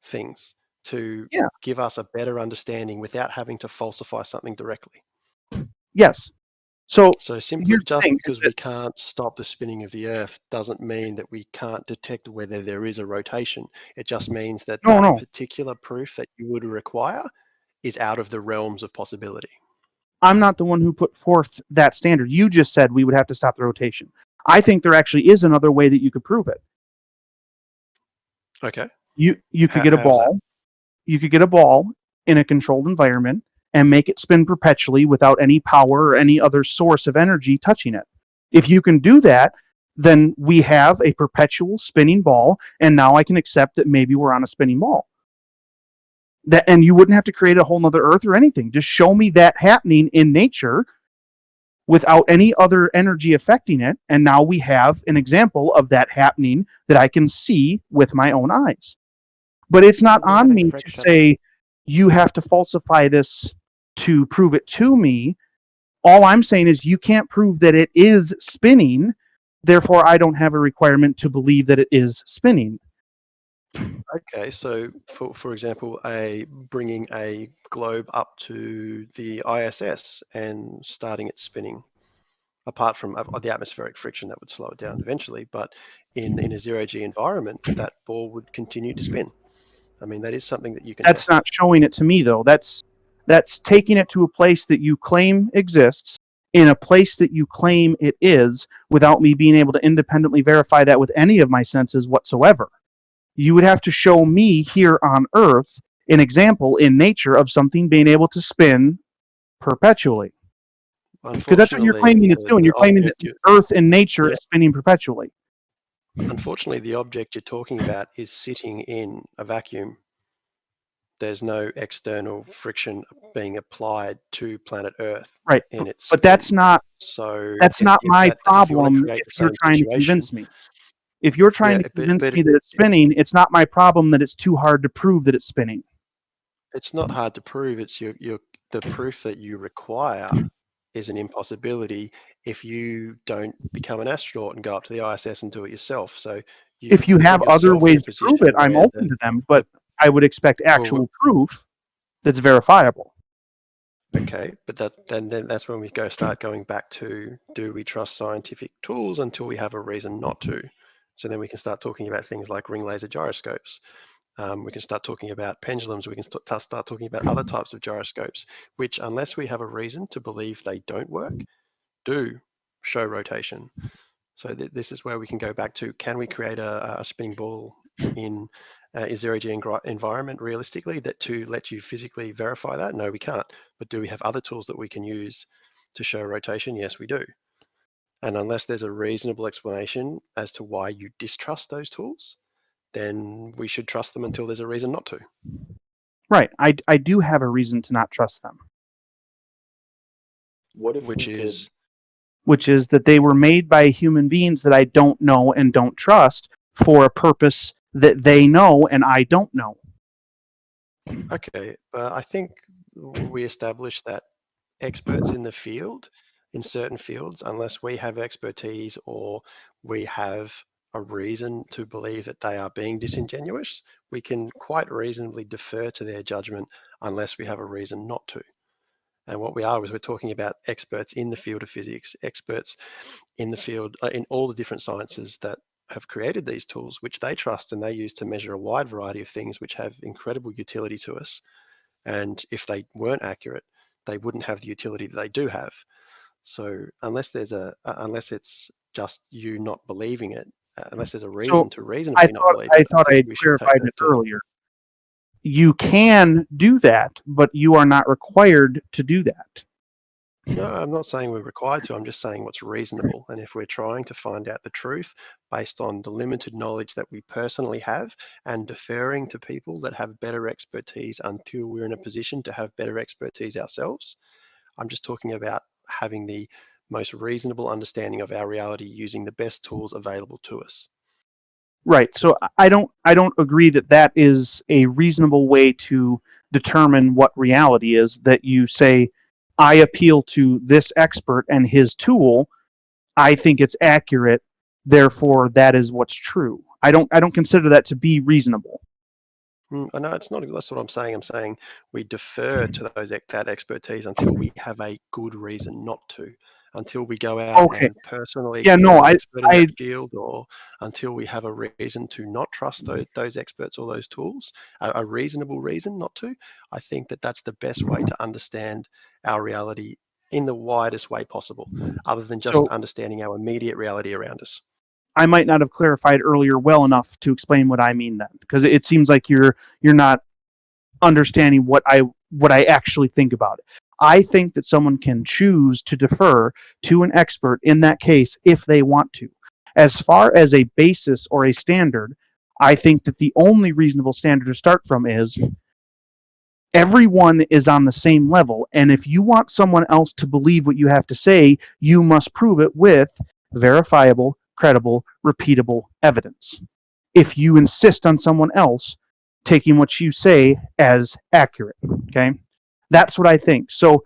things to give us a better understanding without having to falsify something directly. Yes. So simply just because we can't stop the spinning of the Earth doesn't mean that we can't detect whether there is a rotation. It just means that that particular proof that you would require is out of the realms of possibility. I'm not the one who put forth that standard. You just said we would have to stop the rotation. I think there actually is another way that you could prove it. Okay. You could get a ball. You could get a ball in a controlled environment and make it spin perpetually without any power or any other source of energy touching it. If you can do that, then we have a perpetual spinning ball, and now I can accept that maybe we're on a spinning ball. And you wouldn't have to create a whole nother Earth or anything. Just show me that happening in nature, without any other energy affecting it, and now we have an example of that happening that I can see with my own eyes. But it's not on me to say, you have to falsify this to prove it to me. All I'm saying is you can't prove that it is spinning, therefore I don't have a requirement to believe that it is spinning. Okay, so for example, bringing a globe up to the ISS and starting it spinning, apart from the atmospheric friction that would slow it down eventually, but in a zero-G environment, that ball would continue to spin. I mean, that is something that you can That's test. not showing it to me, though. That's taking it to a place that you claim exists, in a place that you claim it is, without me being able to independently verify that with any of my senses whatsoever. You would have to show me here on Earth an example in nature of something being able to spin perpetually. Because that's what you're claiming it's doing. You're claiming that Earth in nature is spinning perpetually. Unfortunately, the object you're talking about is sitting in a vacuum. There's no external friction being applied to planet Earth. Right, but that's not my problem if you're trying to convince me. If you're trying to convince me that it's spinning, it's not my problem that it's too hard to prove that it's spinning. It's not hard to prove. It's the proof that you require is an impossibility if you don't become an astronaut and go up to the ISS and do it yourself. So if you have other ways to prove it, I'm open to them, but I would expect actual proof that's verifiable. Okay, but then that's when we start going back to, do we trust scientific tools until we have a reason not to? So then we can start talking about things like ring laser gyroscopes. We can start talking about pendulums. We can start talking about other types of gyroscopes, which, unless we have a reason to believe they don't work, do show rotation. So this is where we can go back to, can we create a spinning ball in a zero-G environment realistically to let you physically verify that? No, we can't. But do we have other tools that we can use to show rotation? Yes, we do. And unless there's a reasonable explanation as to why you distrust those tools, then we should trust them until there's a reason not to. Right. I do have a reason to not trust them. Which is that they were made by human beings that I don't know and don't trust for a purpose that they know and I don't know. Okay, but I think we established that experts in the field, in certain fields, unless we have expertise or we have a reason to believe that they are being disingenuous, we can quite reasonably defer to their judgment unless we have a reason not to. And what we are is we're talking about experts in the field of physics, experts in the field, in all the different sciences that have created these tools, which they trust and they use to measure a wide variety of things which have incredible utility to us. And if they weren't accurate, they wouldn't have the utility that they do have. So unless it's just you not believing it, unless there's a reason to reasonably not believe it. I thought I had clarified it earlier. You can do that, but you are not required to do that. No, I'm not saying we're required to. I'm just saying what's reasonable. And if we're trying to find out the truth based on the limited knowledge that we personally have and deferring to people that have better expertise until we're in a position to have better expertise ourselves, I'm just talking about having the most reasonable understanding of our reality using the best tools available to us. Right. So I don't agree that that is a reasonable way to determine what reality is, that you say, I appeal to this expert and his tool, I think it's accurate, therefore that is what's true. I don't consider that to be reasonable. I know it's not. That's what I'm saying. I'm saying we defer to that expertise until we have a good reason not to. Until we go out and personally expert in that field, or until we have a reason to not trust those experts or those tools, a reasonable reason not to. I think that's the best way to understand our reality in the widest way possible, other than just understanding our immediate reality around us. I might not have clarified earlier well enough to explain what I mean then, because it seems like you're not understanding what I actually think about it. I think that someone can choose to defer to an expert in that case if they want to. As far as a basis or a standard, I think that the only reasonable standard to start from is everyone is on the same level. And if you want someone else to believe what you have to say, you must prove it with verifiable, credible, repeatable evidence. If you insist on someone else taking what you say as accurate, okay? That's what I think. So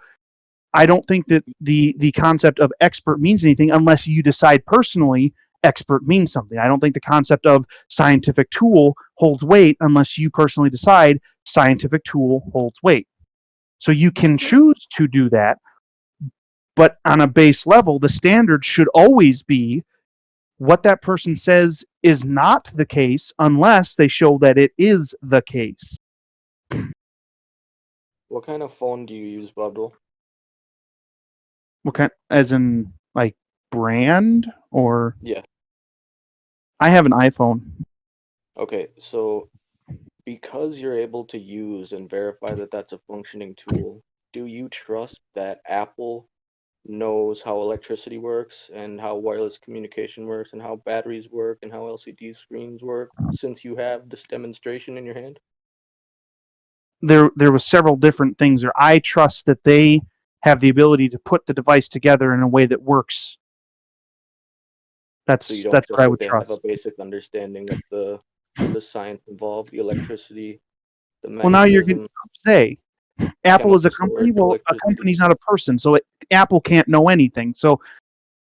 I don't think that the concept of expert means anything unless you decide personally expert means something. I don't think the concept of scientific tool holds weight unless you personally decide scientific tool holds weight. So you can choose to do that, but on a base level, the standard should always be what that person says is not the case unless they show that it is the case. What kind of phone do you use, Babdul? What kind, as in like brand or? Yeah. I have an iPhone. Okay, so because you're able to use and verify that that's a functioning tool, do you trust that Apple knows how electricity works and how wireless communication works and how batteries work and how LCD screens work, since you have this demonstration in your hand? There was several different things there. I trust that they have the ability to put the device together in a way that works. That's So you don't what I trust would that they trust. have a basic understanding of the science involved, the electricity, the Well, now you're mechanism, going to say Apple is a chemical company. storage, Well, a electricity. company's not a person, so Apple can't know anything. So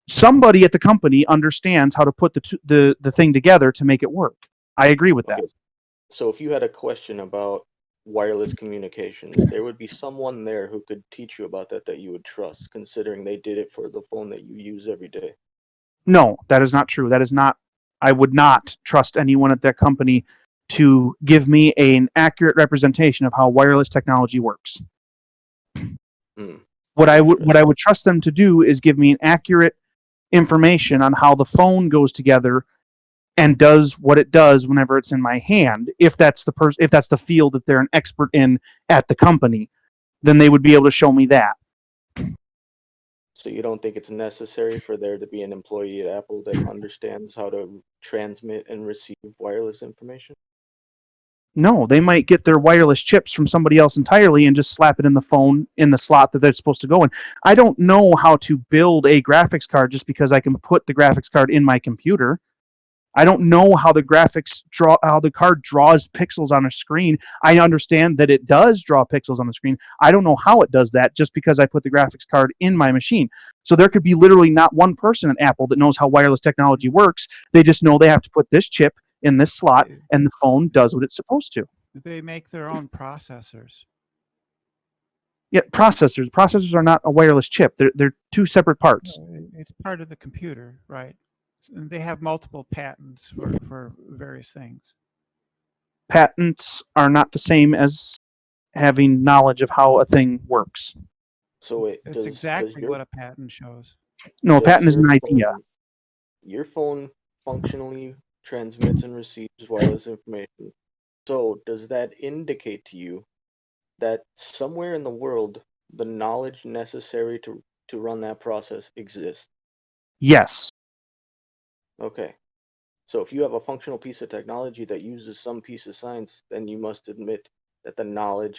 somebody at the company understands how to put the thing together to make it work. I agree with that. Okay. So if you had a question about wireless communications, there would be someone there who could teach you about that you would trust, considering they did it for the phone that you use every day. No, that is not true. That is not. I would not trust anyone at that company to give me an accurate representation of how wireless technology works. What I would trust them to do is give me an accurate information on how the phone goes together and does what it does whenever it's in my hand. If that's the field that they're an expert in at the company, then they would be able to show me that. So you don't think it's necessary for there to be an employee at Apple that understands how to transmit and receive wireless information? No, they might get their wireless chips from somebody else entirely and just slap it in the phone in the slot that they're supposed to go in. I don't know how to build a graphics card just because I can put the graphics card in my computer. I don't know how the card draws pixels on a screen. I understand that it does draw pixels on the screen. I don't know how it does that just because I put the graphics card in my machine. So there could be literally not one person at Apple that knows how wireless technology works. They just know they have to put this chip in this slot and the phone does what it's supposed to. They make their own processors. Yeah, processors are not a wireless chip. They're two separate parts. It's part of the computer, right? And they have multiple patents for various things. Patents are not the same as having knowledge of how a thing works. So wait, It's exactly what a patent shows. No, a patent is an idea. Your phone functionally transmits and receives wireless information. So does that indicate to you that somewhere in the world the knowledge necessary to run that process exists? Yes. Okay. So if you have a functional piece of technology that uses some piece of science, then you must admit that the knowledge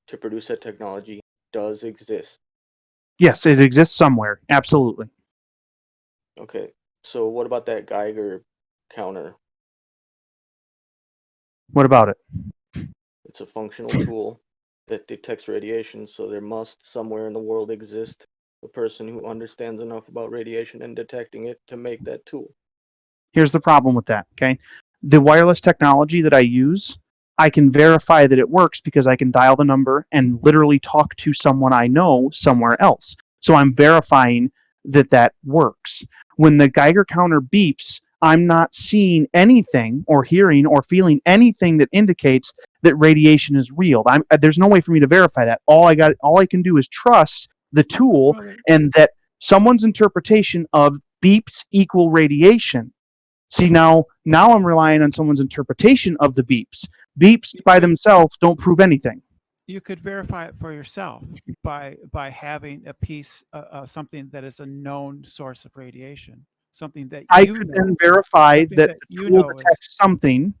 to produce that technology does exist. Yes, it exists somewhere. Absolutely. Okay. So what about that Geiger counter? What about it? It's a functional tool that detects radiation, so there must somewhere in the world exist a person who understands enough about radiation and detecting it to make that tool. Here's the problem with that, okay? The wireless technology that I use, I can verify that it works because I can dial the number and literally talk to someone I know somewhere else. So I'm verifying that that works. When the Geiger counter beeps, I'm not seeing anything or hearing or feeling anything that indicates that radiation is real. There's no way for me to verify that. All I can do is trust the tool and that someone's interpretation of beeps equal radiation. See, now I'm relying on someone's interpretation of the beeps. Beeps by themselves don't prove anything. You could verify it for yourself by having a piece, something that is a known source of radiation, something that I could then verify that the tool detects something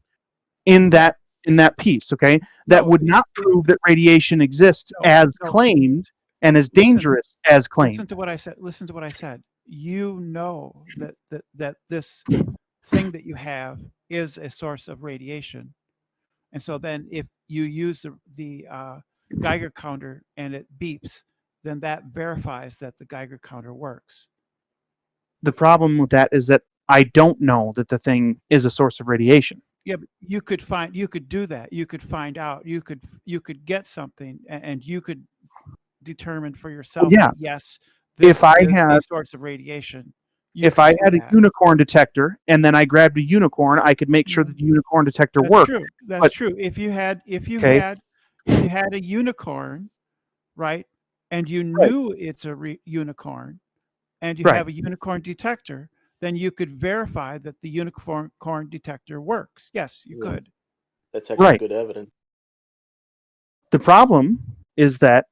in that in that piece, okay? That would not prove that radiation exists as claimed and as dangerous as claimed. Listen to what I said. Listen to what I said. You know that this thing that you have is a source of radiation, and so then if you use the Geiger counter and it beeps, then that verifies that the Geiger counter works. The problem with that is that I don't know that the thing is a source of radiation. Yeah, but you could do that. You could find out. You could get something, and you could determine for yourself. Yeah. That, yes, this If I is had a source of radiation. If I had a unicorn detector and then I grabbed a unicorn, I could make sure that the unicorn detector That's worked. true. That's But- true. If you had Okay. a unicorn, right, and you knew it's a unicorn, and you Right. have a unicorn detector, then you could verify that the unicorn detector works. Yes, you could. That's actually Right. good evidence. The problem is that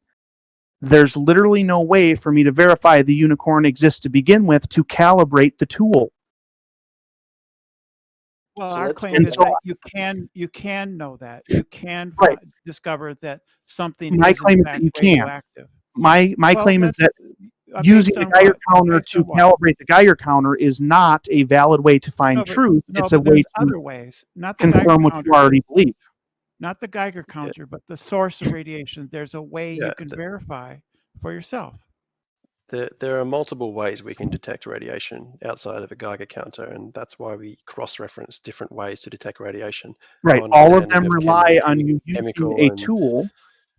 there's literally no way for me to verify the unicorn exists to begin with to calibrate the tool. Well, So our let's claim go is back. that you can know that. You can Right. discover that something My is claim in is fact that you can't. radioactive. My Well, claim is that based using the on Geiger what? counter Based to on what? calibrate the Geiger counter is not a valid way to find No, but, truth. no, It's a but way there's to other ways. Not the Geiger confirm what counter. you already believe. Not the Geiger counter, but the source of radiation. There's a way Yeah, you can verify for yourself. There are multiple ways we can detect radiation outside of a Geiger counter, and that's why we cross-reference different ways to detect radiation. Right. on All of understanding them rely on you using chemical a and- tool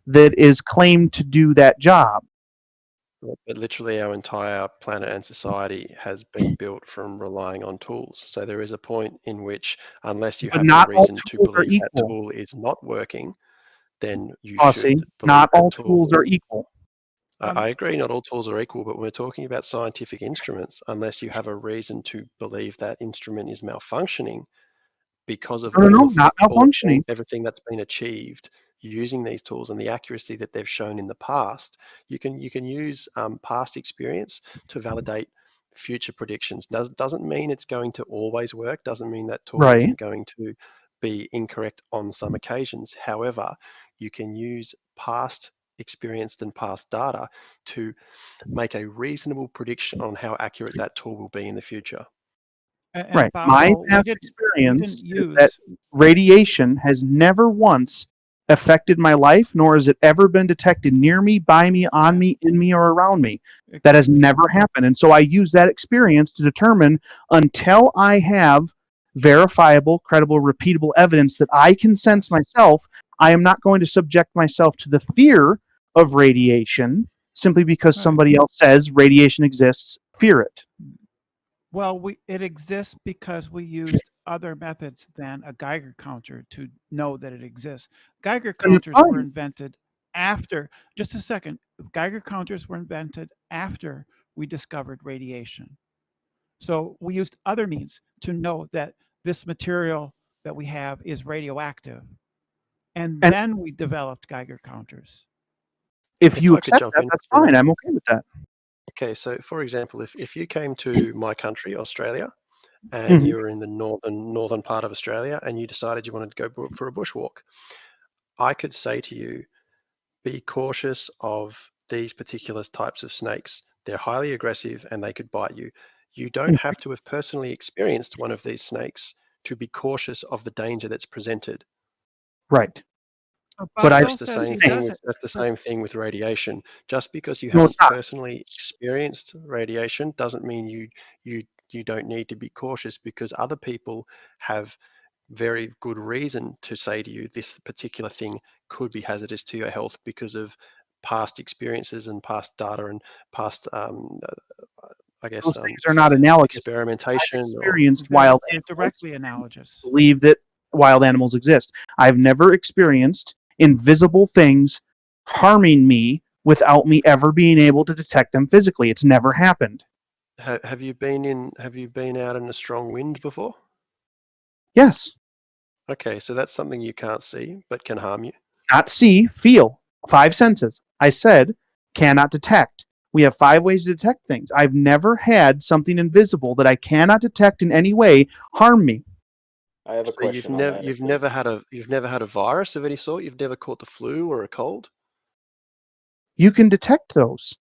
that is claimed to do that job. But literally our entire planet and society has been built from relying on tools. So there is a point in which, unless you But have not a all reason to tools are believe that equal. tool is not working, then you Aussie, should believe not that all tool. tools are equal. I agree, not all tools are equal, but when we're talking about scientific instruments, unless you have a reason to believe that instrument is malfunctioning because of No, all of not malfunctioning. everything that's been achieved using these tools and the accuracy that they've shown in the past, you can use past experience to validate future predictions. Doesn't mean it's going to always work. Doesn't mean that tool Right. isn't going to be incorrect on some occasions. However, you can use past experienced and past data to make a reasonable prediction on how accurate that tool will be in the future. And Right. My Pablo, past we experience didn't is that use radiation has never once affected my life, nor has it ever been detected near me, by me, on me, in me, or around me. That has never happened. And so I use that experience to determine, until I have verifiable, credible, repeatable evidence that I can sense myself, I am not going to subject myself to the fear of radiation simply because Right. somebody else says radiation exists. Fear it. Well, it exists because we used other methods than a Geiger counter to know that it exists. Geiger And it's counters were fine. invented after, just a second, Geiger counters were invented after we discovered radiation. So we used other means to know that this material that we have is radioactive. And then we developed Geiger counters. If you I could accept jump that, in that's for a fine. minute. I'm okay with that. Okay, so for example, if you came to my country, Australia, and you were in the northern part of Australia, and you decided you wanted to go for a bushwalk, I could say to you, be cautious of these particular types of snakes. They're highly aggressive and they could bite you. You don't have to have personally experienced one of these snakes to be cautious of the danger that's presented. Right. But I That's the same thing. That's the same thing with radiation. Just because you No, it's haven't not. personally experienced radiation doesn't mean you don't need to be cautious, because other people have very good reason to say to you this particular thing could be hazardous to your health because of past experiences and past data and past, I guess, Those things are not analogous. experimentation. I've experienced wild They're animals. directly analogous. Believe that wild animals exist. I've never experienced invisible things harming me without me ever being able to detect them physically. It's never happened. Have you been out in a strong wind before? Yes. Okay, so that's something you can't see but can harm you. Not see, feel. 5 senses. I said cannot detect. We have 5 ways to detect things. I've never had something invisible that I cannot detect in any way harm me. I have a So question you've on never that. you've never had a virus of any sort. You've never caught the flu or a cold You can detect those.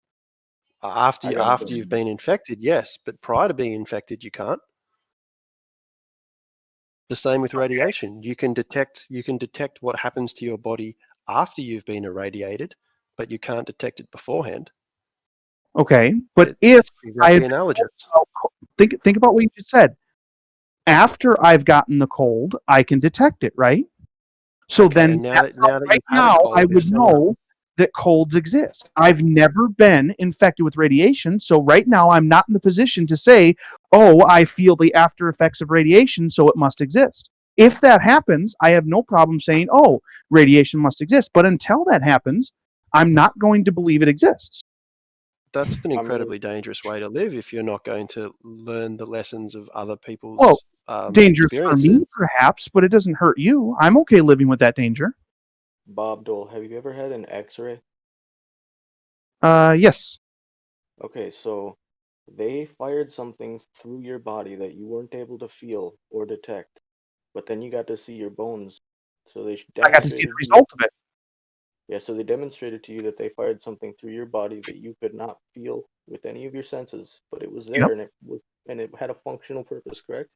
after I got after this. you've been infected. Yes, but prior to being infected, you can't. The same with radiation. You can detect what happens to your body after you've been irradiated, but you can't detect it beforehand. Okay, but if It's exactly I've analogous. think about what you just said. After I've gotten the cold, I can detect it, right? So Okay, then and now that right you've had a now, cold, I if would someone know that colds exist. I've never been infected with radiation, so right now I'm not in the position to say, "Oh, I feel the after effects of radiation, so it must exist." If that happens, I have no problem saying, "Oh, radiation must exist." But until that happens, I'm not going to believe it exists. that's an incredibly dangerous way to live if you're not going to learn the lessons of other people's Well, dangerous for experiences. me, perhaps, but it doesn't hurt you. I'm okay living with that danger. Bob Dole, have you ever had an X-ray? Yes. Okay, so they fired something through your body that you weren't able to feel or detect, but then you got to see your bones. So they I got to see the demonstrated to you. result of it. Yeah, so they demonstrated to you that they fired something through your body that you could not feel with any of your senses, but it was there Yep. and it had a functional purpose, correct?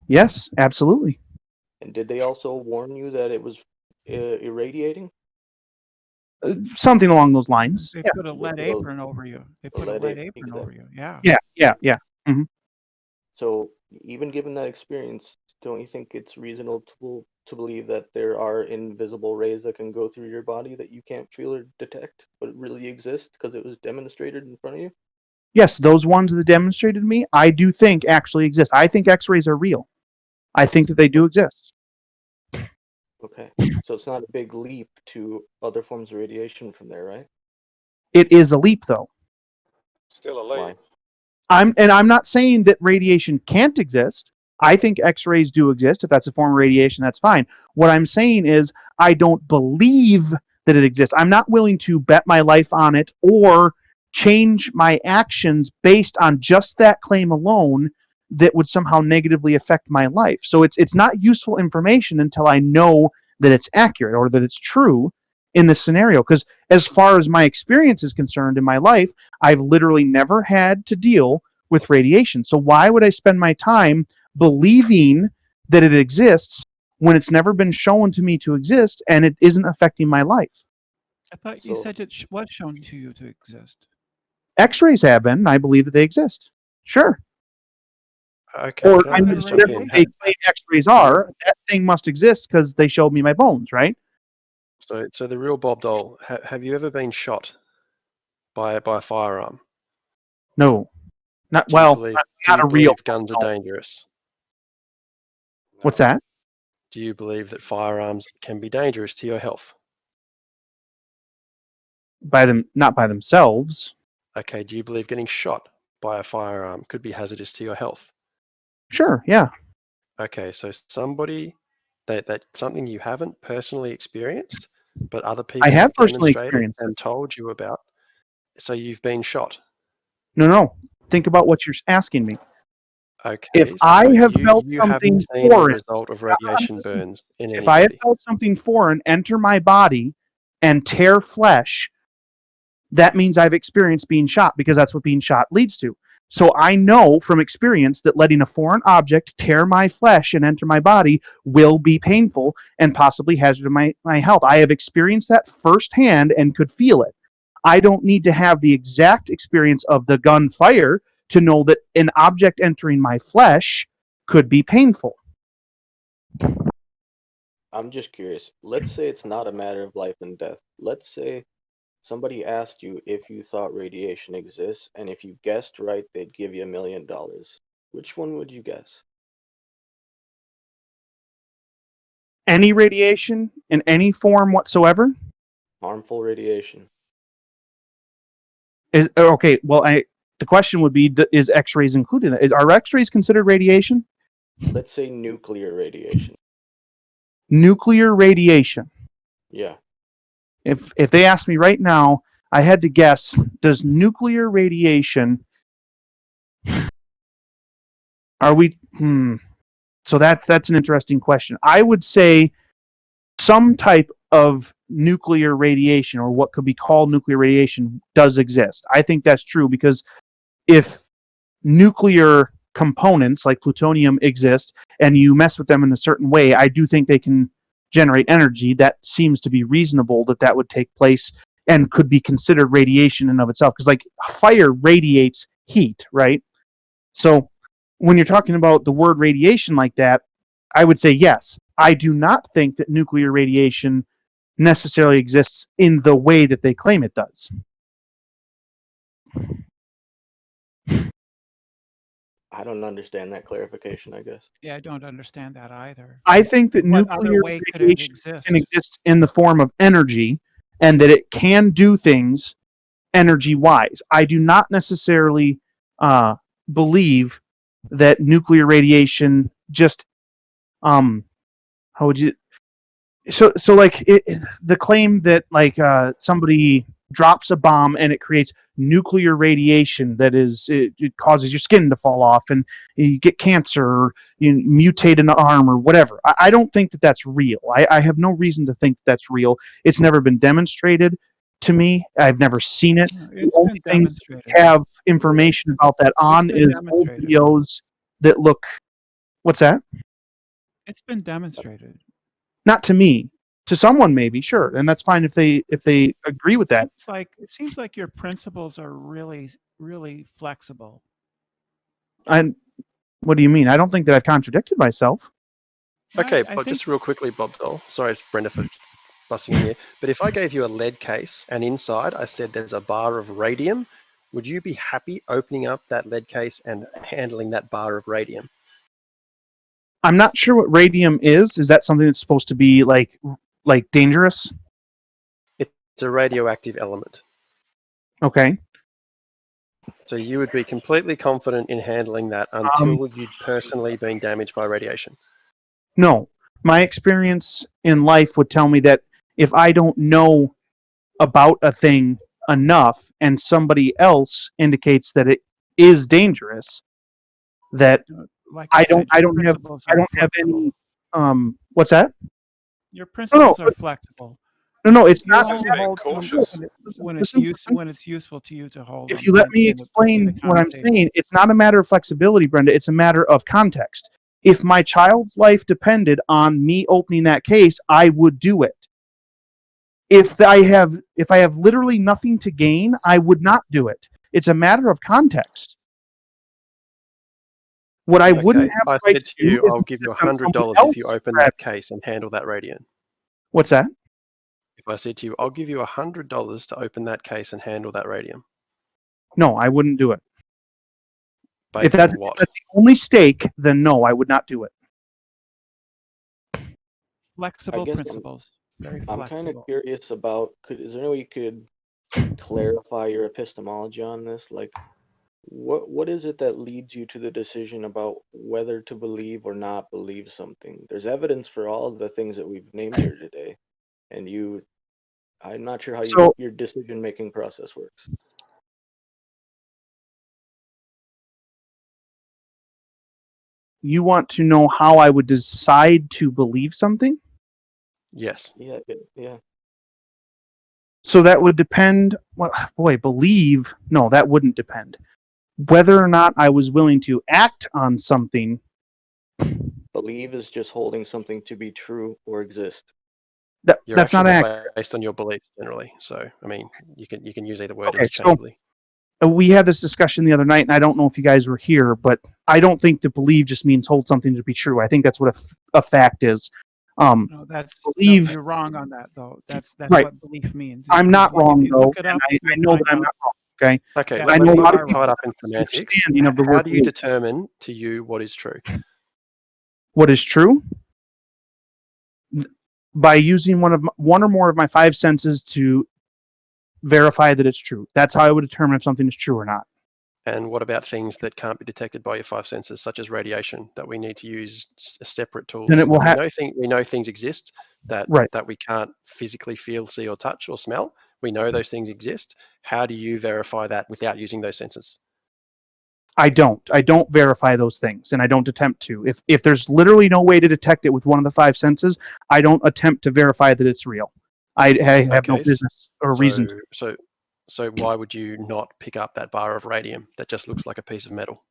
Yes, absolutely. And did they also warn you that it was irradiating? Something along those lines. They Yeah. put a lead apron over you. They put a lead apron over you. Yeah. Yeah. Hmm. So even given that experience, don't you think it's reasonable to believe that there are invisible rays that can go through your body that you can't feel or detect, but really exist because it was demonstrated in front of you? Yes, those ones that demonstrated to me, I do think actually exist. I think X-rays are real. I think that they do exist. Okay, so it's not a big leap to other forms of radiation from there, right? It is a leap, though. Still a leap. I'm not saying that radiation can't exist. I think X-rays do exist. If that's a form of radiation, that's fine. What I'm saying is I don't believe that it exists. I'm not willing to bet my life on it or change my actions based on just that claim alone that would somehow negatively affect my life. So it's not useful information until I know that it's accurate or that it's true in this scenario. Because as far as my experience is concerned in my life, I've literally never had to deal with radiation. So why would I spend my time believing that it exists when it's never been shown to me to exist and it isn't affecting my life? I thought you said it was shown to you to exist. X-rays have been, and I believe that they exist. Sure. Okay. Or can I I mean, just jump whatever in? they claim X-rays are, that thing must exist because they showed me my bones, right? So the real Bob Dole, have you ever been shot by a firearm? No, not Do you well. believe, Not a real. guns are dangerous? What's that? Do you believe that firearms can be dangerous to your health? Not by themselves. Okay. Do you believe getting shot by a firearm could be hazardous to your health? Sure. Yeah. Okay. So somebody that something you haven't personally experienced, but other people I have personally demonstrated experienced and told you about. So you've been shot. No. Think about what you're asking me. Okay. If I have felt you something haven't seen the foreign, result of radiation burns in if I have anybody. felt something foreign enter my body and tear flesh, that means I've experienced being shot because that's what being shot leads to. So I know from experience that letting a foreign object tear my flesh and enter my body will be painful and possibly hazard to my health. I have experienced that firsthand and could feel it. I don't need to have the exact experience of the gunfire to know that an object entering my flesh could be painful. I'm just curious. Let's say it's not a matter of life and death. Let's say somebody asked you if you thought radiation exists, and if you guessed right, they'd give you $1 million. Which one would you guess? Any radiation in any form whatsoever? Harmful radiation. Is okay. Well, the question would be: is X-rays included? Are X-rays considered radiation? Let's say nuclear radiation. Nuclear radiation. Yeah. If they asked me right now, I had to guess: does nuclear radiation? Are we? So that's an interesting question. I would say some type of nuclear radiation, or what could be called nuclear radiation, does exist. I think that's true because if nuclear components like plutonium exist and you mess with them in a certain way, I do think they can generate energy. That seems to be reasonable that would take place and could be considered radiation in of itself, because like fire radiates heat, right? So when you're talking about the word radiation like that, I would say yes. I do not think that nuclear radiation necessarily exists in the way that they claim it does. I don't understand that clarification, I guess. Yeah, I don't understand that either. I think that What other nuclear way could it radiation exist? can exist in the form of energy, and that it can do things energy-wise. I do not necessarily believe that nuclear radiation just how would you so like the claim that like somebody drops a bomb and it creates nuclear radiation that it causes your skin to fall off and you get cancer, or you mutate an arm or whatever. I don't think that that's real. I have no reason to think that's real. It's never been demonstrated to me. I've never seen it. The only things we have information about that on is old videos that look. What's that? It's been demonstrated. Not to me. To someone, maybe, sure, and that's fine if they agree with that. It seems like your principles are really, really flexible. What do you mean? I don't think that I've contradicted myself. Okay, but just real quickly, Bob Dole. Sorry, Brenda, for busting in here. But if I gave you a lead case and inside I said there's a bar of radium, would you be happy opening up that lead case and handling that bar of radium? I'm not sure what radium is. Is that something that's supposed to be like dangerous? It's a radioactive element. Okay. So you would be completely confident in handling that until you'd personally been damaged by radiation? No. My experience in life would tell me that if I don't know about a thing enough and somebody else indicates that it is dangerous, that I don't have any what's that? Your principles are flexible. No, it's not. When it's useful to you to hold. If you let me explain what I'm saying, it's not a matter of flexibility, Brenda. It's a matter of context. If my child's life depended on me opening that case, I would do it. If I have literally nothing to gain, I would not do it. It's a matter of context. What I wouldn't have I right said to you, I'll give you $100 if you open that case and handle that radium. What's that? If I said to you, I'll give you $100 to open that case and handle that radium. No, I wouldn't do it. Based If that's on what? the only stake, then no, I would not do it. Flexible principles. Very I'm flexible. kind of curious about, is there any way you could clarify your epistemology on this? Like, what is it that leads you to the decision about whether to believe or not believe something? There's evidence for all of the things that we've named here today, and I'm not sure how your decision-making process works. You want to know how I would decide to believe something? Yes. Yeah. So that would depend. Well, boy, believe? No, that wouldn't depend. Whether or not I was willing to act on something. Believe is just holding something to be true or exist. That's not accurate. Based on your beliefs generally. So, I mean, you can use either word Okay, interchangeably. So we had this discussion the other night, and I don't know if you guys were here, but I don't think that believe just means hold something to be true. I think that's what a fact is. No, Believe. you're wrong on that, though. That's right. what belief means. I'm not wrong, though. Look it up, I know that I'm not wrong. Okay. Okay. I know a lot of people tied up in semantics. Of the How word do you determine to you what is true? What is true? By using one or more of my five senses to verify that it's true. That's how I would determine if something is true or not. And what about things that can't be detected by your five senses, such as radiation, that we need to use separate tools? Then it will we know things exist that we can't physically feel, see, or touch or smell. We know those things exist. How do you verify that without using those senses? I don't verify those things, and I don't attempt to. If there's literally no way to detect it with one of the five senses, I don't attempt to verify that it's real. I have no Okay, business or reason to. So why would you not pick up that bar of radium that just looks like a piece of metal?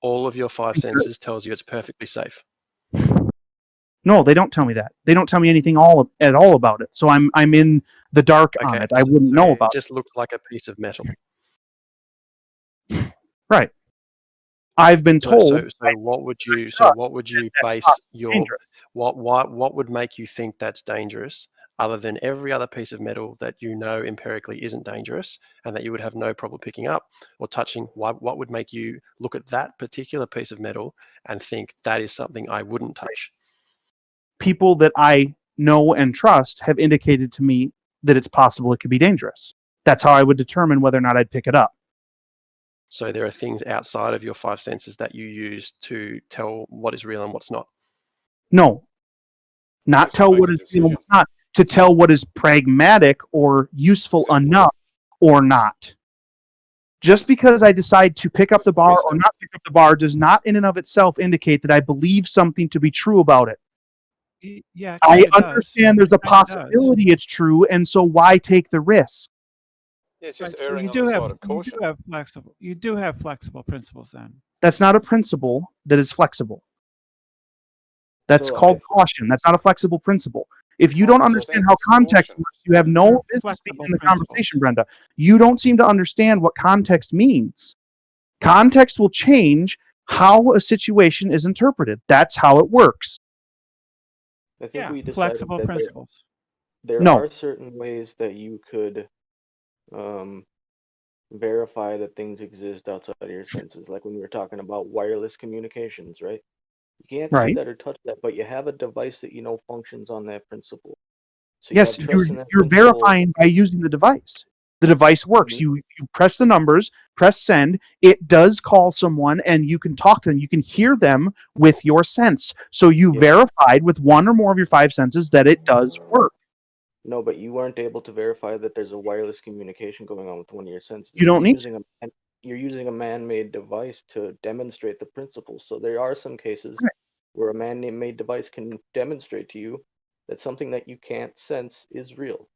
All of your five senses tells you it's perfectly safe. No, they don't tell me that. They don't tell me anything at all about it. So I'm in the dark on Okay, it. I wouldn't know about it. Just looks like a piece of metal. Right. I've been told. So what would you base your what would make you think that's dangerous, other than every other piece of metal that you know empirically isn't dangerous and that you would have no problem picking up or touching? What would make you look at that particular piece of metal and think that is something I wouldn't touch? People that I know and trust have indicated to me that it's possible it could be dangerous. That's how I would determine whether or not I'd pick it up. So there are things outside of your five senses that you use to tell what is real and what's not. No, not tell what is real and what's not. To tell what is pragmatic or useful enough or not. Just because I decide to pick up the bar or not pick up the bar does not in and of itself indicate that I believe something to be true about it. Yeah, I understand there's a possibility it's true, and so why take the risk? Yeah, it's just So erring you on do the have side of caution. you do have flexible principles then. That's not a principle that is flexible. That's So, called caution. That's not a flexible principle. If you don't understand how context works, you have no business being in the conversation, Brenda. You don't seem to understand what context means. Context will change how a situation is interpreted. That's how it works. I think we decided flexible that principles. there No. are certain ways that you could verify that things exist outside of your senses, like when we were talking about wireless communications, right? You can't see Right. that or touch that, but you have a device that you know functions on that principle. So Yes, you have trust in that you're principle. verifying by using the device. The device works. Mhm. You press the numbers, press send. It does call someone, and you can talk to them. You can hear them with your sense. So you verified with one or more of your five senses that it does work. No, but you weren't able to verify that there's a wireless communication going on with one of your senses. You don't need You're using a man-made device to demonstrate the principle. So there are some cases where a man-made device can demonstrate to you that something that you can't sense is real.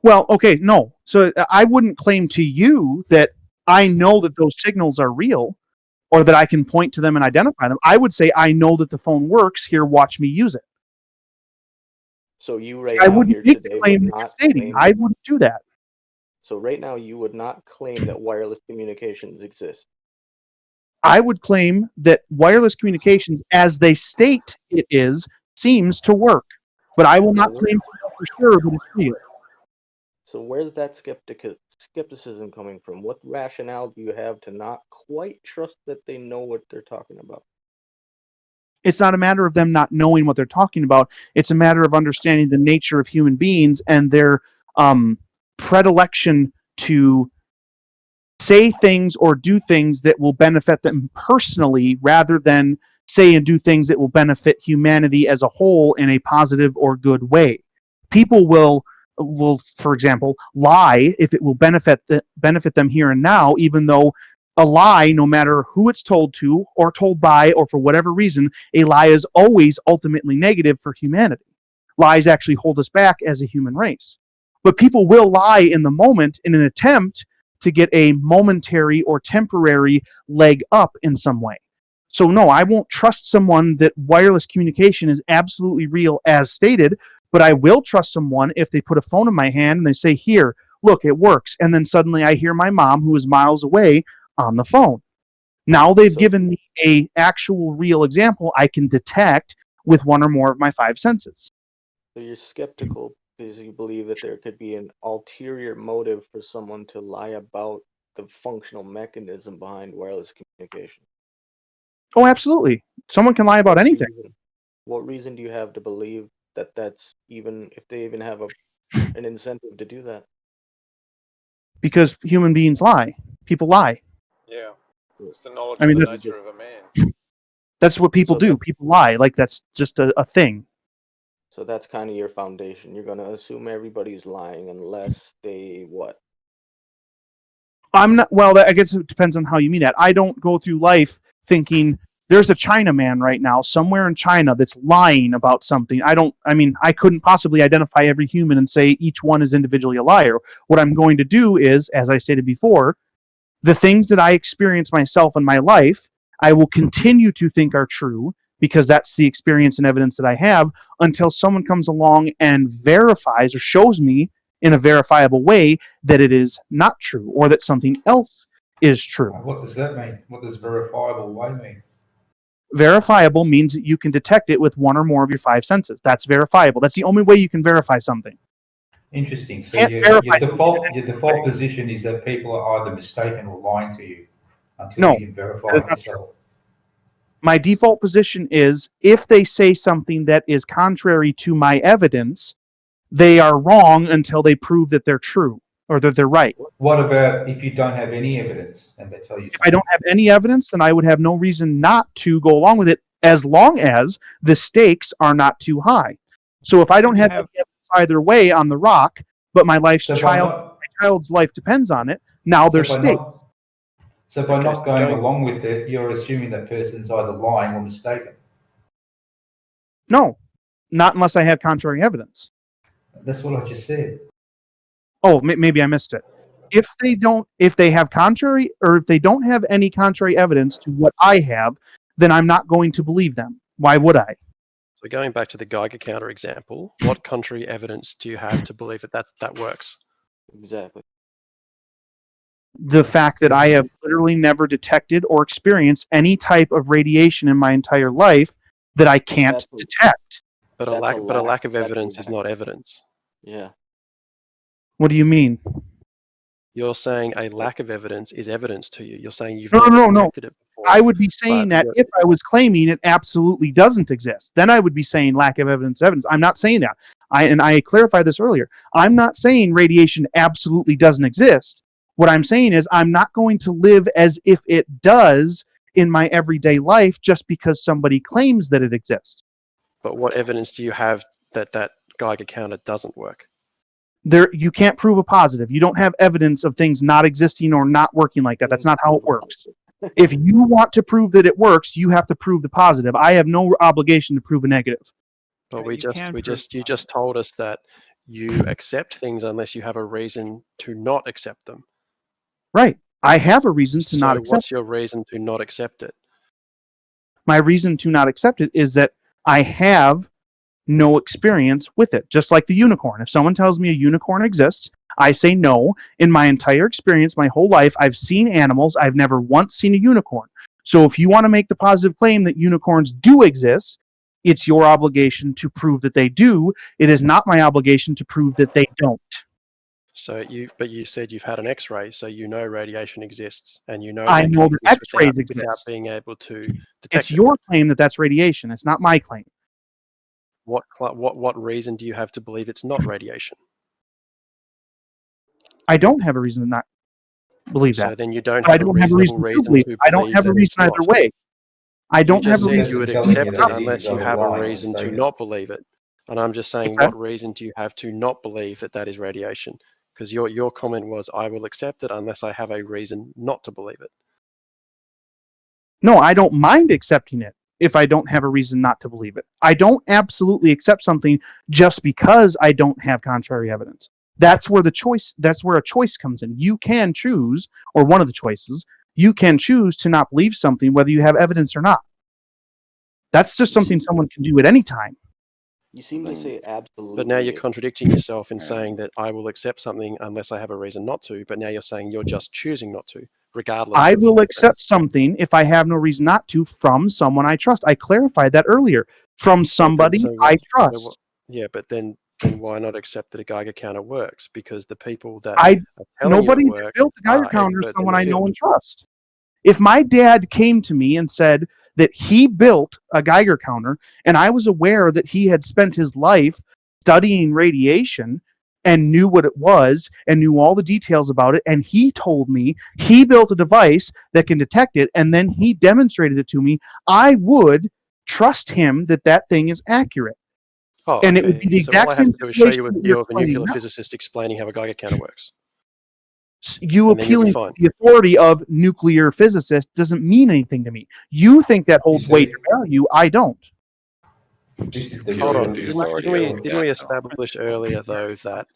Well, okay, no. So I wouldn't claim to you that I know that those signals are real or that I can point to them and identify them. I would say I know that the phone works. Here, watch me use it. So you right I now wouldn't here make today the claim would that you're not stating. claim. I wouldn't do that. So right now you would not claim that wireless communications exist. I would claim that wireless communications, as they state it is, seems to work. But I will not claim to know for sure that it's real. So where's that skepticism coming from? What rationale do you have to not quite trust that they know what they're talking about? It's not a matter of them not knowing what they're talking about. It's a matter of understanding the nature of human beings and their predilection to say things or do things that will benefit them personally rather than say and do things that will benefit humanity as a whole in a positive or good way. People will for example, lie if it will benefit them here and now, even though a lie, no matter who it's told to or told by or for whatever reason, a lie is always ultimately negative for humanity. Lies actually hold us back as a human race. But people will lie in the moment in an attempt to get a momentary or temporary leg up in some way. So no, I won't trust someone that wireless communication is absolutely real as stated, but I will trust someone if they put a phone in my hand and they say, here, look, it works. And then suddenly I hear my mom, who is miles away, on the phone. Now they've given me a actual real example I can detect with one or more of my five senses. So you're skeptical because you believe that there could be an ulterior motive for someone to lie about the functional mechanism behind wireless communication. Oh, absolutely. Someone can lie about anything. What reason do you have to believe that that's even, if they even have an incentive to do that? Because human beings lie. People lie. Yeah, it's the knowledge I mean, of the that's- nature of a man. That's what people do. People lie. Like, that's just a thing. So that's kind of your foundation. You're going to assume everybody's lying unless they what? I'm not. Well, I guess it depends on how you mean that. I don't go through life thinking there's a Chinaman right now somewhere in China that's lying about something. I mean, I couldn't possibly identify every human and say each one is individually a liar. What I'm going to do is, as I stated before, the things that I experience myself in my life, I will continue to think are true because that's the experience and evidence that I have until someone comes along and verifies or shows me in a verifiable way that it is not true or that something else is true. What does that mean? What does verifiable way mean? Verifiable means that you can detect it with one or more of your five senses. That's verifiable. That's the only way you can verify something. Interesting. So Can't your verify default position is that people are either mistaken or lying to you until you can verify it yourself. My default position is if they say something that is contrary to my evidence, they are wrong until they prove that they're true or that they're right. What about if you don't have any evidence and they tell you something? If I don't have any evidence, then I would have no reason not to go along with it as long as the stakes are not too high. So if I don't have any evidence either way on the rock, but my child's life depends on it, now there's stakes. So by not going along with it, you're assuming that person's either lying or mistaken. No, not unless I have contrary evidence. That's what I just said. Oh, maybe I missed it. If they have contrary, or if they don't have any contrary evidence to what I have, then I'm not going to believe them. Why would I? So going back to the Geiger counter example, what contrary evidence do you have to believe that works? Exactly. The fact that I have literally never detected or experienced any type of radiation in my entire life that I can't detect. But a lack of evidence is not evidence. Yeah. What do you mean? You're saying a lack of evidence is evidence to you. You're saying you've No. detected it before. I would be saying that if I was claiming it absolutely doesn't exist, then I would be saying lack of evidence. I'm not saying that. I clarified this earlier. I'm not saying radiation absolutely doesn't exist. What I'm saying is I'm not going to live as if it does in my everyday life just because somebody claims that it exists. But what evidence do you have that Geiger counter doesn't work? You can't prove a positive. You don't have evidence of things not existing or not working like that. That's not how it works. If you want to prove that it works, you have to prove the positive. I have no obligation to prove a negative. But you just told us that you accept things unless you have a reason to not accept them. Right. I have a reason to not accept it. What's your reason to not accept it? My reason to not accept it is that I have no experience with it. Just like the unicorn. If someone tells me a unicorn exists, I say no. In my entire experience, my whole life, I've seen animals. I've never once seen a unicorn. So if you want to make the positive claim that unicorns do exist, it's your obligation to prove that they do. It is not my obligation to prove that they don't. So you said you've had an X-ray, so you know radiation exists, and you know I know that X-rays exist without being able to detect It's your claim that that's radiation. It's not my claim. What reason do you have to believe it's not radiation? I don't have a reason to not believe that. So then you don't I have don't have a reason to believe. I don't have a reason either way. I don't have a reason. You would accept it unless you have a reason to not believe it. And I'm just saying, what reason do you have to not believe that is radiation? Because your comment was, I will accept it unless I have a reason not to believe it. No, I don't mind accepting it if I don't have a reason not to believe it. I don't absolutely accept something just because I don't have contrary evidence. That's where a choice comes in. You can choose, or one of the choices, you can choose to not believe something whether you have evidence or not. That's just something someone can do at any time. You seem to say absolutely. But now you're contradicting yourself in saying that I will accept something unless I have a reason not to, but now you're saying you're just choosing not to, regardless. I will accept something if I have no reason not to from someone I trust. I clarified that earlier. From somebody I trust. Yeah, but then why not accept that a Geiger counter works? Because the people that nobody that built a Geiger counter is someone I know and trust. If my dad came to me and said that he built a Geiger counter and I was aware that he had spent his life studying radiation and knew what it was and knew all the details about it, and he told me he built a device that can detect it and then he demonstrated it to me, I would trust him that thing is accurate. Oh, and it would be the exact same situation. So all I have to do is show you a video of a nuclear physicist explaining how a Geiger counter works. You And then you'll be appealing fine. to the authority of nuclear physicists doesn't mean anything to me. You think that holds weight or value. I don't. Hold on. Didn't we establish earlier, though, that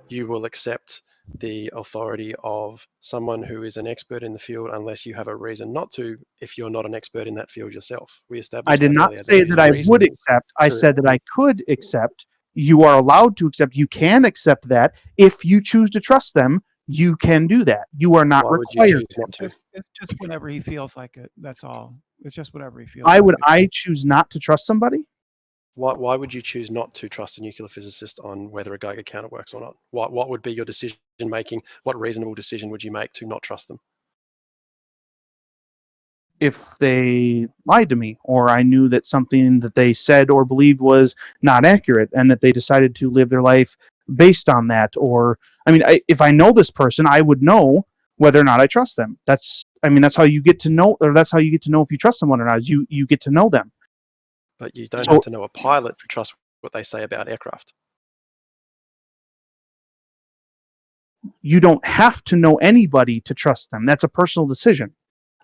you will accept the authority of someone who is an expert in the field unless you have a reason not to, if you're not an expert in that field yourself? We established I did that not earlier. say There is that I reason would accept. I to- said that I could accept. You are allowed to accept. You can accept that. If you choose to trust them, you can do that. You are not Why would you required. choose not to? It's just whenever he feels like it. That's all. It's just whatever he feels. I like would. it. I choose not to trust somebody. Why would you choose not to trust a nuclear physicist on whether a Geiger counter works or not? What would be your decision making? What reasonable decision would you make to not trust them? If they lied to me, or I knew that something that they said or believed was not accurate, and that they decided to live their life based on that, or if I know this person, I would know whether or not I trust them. That's how you get to know, or that's how you get to know if you trust someone or not. Is you get to know them. But you don't So- have to know a pilot to trust what they say about aircraft. You don't have to know anybody to trust them. That's a personal decision.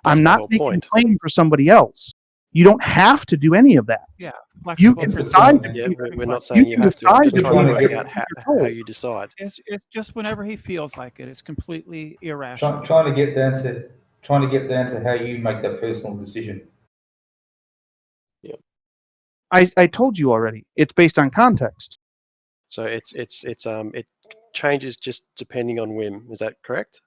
That's I'm my not whole making point. a claim for somebody else. You don't have to do any of that. Yeah, You flexible can principle. decide to Yeah, do we're not saying you can have to. I'm decide just to trying to do work it out if how you're told. you decide. It's just whenever he feels like it. It's completely irrational. Trying to get down to how you make that personal decision. I told you already. It's based on context. So it changes just depending on whim. Is that correct?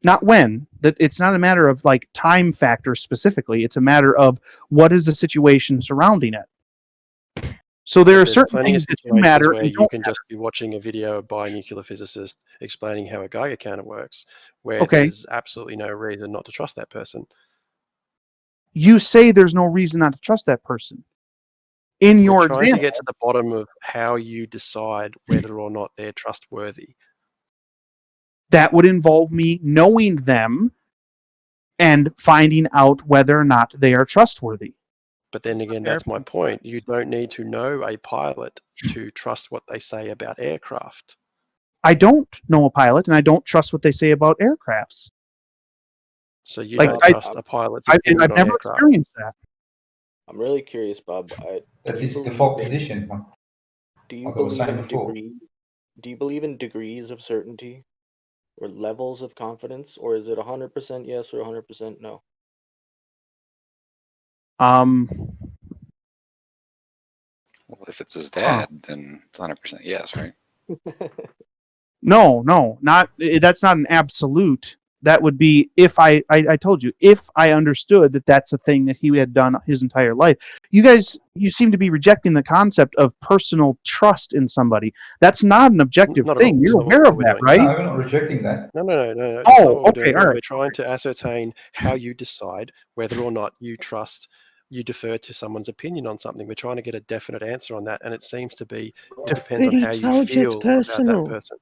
Not when. That it's not a matter of like time factor specifically. It's a matter of what is the situation surrounding it. So there But are there's certain plenty of things that do situations matter where and you don't can matter. just be watching a video by a nuclear physicist explaining how a Geiger counter works, where Okay. there's absolutely no reason not to trust that person. You say there's no reason not to trust that person. In We're your trying to example, get to the bottom of how you decide whether or not they're trustworthy. that would involve me knowing them and finding out whether or not they are trustworthy. But then again, that's my point. You don't need to know a pilot to trust what they say about aircraft. I don't know a pilot, and I don't trust what they say about aircrafts. So you Like, don't I- trust a pilot's I've opinion on never aircraft. experienced that. I'm really curious, Bob. That's do you his believe default in- position. Do you Like I was believe saying in before. Do you believe in degrees of certainty or levels of confidence, or is it 100% yes or 100% no? Well, if it's his dad, then it's 100% yes, right? No, not that's not an absolute. That would be if I told you, if I understood that that's a thing that he had done his entire life. You seem to be rejecting the concept of personal trust in somebody. That's not an objective Not at thing. all. It's You're not what aware of we're that, doing. right? No, we're not rejecting that. No. That's not Oh, what we're okay, doing. all right. We're trying to ascertain how you decide whether or not you defer to someone's opinion on something. We're trying to get a definite answer on that, and it seems to be it depends on But how he you told you it's feel about personal. that person.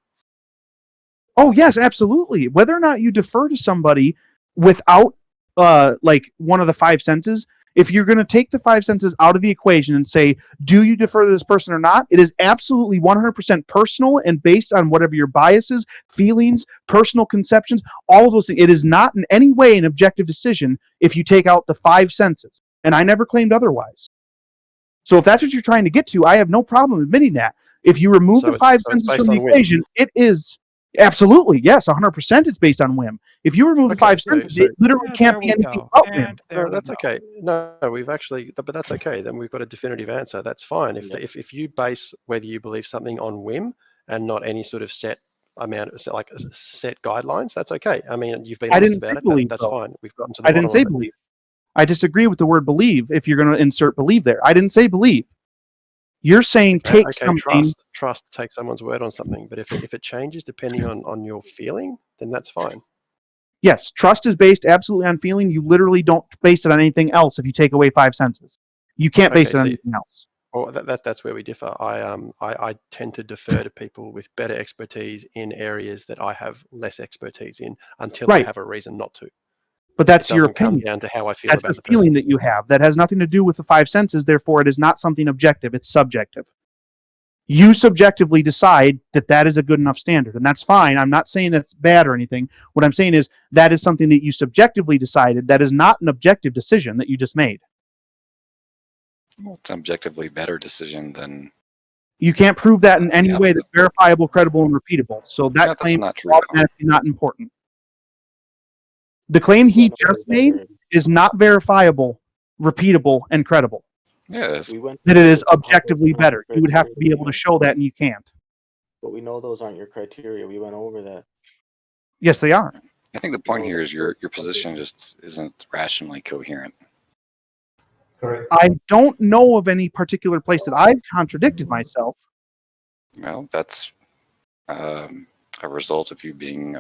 Oh yes, absolutely. Whether or not you defer to somebody without like one of the five senses, if you're going to take the five senses out of the equation and say, do you defer to this person or not? It is absolutely 100% personal and based on whatever your biases, feelings, personal conceptions, all of those things. It is not in any way an objective decision if you take out the five senses. And I never claimed otherwise. So if that's what you're trying to get to, I have no problem admitting that. If you remove So the five it's senses based from the on whim. equation, it is absolutely, yes, 100% it's based on whim. If you remove the five senses, it literally can't be anything but whim. No, that's okay. No, we've actually, but that's okay. Then we've got a definitive answer. That's fine. If you base whether you believe something on whim and not any sort of set amount, like set guidelines, that's okay. I mean, you've been I honest didn't about say it. believe, That's though. fine. We've gotten to the I bottom didn't say of it. believe. I disagree with the word believe if you're going to insert believe there. I didn't say believe. You're saying take Okay, something. trust, take someone's word on something. But if it changes depending on your feeling, then that's fine. Yes, trust is based absolutely on feeling. You literally don't base it on anything else if you take away five senses. You can't base it on anything else. Well, that's where we differ. I tend to defer to people with better expertise in areas that I have less expertise in until I Right. have a reason not to. But that's It your doesn't come opinion. down to how I feel That's about the the feeling person. that you have. That has nothing to do with the five senses. Therefore, it is not something objective. It's subjective. You subjectively decide that that is a good enough standard, and that's fine. I'm not saying that's bad or anything. What I'm saying is that is something that you subjectively decided. That is not an objective decision that you just made. Well, it's an objectively better decision than. You can't prove that in any way that's verifiable, credible, and repeatable. So that claim not is true. automatically not important. The claim he just made is not verifiable, repeatable, and credible. Yeah, it is. That it is objectively better. You would have to be able to show that, and you can't. But we know those aren't your criteria. We went over that. Yes, they are. I think the point here is your position just isn't rationally coherent. Correct. I don't know of any particular place that I've contradicted myself. Well, that's a result of you being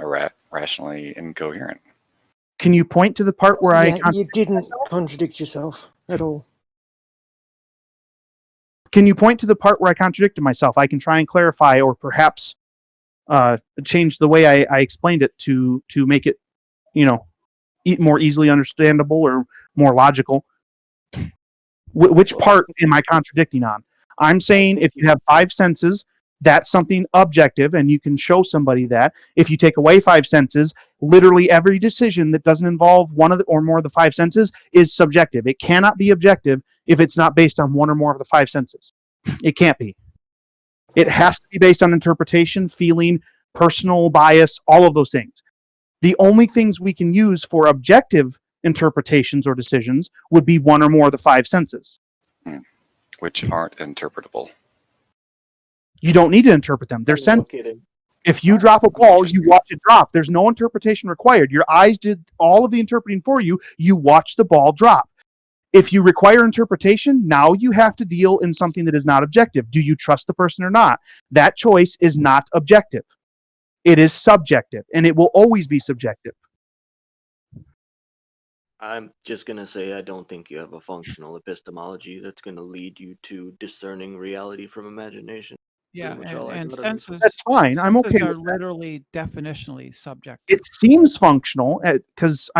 rationally incoherent. Can you point to the part where you didn't contradict yourself at all. Can you point to the part where I contradicted myself? I can try and clarify, or perhaps change the way I explained it to make it, more easily understandable or more logical. Which part am I contradicting on? I'm saying if you have 5 senses, that's something objective, and you can show somebody that. If you take away 5 senses, literally every decision that doesn't involve one of the, or more of the 5 senses is subjective. It cannot be objective if it's not based on one or more of the 5 senses. It can't be. It has to be based on interpretation, feeling, personal bias, all of those things. The only things we can use for objective interpretations or decisions would be one or more of the 5 senses. Which aren't interpretable. You don't need to interpret them. They're senses. If you drop a ball, you watch it drop. There's no interpretation required. Your eyes did all of the interpreting for you. You watch the ball drop. If you require interpretation, now you have to deal in something that is not objective. Do you trust the person or not? That choice is not objective. It is subjective, and it will always be subjective. I'm just going to say I don't think you have a functional epistemology that's going to lead you to discerning reality from imagination. Yeah, Pretty much all I and got. senses. That's fine. I'm okay Senses are with that. literally definitionally subjective. It seems functional, because,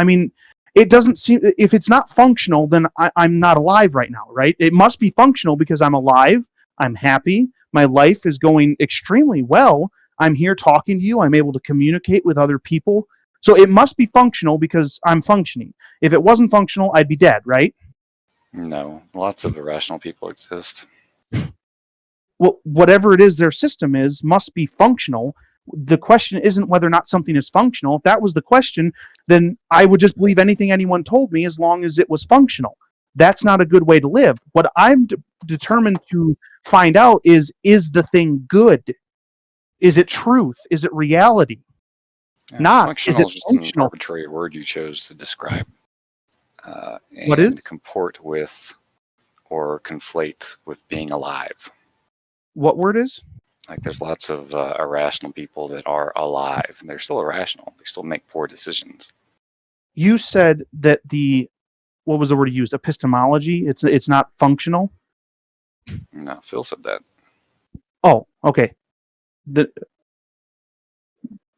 it doesn't seem, if it's not functional, then I'm not alive right now, right? It must be functional because I'm alive, I'm happy, my life is going extremely well, I'm here talking to you, I'm able to communicate with other people. So it must be functional because I'm functioning. If it wasn't functional, I'd be dead, right? No, lots of irrational people exist. Well, whatever it is their system is must be functional. The question isn't whether or not something is functional. If that was the question, then I would just believe anything anyone told me as long as it was functional. That's not a good way to live. What I'm determined to find out is the thing good? Is it truth? Is it reality? Yeah, Not, functional is it just an functional? arbitrary word you chose to describe. What is? Comport with or conflate with being alive. What word is? Like there's lots of irrational people that are alive, and they're still irrational. They still make poor decisions. You said that what was the word you used? Epistemology? It's not functional? No, Phil said that. Oh, okay. Then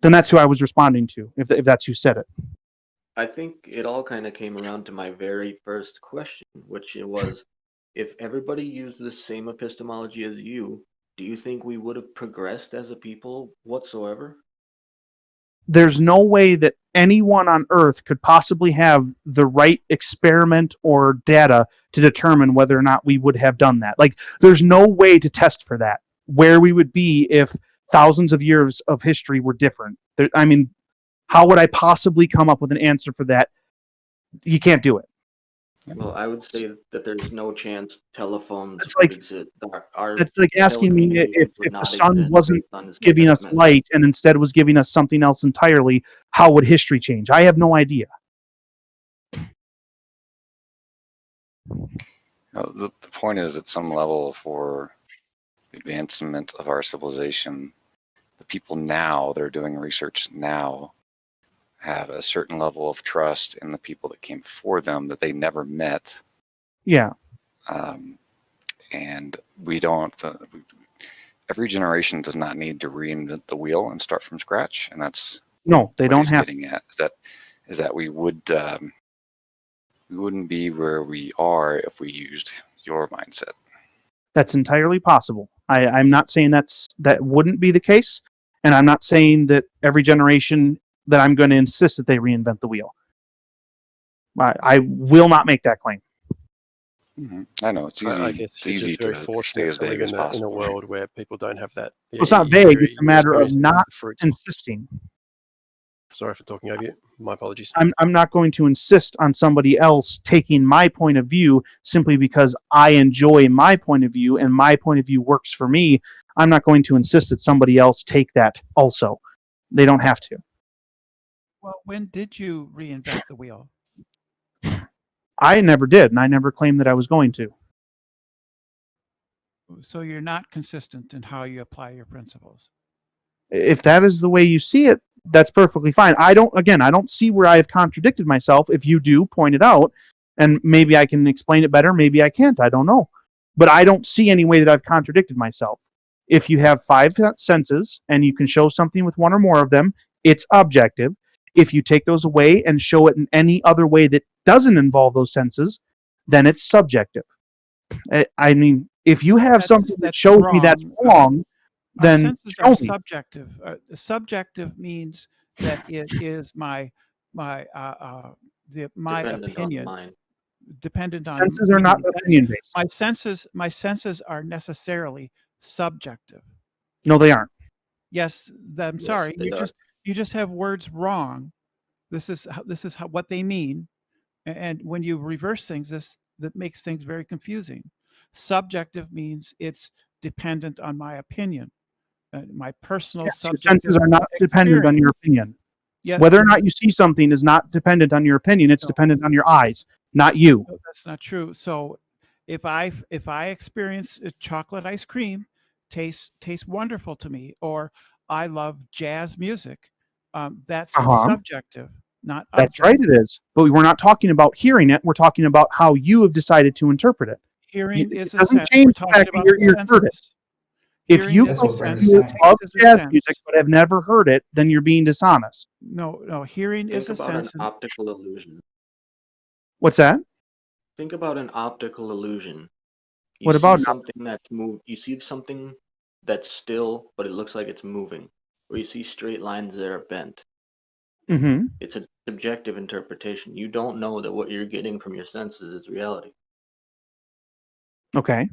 that's who I was responding to, if that's who said it. I think it all kind of came around to my very first question, which it was, if everybody used the same epistemology as you, do you think we would have progressed as a people whatsoever? There's no way that anyone on Earth could possibly have the right experiment or data to determine whether or not we would have done that. Like, there's no way to test for that, where we would be if thousands of years of history were different. How would I possibly come up with an answer for that? You can't do it. Well, I would say that there's no chance telephones It's like- would exist. It's like asking me if the sun wasn't giving us light. light and instead was giving us something else entirely, how would history change? I have no idea. The point is, at some level, for the advancement of our civilization, the people now that are doing research now have a certain level of trust in the people that came before them that they never met. Yeah. And we don't. Every generation does not need to reinvent the wheel and start from scratch, and that's No, they what don't he's have. getting at. Is that we wouldn't be where we are if we used your mindset. That's entirely possible. I'm not saying that wouldn't be the case, and I'm not saying that every generation that I'm going to insist that they reinvent the wheel. I will not make that claim. I know it's easy. I guess It's you're easy just very to fortunate stay as to live vague as in possible. a world where people don't have that. Well, it's not vague. It's a matter of not fruits. insisting. Sorry for talking over you. My apologies. I'm not going to insist on somebody else taking my point of view simply because I enjoy my point of view and my point of view works for me. I'm not going to insist that somebody else take that also. They don't have to. Well, when did you reinvent the wheel? I never did, and I never claimed that I was going to. So you're not consistent in how you apply your principles. If that is the way you see it, that's perfectly fine. I don't see where I have contradicted myself. If you do, point it out, and maybe I can explain it better, maybe I can't, I don't know. But I don't see any way that I've contradicted myself. If you have 5 senses, and you can show something with one or more of them, it's objective. If you take those away and show it in any other way that doesn't involve those senses, then it's subjective. I mean, if you have something that shows me that's wrong, then senses show are me. subjective. Subjective means that it is my Dependent opinion. on mine. Dependent on Senses are not me. opinion-based. My senses are necessarily subjective. No, they aren't. Yes, I'm Yes, sorry. they are. You just have words wrong. This is what they mean, and when you reverse things, that makes things very confusing. Subjective means it's dependent on my opinion, my personal Yes, your subjective senses are not dependent on your opinion. Yeah, Whether or not you see something is not dependent on your opinion. It's dependent on your eyes, not you. No, that's not true. So if I experience chocolate ice cream, tastes wonderful to me, or I love jazz music, that's subjective, not That's objective. right, it is. But we're not talking about hearing it. We're talking about how you have decided to interpret it. Hearing It is a doesn't sense. change We're the talking fact that about you the heard it. senses. If Hearing you is a claim sense. you Taste love is a jazz sense. music but have never heard it, then you're being dishonest. No, hearing is Think a about an sense. optical illusion. What's that? Think about an optical illusion. You What see about something that's You see something that's still, but it looks like it's moving. Or you see straight lines that are bent. Mm-hmm. It's a subjective interpretation. You don't know that what you're getting from your senses is reality. Okay.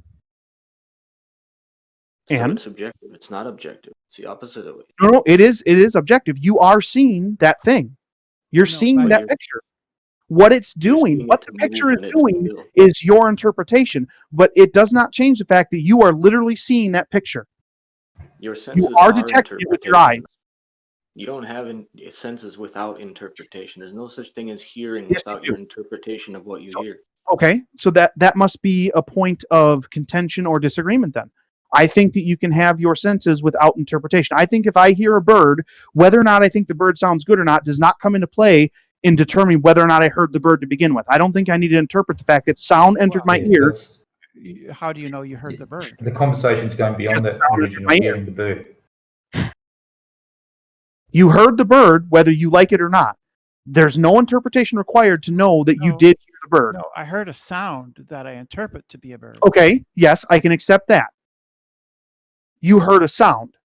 So And it's subjective. It's not objective. It's the opposite of it. no, it is objective. You are seeing that thing. You're seeing that picture. What it's doing, what the picture is doing is your interpretation, but it does not change the fact that you are literally seeing that picture. Your senses You are detecting it with your eyes. You don't have senses without interpretation. There's no such thing as hearing Yes, without your interpretation of what you hear. Okay, so that must be a point of contention or disagreement then. I think that you can have your senses without interpretation. I think if I hear a bird, whether or not I think the bird sounds good or not does not come into play in determining whether or not I heard the bird to begin with. I don't think I need to interpret the fact that sound entered my ear. How do you know you heard the bird? The conversation's going beyond the original hearing the bird. You heard the bird, whether you like it or not. There's no interpretation required to know that you did hear the bird. No, I heard a sound that I interpret to be a bird. Okay, yes, I can accept that. You heard a sound.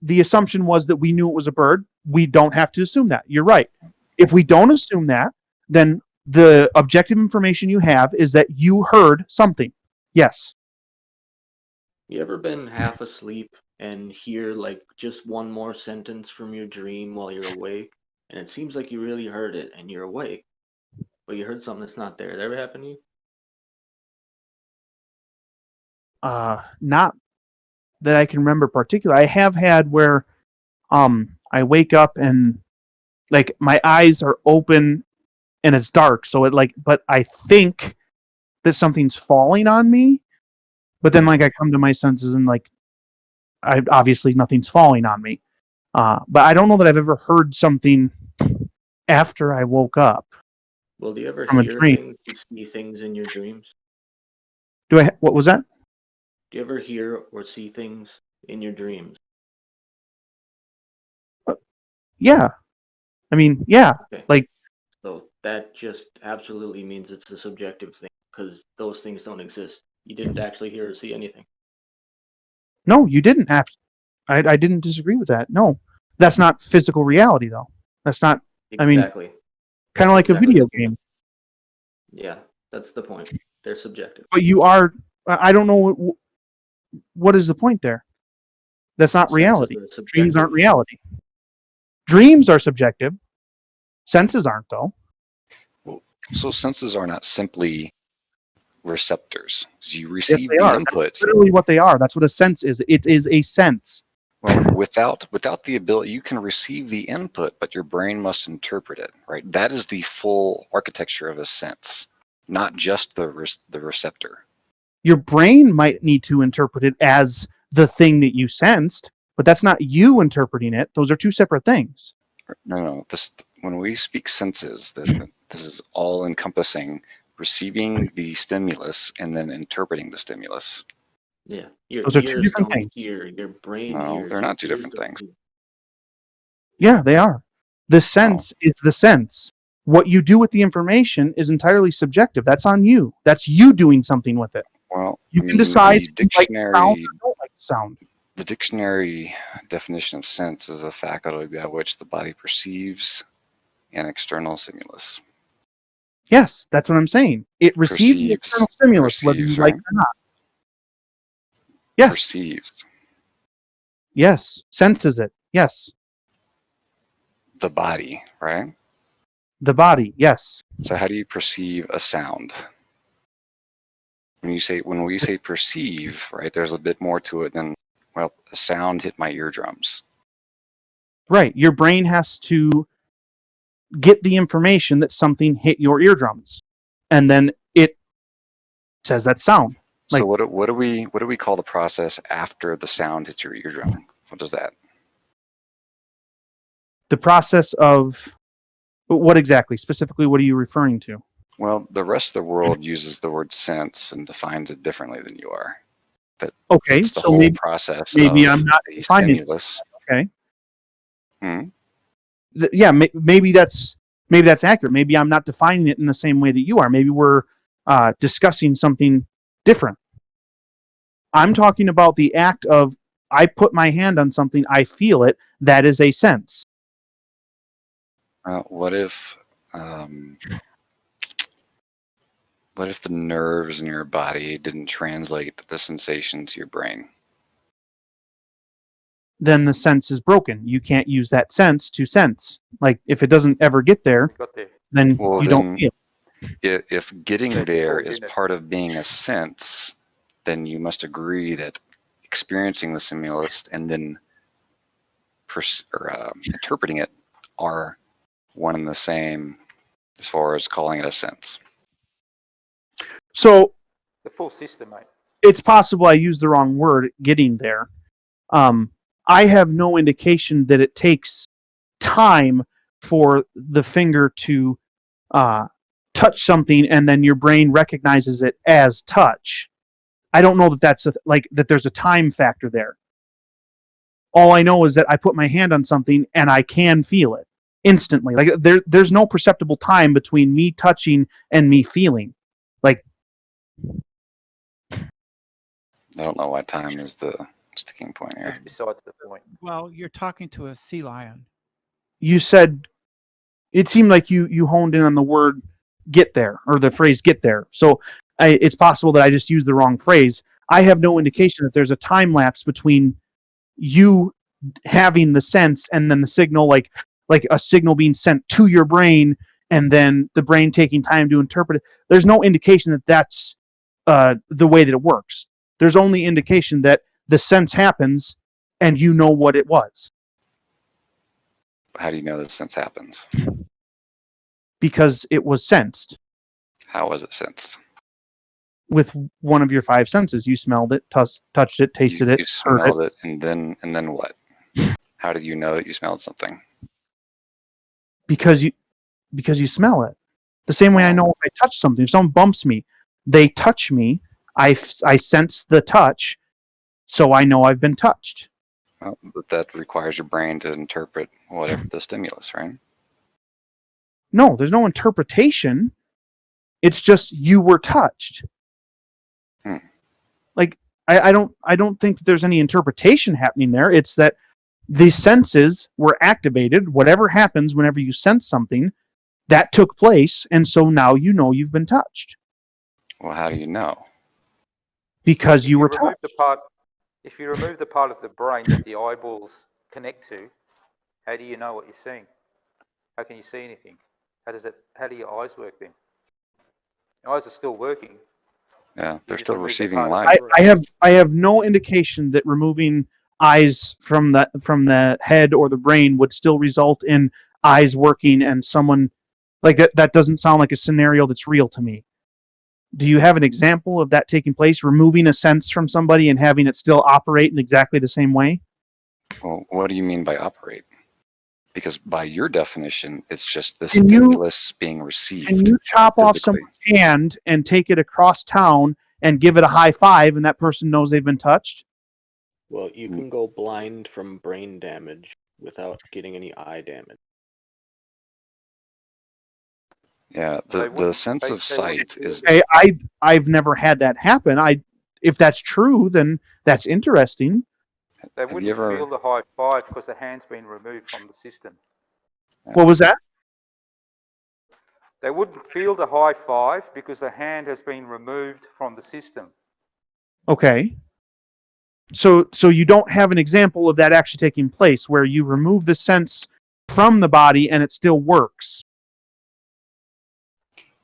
The assumption was that we knew it was a bird. We don't have to assume that. You're right. If we don't assume that, then the objective information you have is that you heard something. Yes. You ever been half asleep and hear like just one more sentence from your dream while you're awake? And it seems like you really heard it and you're awake, but you heard something that's not there. That ever happened to you? Not that I can remember particularly. I have had where I wake up and like my eyes are open and it's dark, so but I think that something's falling on me, but then like I come to my senses and like obviously nothing's falling on me. But I don't know that I've ever heard something after I woke up. Well, do you ever From a hear dream. things, you see things in your dreams? What was that? Do you ever hear or see things in your dreams? Yeah. I mean, yeah. Okay. Like, So that just absolutely means it's a subjective thing because those things don't exist. You didn't actually hear or see anything. No, you didn't have. I didn't disagree with that. No, that's not physical reality, though. That's not. I mean, Exactly. kind of like a video game. Yeah, that's the point. They're subjective. But you are. I don't know what is the point there. That's not reality. Dreams aren't reality. Dreams are subjective. Senses aren't, though. So senses are not simply receptors. You receive Yes, they the are. input. That's literally what they are. That's what a sense is. It is a sense. Well, without the ability, you can receive the input, but your brain must interpret it, right? That is the full architecture of a sense, not just the receptor. Your brain might need to interpret it as the thing that you sensed, but that's not you interpreting it. Those are two separate things. No. When we speak senses, this is all encompassing receiving the stimulus and then interpreting the stimulus. Yeah, your Those are two ears different don't things. hear. Your brain No, hears. they're your not two ears different don't things. hear. Yeah, they are. The sense is the sense. What you do with the information is entirely subjective. That's on you. That's you doing something with it. Well, You can decide the if you like the sound dictionary, or don't like the sound. the dictionary definition of sense is a faculty by which the body perceives an external stimulus. Yes, that's what I'm saying. It receives the external stimulus, whether you perceives, like right? it or not. Yes. Perceives Yes. Senses it. Yes. the body, right? The body. Yes. So how do you perceive a sound? When we say perceive, right, there's a bit more to it than, well, a sound hit my eardrums. Right. Your brain has to get the information that something hit your eardrums, and then it says that sound. So what do we call the process after the sound hits your eardrum? What is that? The process of what exactly? Specifically, what are you referring to? Well, the rest of the world uses the word sense and defines it differently than you are. Okay, It's the so whole process maybe of I'm not the defining stimulus. Okay. Hmm? Yeah, maybe that's accurate. Maybe I'm not defining it in the same way that you are. Maybe we're discussing something different. I'm talking about the act of I put my hand on something, I feel it. That is a sense. What if the nerves in your body didn't translate the sensation to your brain? Then the sense is broken. You can't use that sense to sense. Like if it doesn't ever get there, then Well, you don't feel. If getting there is part of being a sense, then you must agree that experiencing the stimulus and then interpreting it are one and the same as far as calling it a sense. So The full system, mate. it's possible I used the wrong word getting there. I have no indication that it takes time for the finger to touch something and then your brain recognizes it as touch. I don't know that that's that there's a time factor there. All I know is that I put my hand on something and I can feel it instantly. Like there's no perceptible time between me touching and me feeling. Like I don't know why time is the sticking point here. That's besides the point. Well, you're talking to a sea lion. you said, it seemed like you honed in on the word get there, or the phrase get there. So it's possible that I just used the wrong phrase. I have no indication that there's a time lapse between you having the sense and then the signal, like a signal being sent to your brain and then the brain taking time to interpret it. There's no indication that that's the way that it works. There's only indication that the sense happens and you know what it was. How do you know the sense happens? Because it was sensed. How was it sensed? With one of your five senses. You smelled it, touched it, tasted it, You heard smelled it. it, and then what? How did you know that you smelled something? Because you smell it. The same way I know if I touch something. If someone bumps me, they touch me, I sense the touch, so I know I've been touched. Well, but that requires your brain to interpret whatever the stimulus, right? No, there's no interpretation. It's just you were touched. Like I don't think that there's any interpretation happening there. It's that the senses were activated. Whatever happens whenever you sense something, that took place, and so now you know you've been touched. Well, how do you know? Because If you were remove touched. if you remove the part of the brain that the eyeballs connect to, how do you know what you're seeing? How can you see anything? How do your eyes work then? Your eyes are still working. Yeah, they're just still remove the receiving part of the light. brain. I have no indication that removing eyes from the head or the brain would still result in eyes working and someone like that. That doesn't sound like a scenario that's real to me. Do you have an example of that taking place, removing a sense from somebody and having it still operate in exactly the same way? Well, what do you mean by operate? Because by your definition, it's just the Can you- stimulus being received. Can you chop off physically. someone's hand and take it across town and give it a high five and that person knows they've been touched? Well, you can go blind from brain damage without getting any eye damage. Yeah, the sense of sight is. Okay, I've never had that happen. If that's true, then that's interesting. They wouldn't feel the high five because the hand's been removed from the system. What was that? They wouldn't feel the high five because the hand has been removed from the system. Okay. So you don't have an example of that actually taking place where you remove the sense from the body and it still works.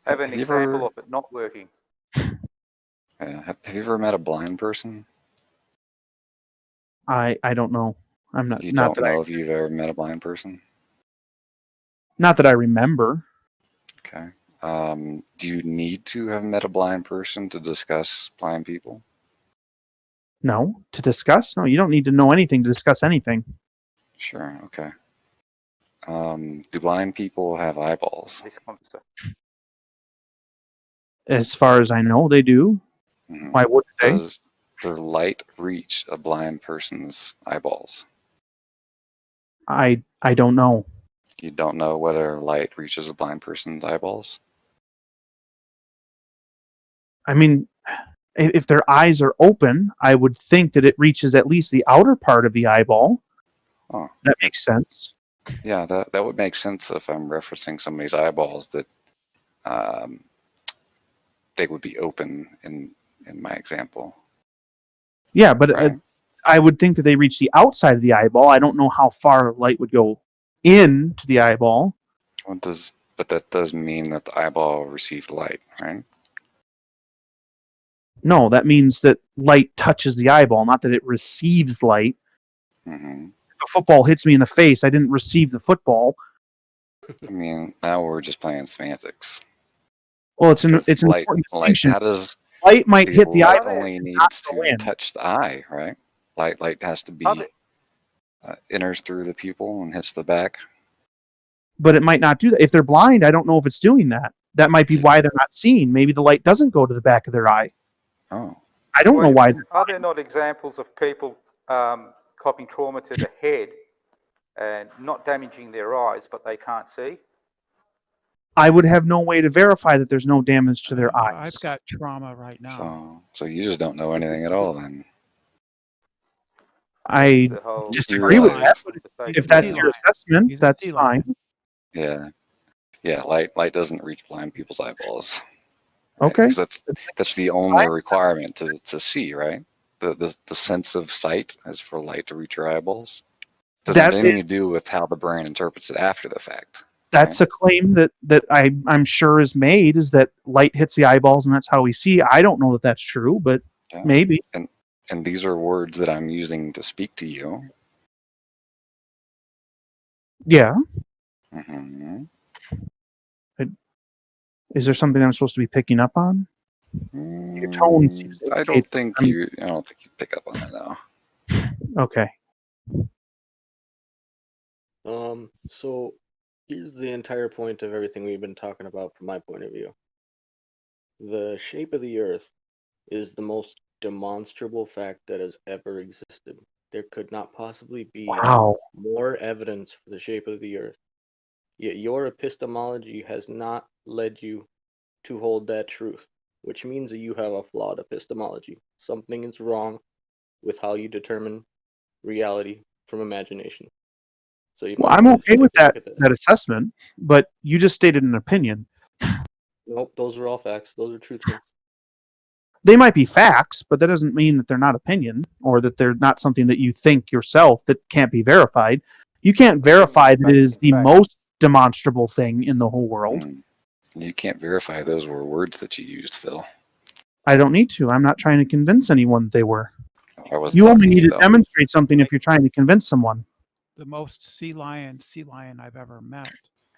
Have an Have you example ever- of it not working. Have you ever met a blind person? I don't know. I'm not You not don't that know if you've ever met a blind person? not that I remember. Okay. Do you need to have met a blind person to discuss blind people? No, to discuss? No, you don't need to know anything to discuss anything. Sure, okay. Do blind people have eyeballs? As far as I know, they do. Mhm. Why wouldn't they? Does light reach a blind person's eyeballs? I don't know. You don't know whether light reaches a blind person's eyeballs? I mean, if their eyes are open, I would think that it reaches at least the outer part of the eyeball. Oh. That makes sense. Yeah, that would make sense if I'm referencing somebody's eyeballs, that they would be open in my example. Yeah, but Right. I would think that they reach the outside of the eyeball. I don't know how far light would go into the eyeball. But that does mean that the eyeball received light, right? No, that means that light touches the eyeball, not that it receives light. Mm-hmm. If a football hits me in the face, I didn't receive the football. I mean, now we're just playing semantics. Well, it's an light, important light, distinction. how does Light might hit the light eyeball. only not needs go to in. touch the eye, right? Light has to be enters through the pupil and hits the back. But it might not do that. If they're blind, I don't know if it's doing that. That might be why they're not seeing. Maybe the light doesn't go to the back of their eye. Oh. I don't know why. Are there not examples of people copying trauma to the head and not damaging their eyes, but they can't see? I would have no way to verify that there's no damage to their eyes. I've got trauma right now. So you just don't know anything at all then. I disagree with that. But if that's your assessment, that's fine. Yeah. Yeah, light doesn't reach blind people's eyeballs. Okay. 'Cause that's the only requirement to see, right? The sense of sight is for light to reach your eyeballs. Doesn't have anything to do with how the brain interprets it after the fact. That's a claim that I'm sure is made, is that light hits the eyeballs and that's how we see. I don't know that that's true, but Yeah. maybe. And these are words that I'm using to speak to you. Yeah. Mm-hmm. Is there something I'm supposed to be picking up on? Your tone seems to I don't think you pick up on it now. Okay. So here's the entire point of everything we've been talking about from my point of view. The shape of the Earth is the most demonstrable fact that has ever existed. There could not possibly be more evidence for the shape of the Earth. Yet your epistemology has not led you to hold that truth, which means that you have a flawed epistemology. something is wrong with how you determine reality from imagination. So you Well, might I'm want to okay with take a that, look at that assessment, but you just stated an opinion. Nope, those are all facts. Those are truthful. They might be facts, but that doesn't mean that they're not opinion or that they're not something that you think yourself that can't be verified. You can't verify that it is the most demonstrable thing in the whole world. You can't verify those were words that you used, Phil. I don't need to. I'm not trying to convince anyone that they were. I wasn't You only talking to need you, to though. demonstrate something if you're trying to convince someone. The most sea lion I've ever met.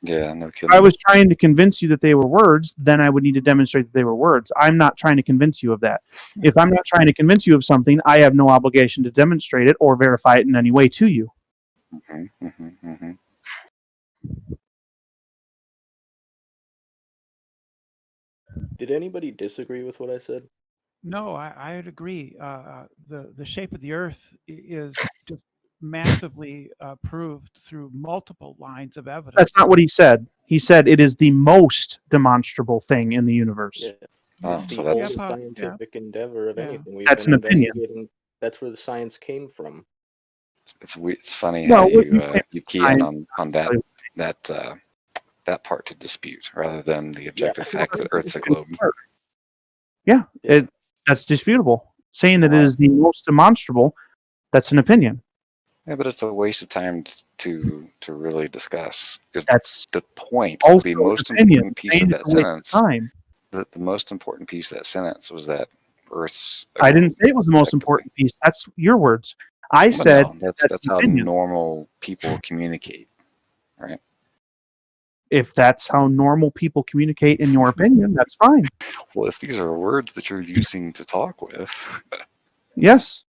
Yeah, no kidding. If I was trying to convince you that they were words, then I would need to demonstrate that they were words. I'm not trying to convince you of that. If I'm not trying to convince you of something, I have no obligation to demonstrate it or verify it in any way to you. Did anybody disagree with what I said? No, I'd agree. The shape of the Earth is just massively proved through multiple lines of evidence. That's not what he said. He said it is the most demonstrable thing in the universe. Yeah. Oh, It's so the that's oldest scientific endeavor of anything. We've That's been an opinion. investigating. That's where the science came from. It's funny Well, how what you key in on that part to dispute rather than the objective fact that Earth's a globe. Yeah, that's disputable. Saying that it is the most demonstrable, that's an opinion. Yeah, but it's a waste of time to really discuss because that's the point. Also The most an opinion. important piece Saying of it's that a waste of sentence. time. The most important piece of that sentence was that Earth's. A I didn't globe, say it was the most important piece. That's your words. I Well, said no, that's an how opinion. normal people communicate, right? If that's how normal people communicate, in your opinion, that's fine. Well, if these are words that you're using to talk with, Yes.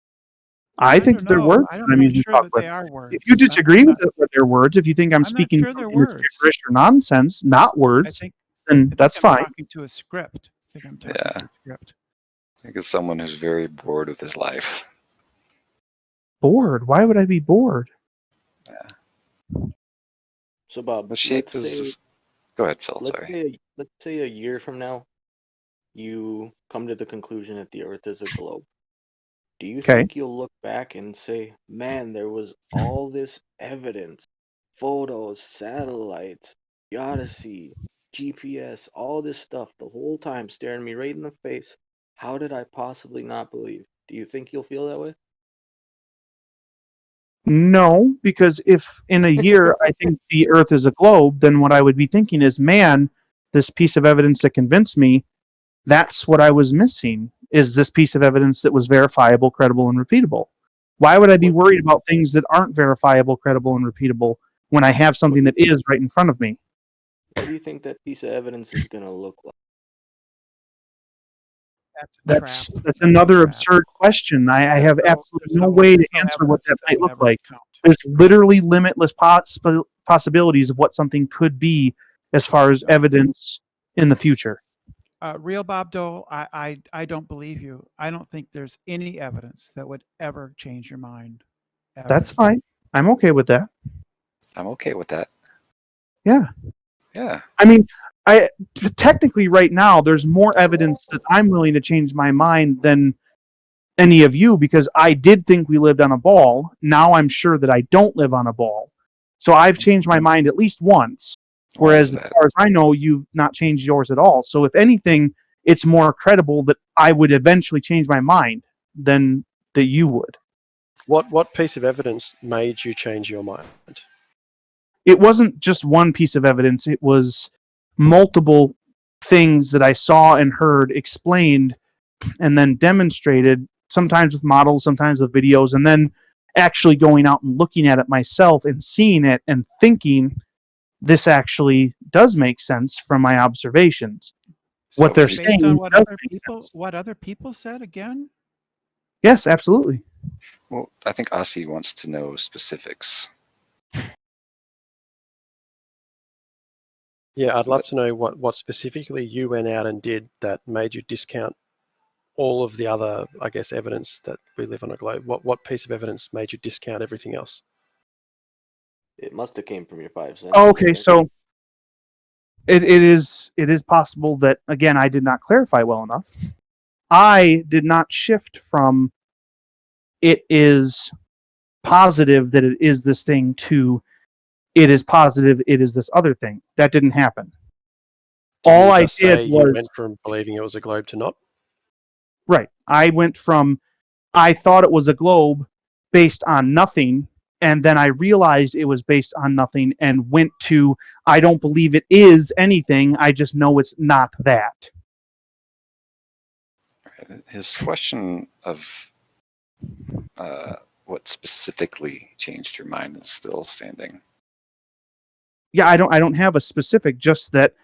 I think don't they're know. words I'm that I'm not using to sure talk that with. they are words. If you disagree with it, that they're words, if you think I'm I'm not speaking sure they're something that's words. gibberish or nonsense, not words, then that's I'm fine. talking to a script. I think I'm talking yeah, to a script. I think it's someone who's very bored with his life. Bored? Why would I be bored? So Bob, The shape let's say, is. Go ahead, Phil. Sorry. let's say a year from now, you come to the conclusion that the Earth is a globe. Do you think you'll look back and say, man, there was all this evidence, photos, satellites, the Odyssey, GPS, all this stuff the whole time staring me right in the face. How did I possibly not believe? Do you think you'll feel that way? No, because if in a year I think the Earth is a globe, then what I would be thinking is, man, this piece of evidence that convinced me, that's what I was missing, is this piece of evidence that was verifiable, credible, and repeatable. Why would I be worried about things that aren't verifiable, credible, and repeatable when I have something that is right in front of me? What do you think that piece of evidence is going to look like? That's another absurd question. I have absolutely no way to answer what that might look like. There's literally limitless possibilities of what something could be as far as evidence in the future. Real Bob Dole, I don't believe you. I don't think there's any evidence that would ever change your mind. Ever. That's fine. I'm okay with that. I'm okay with that. Yeah. Yeah. I mean, technically right now there's more evidence that I'm willing to change my mind than any of you, because I did think we lived on a ball. Now I'm sure that I don't live on a ball. So I've changed my mind at least once. Whereas as far as I know, you've not changed yours at all. So if anything, it's more credible that I would eventually change my mind than that you would. What piece of evidence made you change your mind? It wasn't just one piece of evidence. It was multiple things that I saw and heard explained and then demonstrated, sometimes with models, sometimes with videos, and then actually going out and looking at it myself and seeing it and thinking, this actually does make sense from my observations. So What they're based saying on what does other make people sense. what other people said again? Yes, absolutely. Well, I think Aussie wants to know specifics. Yeah, I'd love to know what specifically you went out and did that made you discount all of the other, I guess, evidence that we live on a globe. What piece of evidence made you discount everything else? It must have came from your 5 cents. Oh, okay, so it is possible that, again, I did not clarify well enough. I did not shift from it is positive that it is this thing to it is positive it is this other thing. That didn't happen. All I did You was went from believing it was a globe to not. right. I went from I thought it was a globe based on nothing, and then I realized it was based on nothing and went to I don't believe it is anything, I just know it's not that. His question of what specifically changed your mind is still standing. Yeah, I don't have a specific, just that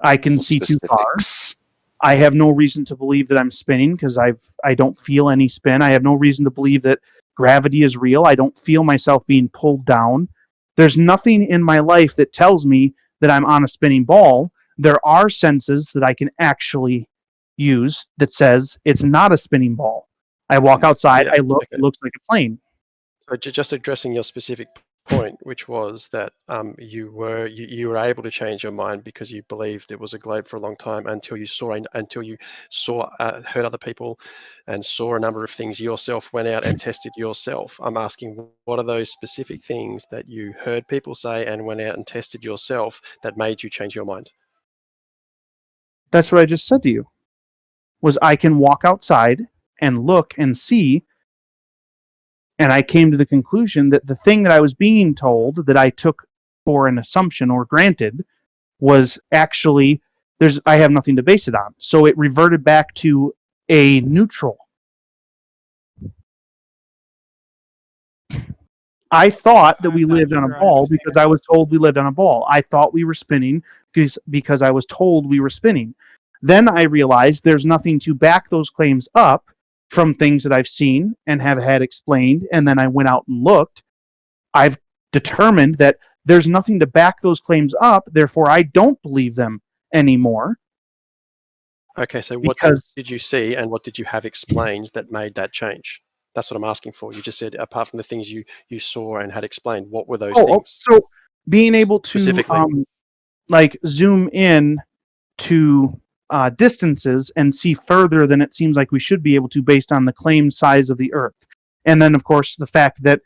I can see too far. I have no reason to believe that I'm spinning because I don't feel any spin. I have no reason to believe that gravity is real. I don't feel myself being pulled down. There's nothing in my life that tells me that I'm on a spinning ball. There are senses that I can actually use that says it's not a spinning ball. I walk outside, I look, it looks like a plane. So just addressing your specific point, which was that you were able to change your mind because you believed it was a globe for a long time until you heard other people and saw a number of things yourself, went out and tested yourself. I'm asking, what are those specific things that you heard people say and went out and tested yourself that made you change your mind? That's what I just said to you. Was I can walk outside and look and see, and I came to the conclusion that the thing that I was being told that I took for an assumption or granted was actually I have nothing to base it on. So it reverted back to a neutral. I thought that we lived on a ball because I was told we lived on a ball. I thought we were spinning because I was told we were spinning. Then I realized there's nothing to back those claims up from things that I've seen and have had explained, and then I went out and looked. I've determined that there's nothing to back those claims up, therefore I don't believe them anymore. Okay, so what did you see and what did you have explained that made that change? That's what I'm asking for. You just said, apart from the things you saw and had explained, what were those things? So being able to zoom in to distances and see further than it seems like we should be able to based on the claimed size of the Earth. And then, of course, the fact that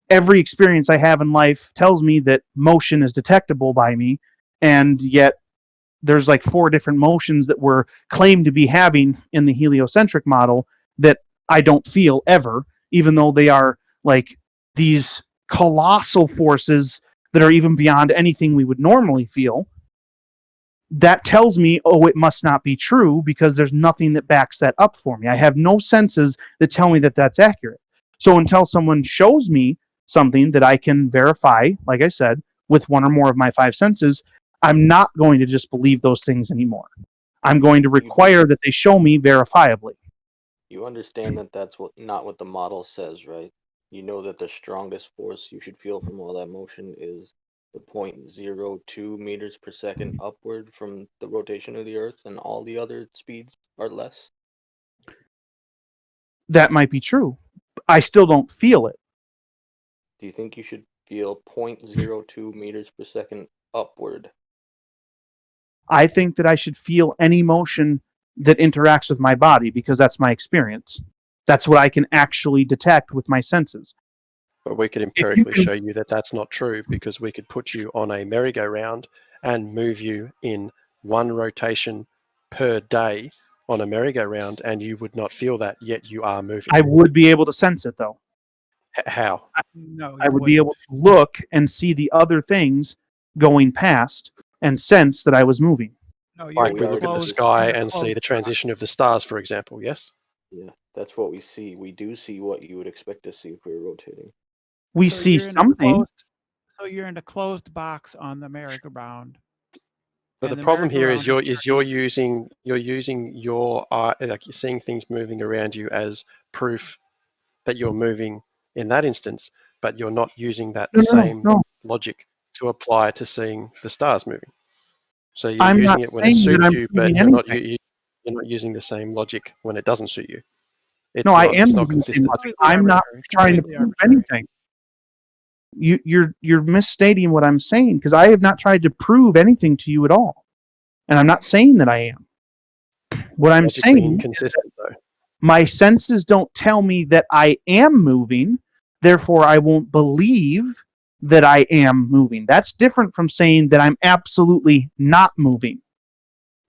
every experience I have in life tells me that motion is detectable by me, and yet there's like 4 different motions that we're claimed to be having in the heliocentric model that I don't feel ever, even though they are like these colossal forces that are even beyond anything we would normally feel. That tells me, oh, it must not be true because there's nothing that backs that up for me. I have no senses that tell me that that's accurate. So until someone shows me something that I can verify, like I said, with 1 or more of my 5 senses, I'm not going to just believe those things anymore. I'm going to require that they show me verifiably. You understand that that's not what the model says, right? You know that the strongest force you should feel from all that motion is the 0.02 meters per second upward from the rotation of the Earth, and all the other speeds are less? That might be true. I still don't feel it. Do you think you should feel 0.02 meters per second upward? I think that I should feel any motion that interacts with my body because that's my experience. That's what I can actually detect with my senses. But we could empirically show you that that's not true, because we could put you on a merry-go-round and move you in 1 rotation per day on a merry-go-round, and you would not feel that, yet you are moving. I would be able to sense it, though. How? I would be able to look and see the other things going past and sense that I was moving. Like we look at the sky and see the transition of the stars, for example, yes? Yeah, that's what we see. We do see what you would expect to see if we were rotating. We see something. So you're in a closed box on the merry-go-round. But the problem here is you're using your like you're seeing things moving around you as proof that you're moving in that instance, but you're not using that same logic to apply to seeing the stars moving. So you're using it when it suits you, but you're not using the same logic when it doesn't suit you. No, I am using the same logic. I'm not trying to prove anything. You're misstating what I'm saying, because I have not tried to prove anything to you at all, and I'm not saying that I am. What I'm Logically saying, inconsistent though. my senses don't tell me that I am moving, therefore I won't believe that I am moving. That's different from saying that I'm absolutely not moving.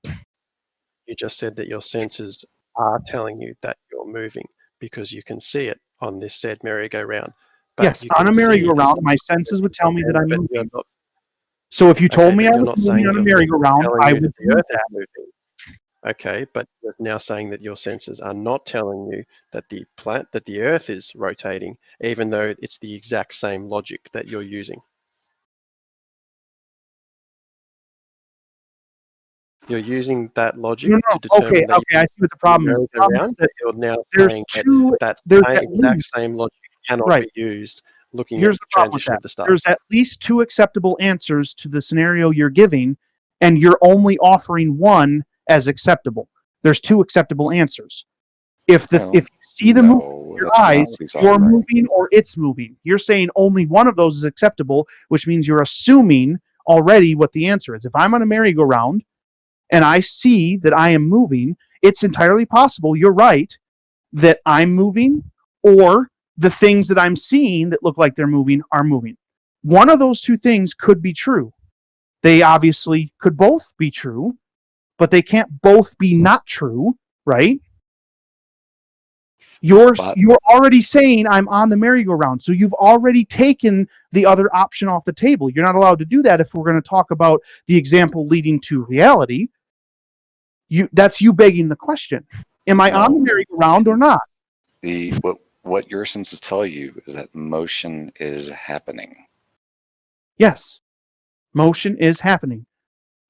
You just said that your senses are telling you that you're moving because you can see it on this said merry-go-round. But Yes, you on a can see merry-go-round, this my senses would tell me that I'm but moving. you're not, So if you told okay, me but I you're was not moving saying on a your senses are merry-go-round, telling I you would that the believe earth is that. moving. Okay, but you're now saying that your senses are not telling you that the earth is rotating, even though it's the exact same logic that you're using. You're using that logic No, to determine that okay, I see what the problem is. The problem is around, that but you're now there's saying two, that there's that at exact least, same logic cannot right. be used looking Here's at the the problem with transition that. of the stars. There's at least two acceptable answers to the scenario you're giving, and you're only offering one as acceptable. There's two acceptable answers. If you see the movement with your eyes, you're moving or it's moving. You're saying only one of those is acceptable, which means you're assuming already what the answer is. If I'm on a merry-go-round and I see that I am moving, it's entirely possible, you're right, that I'm moving or the things that I'm seeing that look like they're moving are moving. One of those two things could be true. They obviously could both be true, but they can't both be not true, right? You're already saying I'm on the merry-go-round, so you've already taken the other option off the table. You're not allowed to do that if we're going to talk about the example leading to reality. That's you begging the question. Am I on the merry-go-round or not? What your senses tell you is that motion is happening. Yes, motion is happening.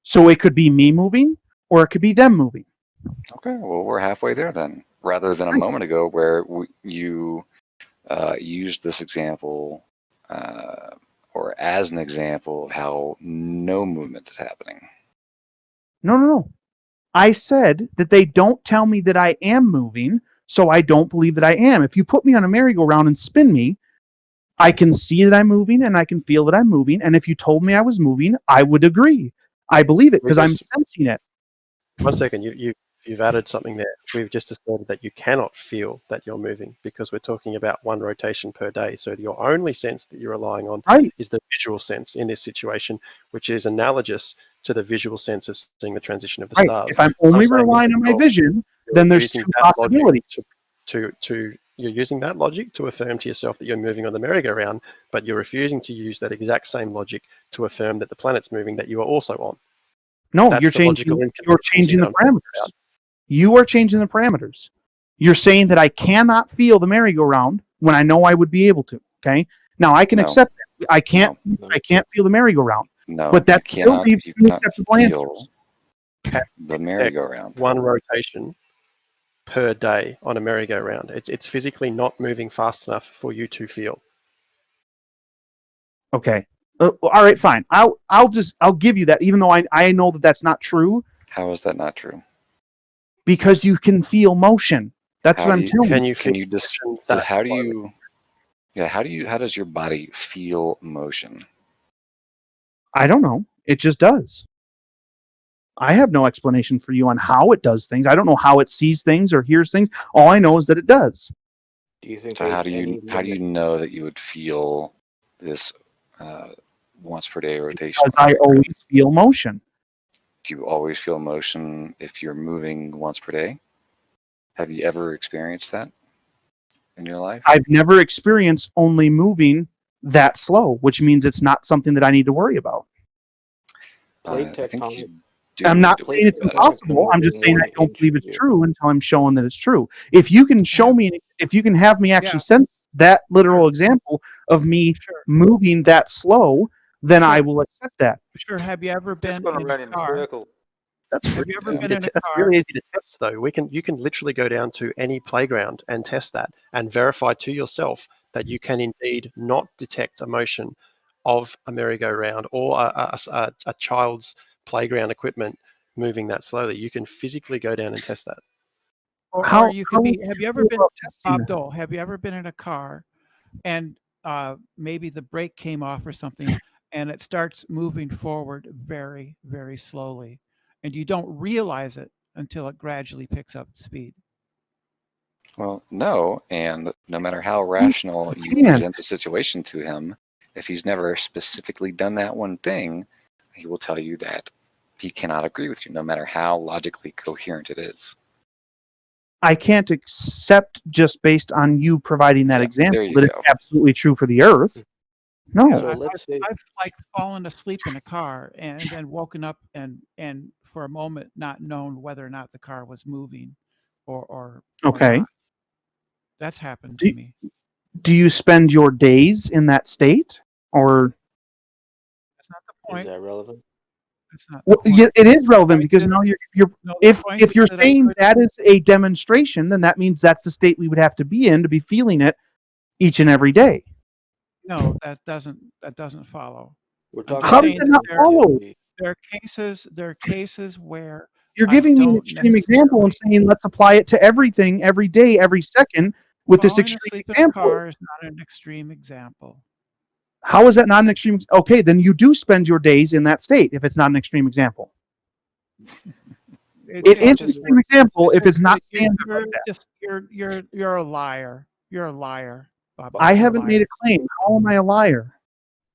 So it could be me moving or it could be them moving. Okay, well, we're halfway there then. Rather than a moment ago where you used this example or as an example of how no movement is happening. No. I said that they don't tell me that I am moving, so I don't believe that I am. If you put me on a merry-go-round and spin me, I can see that I'm moving and I can feel that I'm moving. And if you told me I was moving, I would agree. I believe it because I'm sensing it. 1 second, you've added something there. We've just asserted that you cannot feel that you're moving because we're talking about one rotation per day. So your only sense that you're relying on is the visual sense in this situation, which is analogous to the visual sense of seeing the transition of the stars. If I'm only relying on my vision, then there's two possibilities. You're using that logic to affirm to yourself that you're moving on the merry-go-round, but you're refusing to use that exact same logic to affirm that the planet's moving that you are also on. No, That's you're the changing logical the inconsistency that I'm talking parameters. about. You are changing the parameters. You're saying that I cannot feel the merry-go-round when I know I would be able to. Okay. Now I can accept that. I can't feel the merry-go-round. No, but that you still cannot, leaves you two cannot acceptable answers. the merry-go-round. One rotation per day on a merry-go-round. It's physically not moving fast enough for you to feel. Okay. All right, fine. I'll give you that, even though I know that that's not true. How is that not true? Because you can feel motion. That's what I'm telling you. How does your body feel motion? I don't know. It just does. I have no explanation for you on how it does things. I don't know how it sees things or hears things. All I know is that it does. Do you think? So how do you know that you would feel this once per day rotation? Because I always feel motion. Do you always feel motion if you're moving once per day? Have you ever experienced that in your life? I've never experienced only moving that slow, which means it's not something that I need to worry about. I think you do. I'm not saying it's impossible. I'm just saying I don't believe it's true until I'm shown that it's true. If you can show me, if you can have me actually sense that literal example of me moving that slow, then I will accept that. Sure. Have you ever been in a car? That's Have you ever been in a that's car? really easy to test, though. You can literally go down to any playground and test that and verify to yourself that you can indeed not detect a motion of a merry-go-round or a child's playground equipment moving that slowly. You can physically go down and test that. Or you could be. Have you ever been, Bob Dole? Have you ever been in a car, and maybe the brake came off or something, and it starts moving forward very, very slowly, and you don't realize it until it gradually picks up speed. Well, no, and no matter how rational you can't. present the situation to him, if he's never specifically done that one thing, he will tell you that he cannot agree with you, no matter how logically coherent it is. I can't accept just based on you providing that Yeah, example there you that it's go. absolutely true for the Earth. No. Yeah, So let's say I've like fallen asleep in a car and then woken up and for a moment not known whether or not the car was moving or Okay. not. That's happened Do, to me. do you spend your days in that state, or? That's not the is point. that relevant? That's not the Well, point. yeah, it is relevant Point because is- now you're No, the point if is you're that I saying could- that is a demonstration, then that means that's the state we would have to be in to be feeling it each and every day. No, that doesn't follow. We're I'm talking just How does saying it that not follow? there are cases where You're I giving me an don't extreme example and saying let's apply it to everything, every day, every second with this falling extreme asleep in a example. car is not an extreme example. How is that not an extreme? Okay, then you do spend your days in that state if it's not an extreme example. It is an just extreme example if it's not standard you're like that. just you're a liar. You're a liar, Bob. I You're a haven't made liar. a claim. How am I a liar?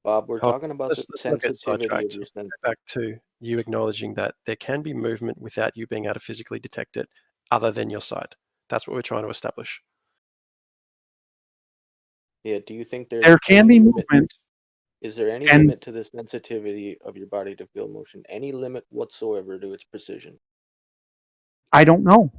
Bob, we're Oh, talking about let's the not get sensitivity of sidetracked. your sense. Back to you acknowledging that there can be movement without you being able to physically detect it other than your sight. That's what we're trying to establish. Yeah, do you think there's There can any be limit? movement. Is there any And- limit to the sensitivity of your body to feel motion? Any limit whatsoever to its precision? I don't know.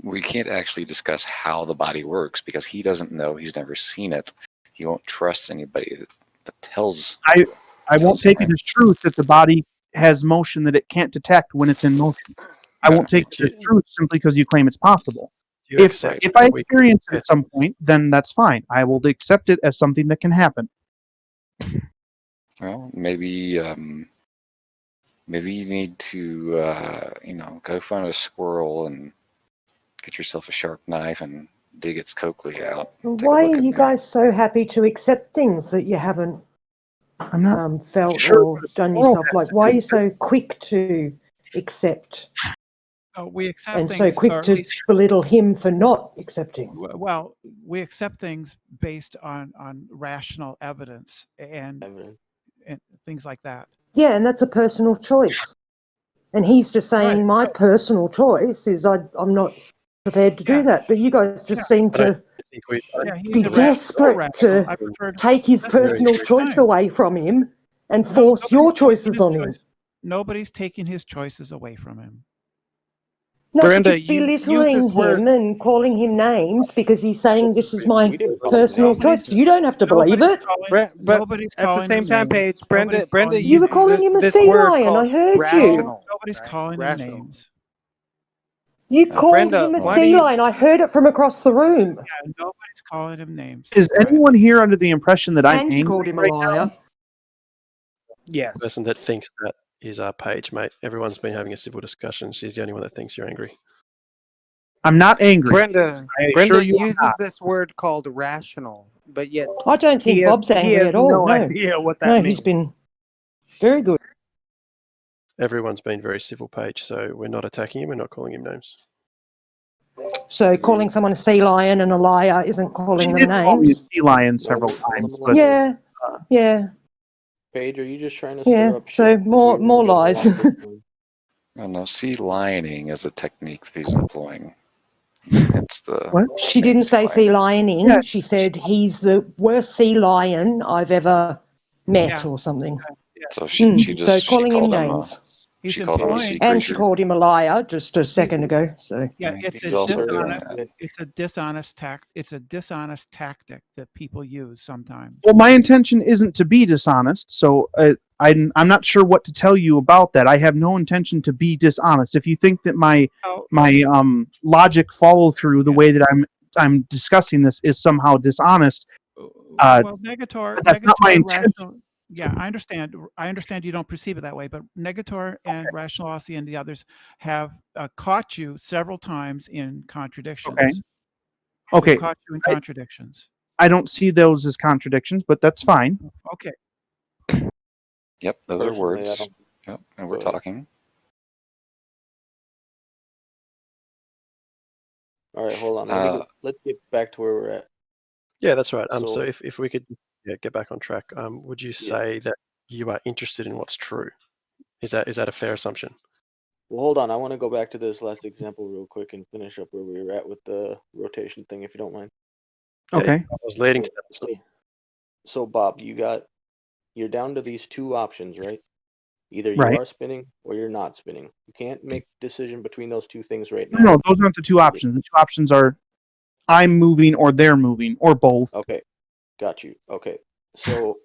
We can't actually discuss how the body works because he doesn't know. He's never seen it. He won't trust anybody that tells. I won't tells take him. it as truth that the body has motion that it can't detect when it's in motion. I won't take it as truth simply because you claim it's possible. Do you If accept I that we can experience it compare- at some point, then that's fine. I will accept it as something that can happen. Well, maybe maybe you need to go find a squirrel and get yourself a sharp knife and dig its cochlea out. Take a Why look are at you me. guys so happy to accept things that you haven't I'm not felt sure or what a done squirrel yourself? has Like, to why are do you with so quick to accept We accept and things, so or quick at to least belittle him for not accepting? well, we accept things based on rational evidence and things like that. Yeah, and that's a personal choice. And he's just saying, my personal choice is I'm not prepared to do that. But you guys just seem to be desperate to take his personal choice away from him and force your choices on him. Nobody's taking his choices away from him. No, Brenda, but you're you use belittling this word- him and calling him names because he's saying this is my personal choice. You don't have to believe it. But Nobody's at the calling same him time, names. Paige, Brenda Nobody's You were uses calling him a this sea word lion. I called heard you. rational. Nobody's calling him names. You called Brenda, him a why do sea you- lion. I heard it from across the room. Yeah, nobody's calling him names. Is anyone here under the impression that I'm And you called angry him a right liar. now? Yes. The person that thinks that is our Paige, mate. Everyone's been having a civil discussion. She's the only one that thinks you're angry. I'm not angry. Brenda I assure Brenda you I'm uses not. this word called rational, but yet I don't think he has- Bob's he angry has at all. no No, idea what that no, means. he's been very good. Everyone's been very civil, Paige, so we're not attacking him. We're not calling him names. So calling someone a sea lion and a liar isn't calling She them did call me a names. sea lion several times, but Yeah, yeah, Paige, are you just trying to stir yeah. up shit? So 'Cause more we won't get lies. along this time. Oh, no, sea lioning is a technique that he's employing. It's the what? She didn't say sea lioning. Yeah. She said he's the worst sea lion I've ever met or something. So she So just calling him called him names. she called him a sea And she creature. called him a liar just a second ago. So Yeah, it's He's a also doing dishonest. that. It's a dishonest tactic that people use sometimes. Well, my intention isn't to be dishonest, so I'm not sure what to tell you about that. I have no intention to be dishonest. If you think that my logic follow through the way that I'm discussing this is somehow dishonest, Well, negator, that's not my negator, intention. rational. Yeah, I understand. I understand you don't perceive it that way, but negator and rationality and the others have caught you several times in contradictions. Okay. They've caught you in contradictions. I don't see those as contradictions, but that's fine. Okay. Yep, those are Personally, I words. don't- Yep, and we're Go ahead. talking. All right, hold on. Let's get back to where we're at. Yeah, that's right. So So- if we could get back on track, would you say that you are interested in what's true? Is that a fair assumption? Well, hold on. I want to go back to this last example real quick and finish up where we were at with the rotation thing, if you don't mind. Okay. I was leading to that. So Bob, you're down to these two options, right? Either you Right. are spinning or you're not spinning. You can't make a decision between those two things right now. No, those aren't the two options. The two options are I'm moving or they're moving or both. Okay, got you. Okay, so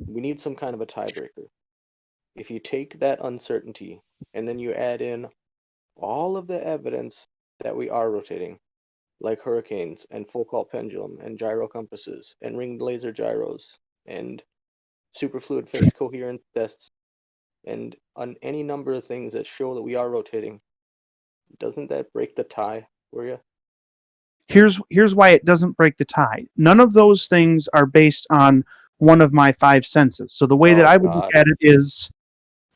we need some kind of a tiebreaker. If you take that uncertainty and then you add in all of the evidence that we are rotating, like hurricanes and Foucault pendulum and gyro compasses and ringed laser gyros and superfluid phase coherence tests and on any number of things that show that we are rotating, doesn't that break the tie for you? Here's why it doesn't break the tie. None of those things are based on one of my five senses. So the way that I would look at it is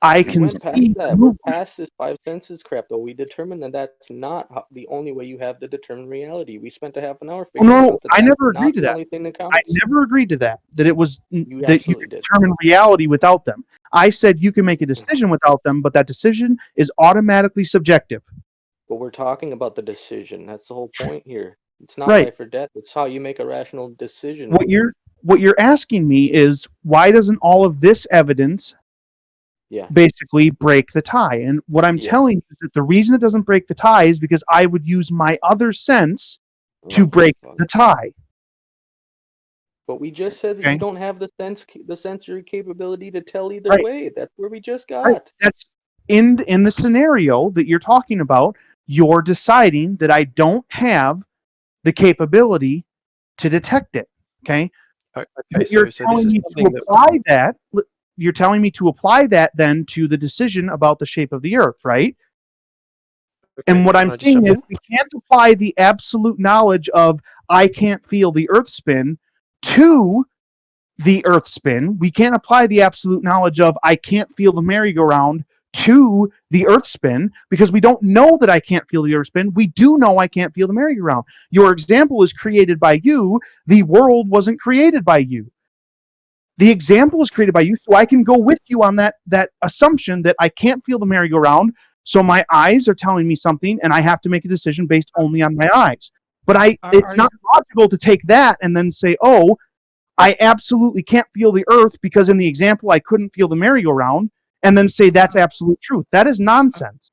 I can went past see that. We're past this five senses crap, though. We determined that that's not the only way you have to determine reality. We spent a half an hour figuring no, out that I that's never not agreed to the that. only thing that counts. I never agreed to that. That it was that you absolutely could did. determine reality without them. I said you can make a decision without them, but that decision is automatically subjective. But we're talking about the decision. That's the whole point here. It's not Right. life or death. It's how you make a rational decision. What you're asking me is why doesn't all of this evidence basically break the tie? And what I'm telling you is that the reason it doesn't break the tie is because I would use my other sense to break the tie. But we just said that Okay. you don't have the sensory capability to tell either Right. way. That's where we just got. Right. That's in the scenario that you're talking about. You're deciding that I don't have the capability to detect it. Okay. Okay, But so you're this telling is me something to apply that. You're telling me to apply that then to the decision about the shape of the Earth, right? And what can I'm I just saying jump is we can't apply the absolute knowledge of I can't feel the Earth spin to the Earth spin. We can't apply the absolute knowledge of I can't feel the merry-go-round to the Earth spin because we don't know that I can't feel the Earth spin. We do know I can't feel the merry-go-round. Your example is created by you. The world wasn't created by you. The example was created by you, so I can go with you on that assumption that I can't feel the merry-go-round, so my eyes are telling me something, and I have to make a decision based only on my eyes. But it's not logical to take that and then say, oh, I absolutely can't feel the Earth because in the example I couldn't feel the merry-go-round, and then say that's absolute truth. That is nonsense.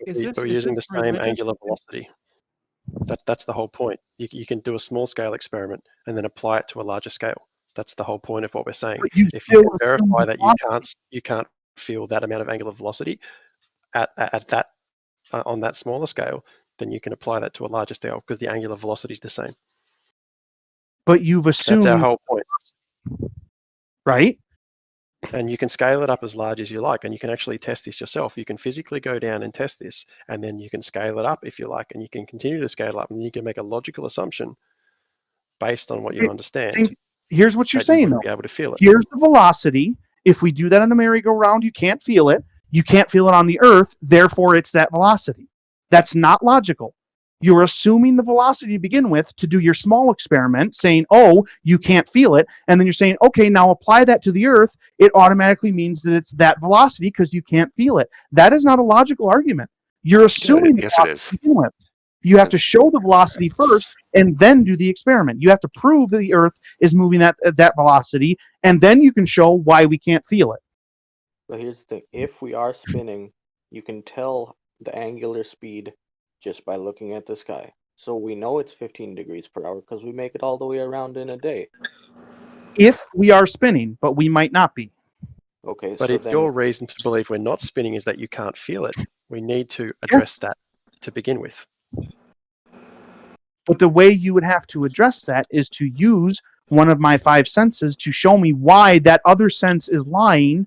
We're using the same angular velocity. That's the whole point. You can do a small scale experiment and then apply it to a larger scale. That's the whole point of what we're saying. If you can verify that you can't feel that amount of angular velocity at that on that smaller scale, then you can apply that to a larger scale because the angular velocity is the same. But you've assumed that's our whole point, right? And you can scale it up as large as you like, and you can actually test this yourself. You can physically go down and test this, and then you can scale it up if you like, and you can continue to scale up, and you can make a logical assumption based on what you understand. Here's what you're saying, though. Be able to feel it. Here's the velocity. If we do that on a merry-go-round, you can't feel it. You can't feel it on the Earth. Therefore, it's that velocity. That's not logical. You're assuming the velocity to begin with to do your small experiment, saying, oh, you can't feel it. And then you're saying, okay, now apply that to the Earth. It automatically means that it's that velocity because you can't feel it. That is not a logical argument. You're assuming the velocity to begin with. You have to show the velocity first and then do the experiment. You have to prove that the Earth is moving at that velocity, and then you can show why we can't feel it. But here's the thing. If we are spinning, you can tell the angular speed just by looking at the sky. So we know it's 15 degrees per hour because we make it all the way around in a day. If we are spinning, but we might not be. Okay, but so if then your reason to believe we're not spinning is that you can't feel it, we need to address that to begin with. But the way you would have to address that is to use one of my five senses to show me why that other sense is lying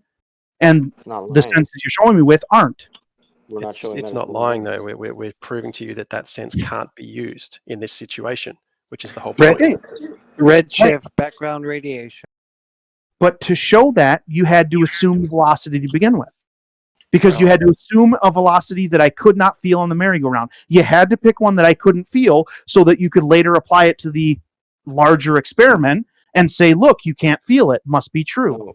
and the senses you're showing me with aren't. We're not showing it's that not it's lying, though. We're proving to you that that sense can't be used in this situation, which is the whole point. Redshift, background radiation. But to show that, you had to assume the velocity to begin with. because you had to assume a velocity that I could not feel on the merry-go-round. You had to pick one that I couldn't feel so that you could later apply it to the larger experiment and say, look, you can't feel it. Must be true. No,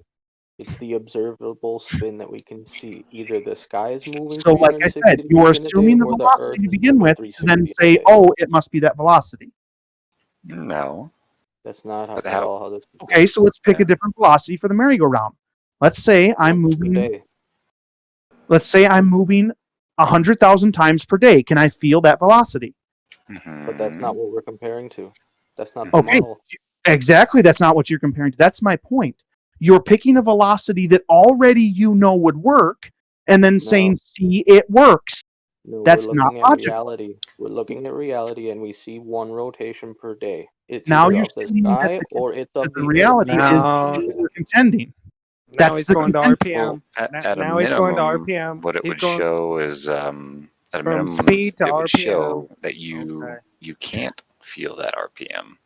it's the observable spin that we can see. Either the sky is moving So like I 360 said, degrees you're in a day, assuming the or the velocity Earth to is begin moving with, 360 and then in a say, day. oh, it must be that velocity. No. That's not how, But at how? all how this Okay, so let's pick a different velocity for the merry-go-round. Let's say I'm once per moving. day. Let's say I'm moving 100,000 times per day. Can I feel that velocity? But that's not what we're comparing to. That's not the Okay, model. exactly. That's not what you're comparing to. That's my point. You're picking a velocity that already you know would work, and then saying, "See, it works." No, That's we're not looking at logical. reality. We're looking at reality, and we see one rotation per day. It's Now either you're of the saying that sky the, or it's that of the the reality Earth. is No. what we're contending. Now That's he's the going to contention. RPM. At a Now he's going to minimum, RPM. what it He's would going show is at a from minimum speed to it would RPM. show that you Okay. you can't feel that RPM,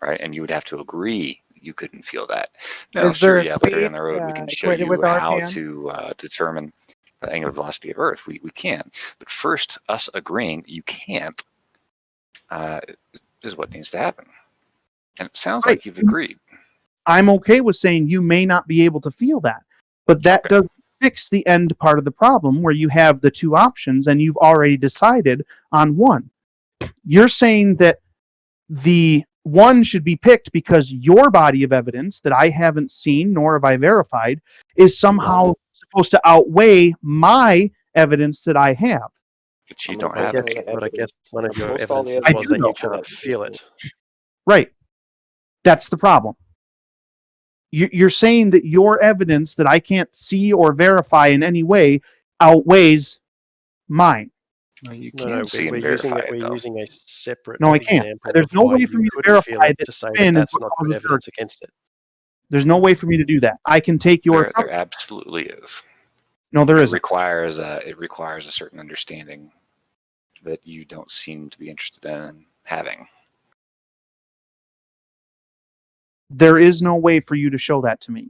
right? And you would have to agree you couldn't feel that. Now, Is there sure, a yeah, later speed down the road we can show equated with you how RPM? to determine the angular velocity of Earth. We can, but first, us agreeing you can't is what needs to happen. And it sounds like you've agreed. I'm okay with saying you may not be able to feel that, but that doesn't fix the end part of the problem where you have the two options and you've already decided on one. You're saying that the one should be picked because your body of evidence that I haven't seen nor have I verified is somehow supposed to outweigh my evidence that I have. But you don't have it. But I guess one of your evidences I was do that know. you can't feel it. Right. That's the problem. You're saying that your evidence that I can't see or verify in any way outweighs mine. No, you No, can see and verify it, we're though. using a separate No, I can't. example There's of no why way you for me to couldn't feel verify it that to say spin that is that's what not causes good evidence Earth. against it. There's no way for me to do that. I can take your There absolutely is. No, there It isn't. requires a certain understanding that you don't seem to be interested in having. There is no way for you to show that to me.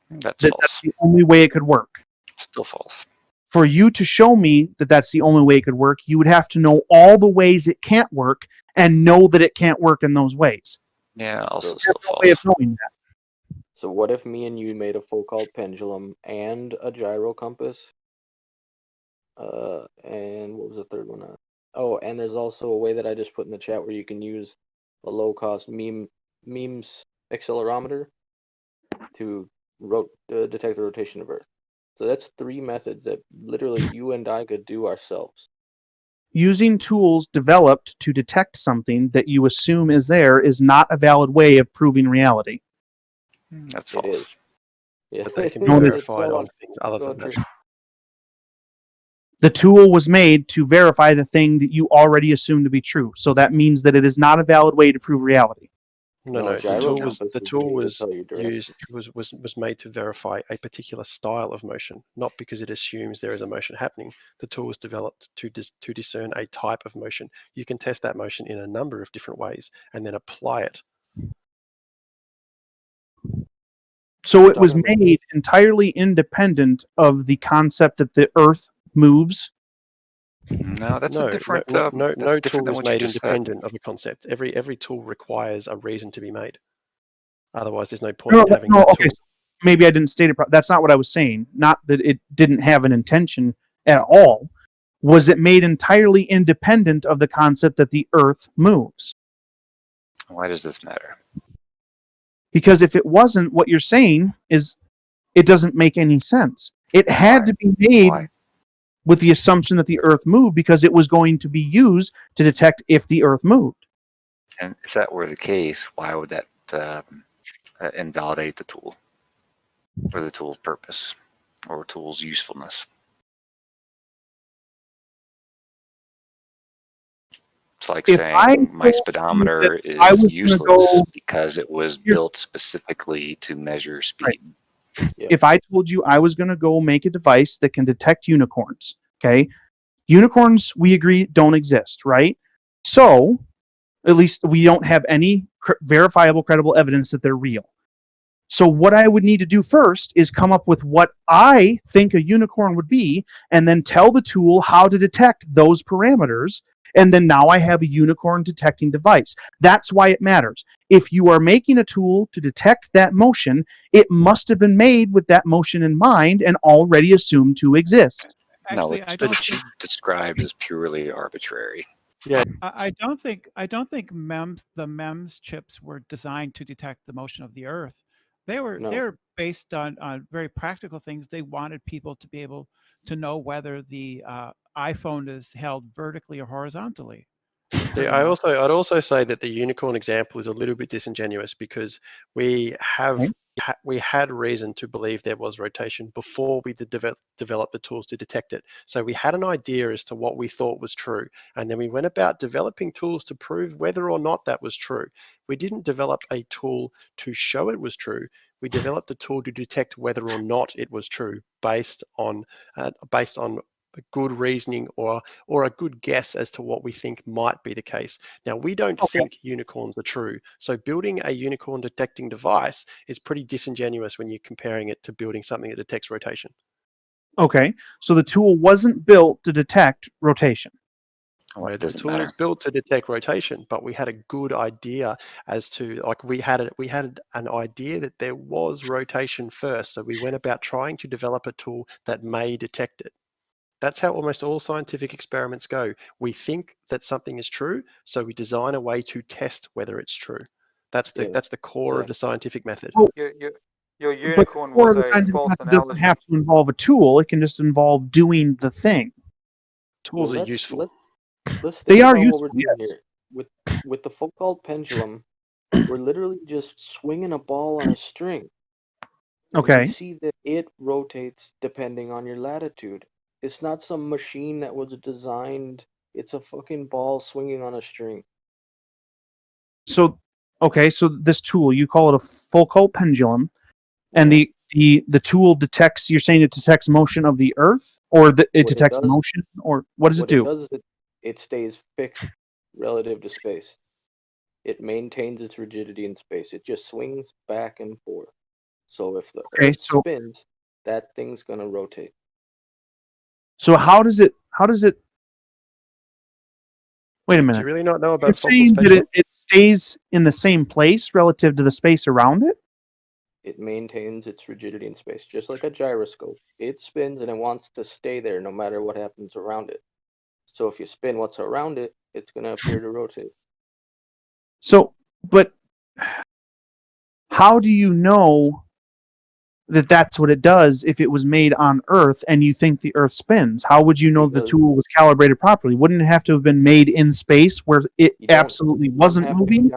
That's That's false. the only way it could work. Still false. For you to show me that that's the only way it could work, you would have to know all the ways it can't work and know that it can't work in those ways. Yeah, also There's still no way of false. knowing that. So what if me and you made a Foucault pendulum and a gyro compass? And what was the third one? Oh, and there's also a way that I just put in the chat where you can use a low-cost memes accelerometer to detect the rotation of Earth. So that's 3 methods that literally you and I could do ourselves. Using tools developed to detect something that you assume is there is not a valid way of proving reality. That's It is. false. Yeah. But they can be No, it's verified so on things other than that. true. The tool was made to verify the thing that you already assumed to be true. So that means that it is not a valid way to prove reality. No. The gyro tool compass was is made to tell you used was made to verify a particular style of motion, not because it assumes there is a motion happening. The tool was developed to discern a type of motion. You can test that motion in a number of different ways and then apply it. So it was made entirely independent of the concept that the Earth moves. No, that's no, a different. no that's different tool than is what you made just said. independent of a concept. Every tool requires a reason to be made. Otherwise, there's no point No, in having no, that okay. tool. Maybe I didn't state it. That's not what I was saying. Not that it didn't have an intention at all. Was it made entirely independent of the concept that the Earth moves? Why does this matter? Because if it wasn't, what you're saying is it doesn't make any sense. It had to be made with the assumption that the Earth moved because it was going to be used to detect if the Earth moved. And if that were the case, why would that invalidate the tool or the tool's purpose or tool's usefulness? It's like saying my speedometer is useless because it was built specifically to measure speed. Right. If I told you I was going to go make a device that can detect unicorns, okay? Unicorns, we agree, don't exist, right? So, at least we don't have any verifiable, credible evidence that they're real. So what I would need to do first is come up with what I think a unicorn would be, and then tell the tool how to detect those parameters. And then now I have a unicorn detecting device. That's why it matters. If you are making a tool to detect that motion, it must have been made with that motion in mind and already assumed to exist. No, Actually, I the don't cheat think described is purely arbitrary. Yeah. I don't think the MEMS chips were designed to detect the motion of the Earth. They're based on very practical things. They wanted people to be able to know whether the iPhone is held vertically or horizontally. Yeah, I'd also say that the unicorn example is a little bit disingenuous because we had reason to believe there was rotation before we developed the tools to detect it. So we had an idea as to what we thought was true, and then we went about developing tools to prove whether or not that was true. We didn't develop a tool to show it was true. We developed a tool to detect whether or not it was true based on good reasoning or a good guess as to what we think might be the case. Now, we don't think unicorns are true. So building a unicorn detecting device is pretty disingenuous when you're comparing it to building something that detects rotation. Okay, so the tool wasn't built to detect rotation. Well, it The doesn't tool matter. was built to detect rotation, but we had a good idea as to, like, we had an idea that there was rotation first. So we went about trying to develop a tool that may detect it. That's how almost all scientific experiments go. We think that something is true, so we design a way to test whether it's true. That's the core of the scientific method. Your unicorn But was the a scientific false method doesn't analogy. have to involve a tool. It can just involve doing the thing. Tools are useful. Let's think They are about what we're useful, doing here. With the Foucault pendulum, we're literally just swinging a ball on a string. And Okay. we see that it rotates depending on your latitude. It's not some machine that was designed. It's a fucking ball swinging on a string. So, okay, so this tool, you call it a Foucault pendulum, and the tool detects. You're saying it detects motion of the Earth, or it What it detects does- motion, or what does it What do? it does is it stays fixed relative to space. It maintains its rigidity in space. It just swings back and forth. So if the Okay, Earth spins, that thing's gonna rotate. So how does it? Wait a minute. Do you really not know You're about Foucault's saying that pendulum? it stays in the same place relative to the space around it? It maintains its rigidity in space, just like a gyroscope. It spins and it wants to stay there no matter what happens around it. So if you spin what's around it, it's going to appear to rotate. So, but how do you know that that's what it does if it was made on Earth and you think the Earth spins? How would you know the tool was calibrated properly? Wouldn't it have to have been made in space where it absolutely wasn't moving?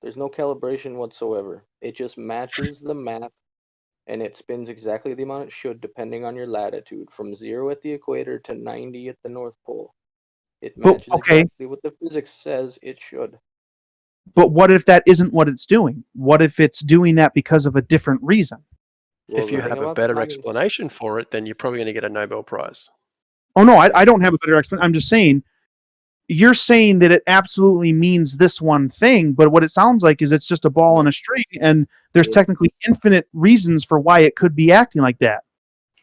There's no calibration whatsoever. It just matches the map and it spins exactly the amount it should depending on your latitude, from 0 at the equator to 90 at the North Pole. It matches exactly what the physics says it should. But what if that isn't what it's doing? What if it's doing that because of a different reason? If you have a better explanation for it, then you're probably going to get a Nobel Prize. Oh no, I don't have a better explanation. I'm just saying, you're saying that it absolutely means this one thing, but what it sounds like is it's just a ball on a string, and there's technically infinite reasons for why it could be acting like that.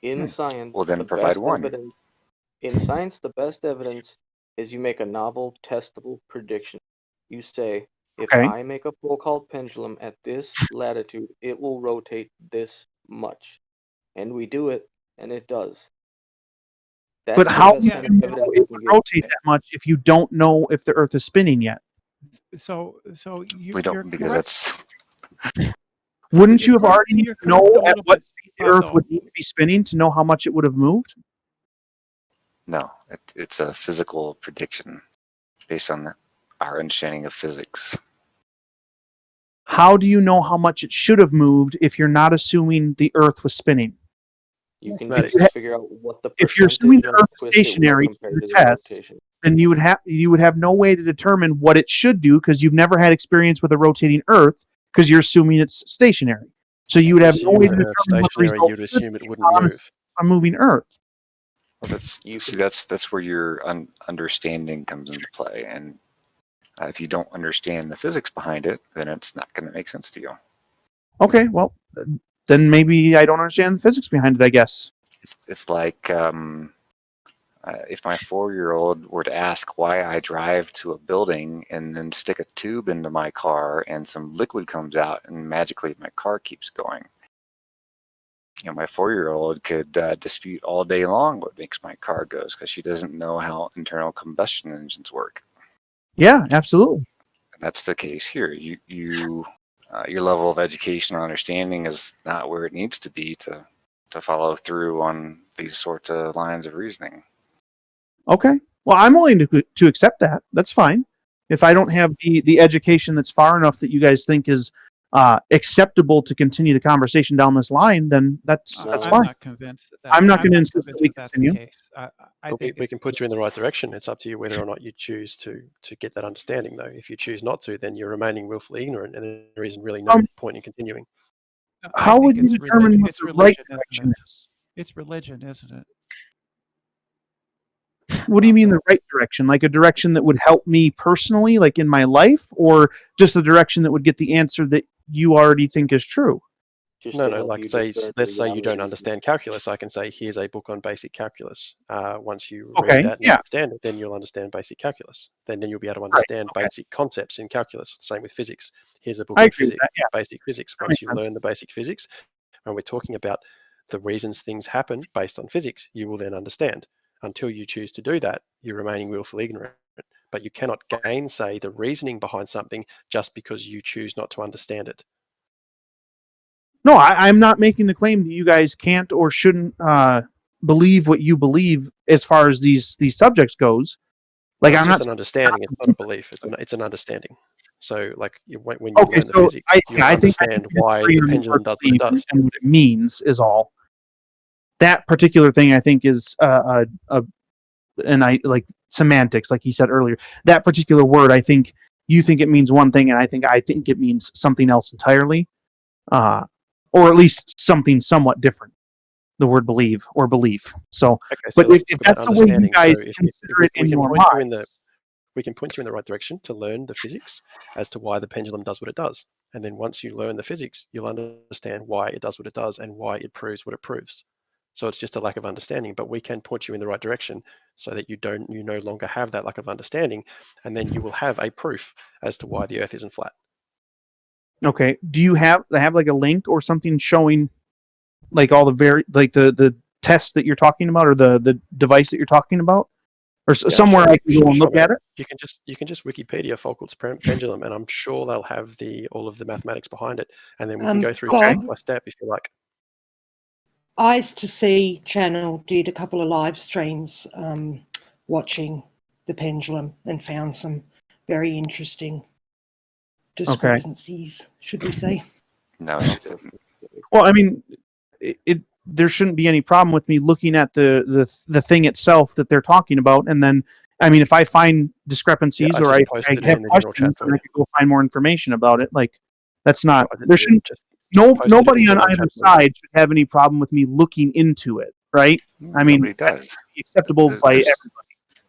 In science, Well, then the provide best one. evidence. In science, the best evidence is you make a novel, testable prediction. You say, if I make a Foucault pendulum at this latitude, it will rotate this much. And we do it, and it does. But how do you know it would rotate that much if you don't know if the Earth is spinning yet? So We don't, because that's Wouldn't you have already you're know correct a at little what bit, speed the Earth Pato. would need to be spinning to know how much it would have moved? no. It's a physical prediction based on our understanding of physics. How do you know how much it should have moved if you're not assuming the Earth was spinning? You can If just figure out what the If you're assuming the percentage Earth of is twist it will stationary to compared the to the test, rotation. then you would have no way to determine what it should do because you've never had experience with a rotating Earth because you're assuming it's stationary. So you would have no way to determine what the Stationary, result you'd should assume it be wouldn't on move. a moving Earth. Well, that's where your understanding comes into play, and if you don't understand the physics behind it, then it's not going to make sense to you. Okay, well, then maybe I don't understand the physics behind it, I guess. It's like if my 4-year-old were to ask why I drive to a building and then stick a tube into my car and some liquid comes out and magically my car keeps going. You know, my 4-year-old could dispute all day long what makes my car goes because she doesn't know how internal combustion engines work. Yeah, absolutely. And that's the case here. Your level of education or understanding is not where it needs to be to follow through on these sorts of lines of reasoning. Okay. Well, I'm willing to accept that. That's fine. If I don't have the education that's far enough that you guys think is acceptable to continue the conversation down this line, then that's I'm fine. not convinced that I'm not going to I'm insist that we that's continue. the case. I think we can put you in the right direction. It's up to you whether or not you choose to get that understanding, though. If you choose not to, then you're remaining willfully ignorant, and there isn't really no point in continuing. How would you determine what the right direction is? It's religion, isn't it? What do you mean the right direction? Like a direction that would help me personally, like in my life, or just a direction that would get the answer that you already think is true? No, like let's say you don't understand calculus. I can say, here's a book on basic calculus. Once you read that and understand it, then you'll understand basic calculus. Then you'll be able to understand basic concepts in calculus. Same with physics. Here's a book on physics, basic physics. Once you learn the basic physics, and we're talking about the reasons things happen based on physics, you will then understand. Until you choose to do that, you're remaining willfully ignorant. But you cannot gainsay the reasoning behind something just because you choose not to understand it. No, I'm not making the claim that you guys can't or shouldn't believe what you believe as far as these subjects goes. Like It's I'm just not an understanding. It's not a belief. It's an understanding. So, like when you learn the physics, you understand why the pendulum does what it does and what it means is all. That particular thing, I think, is and I like semantics, like he said earlier. That particular word, I think you think it means one thing, and I think it means something else entirely, or at least something somewhat different. The word believe or belief. So, but if that's the way you guys consider it in your mind, we can point you in the right direction to learn the physics as to why the pendulum does what it does. And then once you learn the physics, you'll understand why it does what it does and why it proves what it proves. So it's just a lack of understanding, but we can point you in the right direction so that you no longer have that lack of understanding, and then you will have a proof as to why the Earth isn't flat. Okay. Do you have like a link or something showing like all the the test that you're talking about, or the device that you're talking about, or somewhere I can go and look at it? You can just Wikipedia Foucault's pendulum, and I'm sure they'll have all of the mathematics behind it, and then we can go through step by step if you like. Eyes to See channel did a couple of live streams watching the pendulum and found some very interesting discrepancies, should we say. No, she didn't. Well, I mean, there shouldn't be any problem with me looking at the thing itself that they're talking about, and then, I mean, if I find discrepancies or I have questions, then I could go find more information about it. Like, that's not, there shouldn't, nobody on either side should have any problem with me looking into it, right? I mean, nobody does. Acceptable by everybody.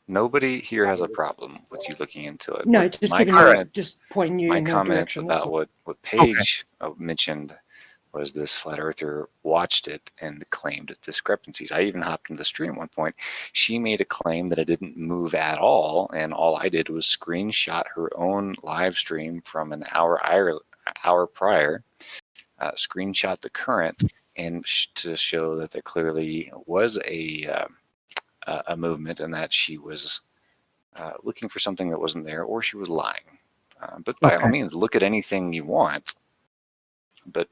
Nobody here has a problem with you looking into it. No, just pointing you in the comment direction. about what Paige mentioned was this flat earther watched it and claimed discrepancies. I even hopped into the stream at one point. She made a claim that it didn't move at all, and all I did was screenshot her own live stream from an hour prior, screenshot the current, and to show that there clearly was a movement and that she was looking for something that wasn't there, or she was lying. But by all means, look at anything you want. But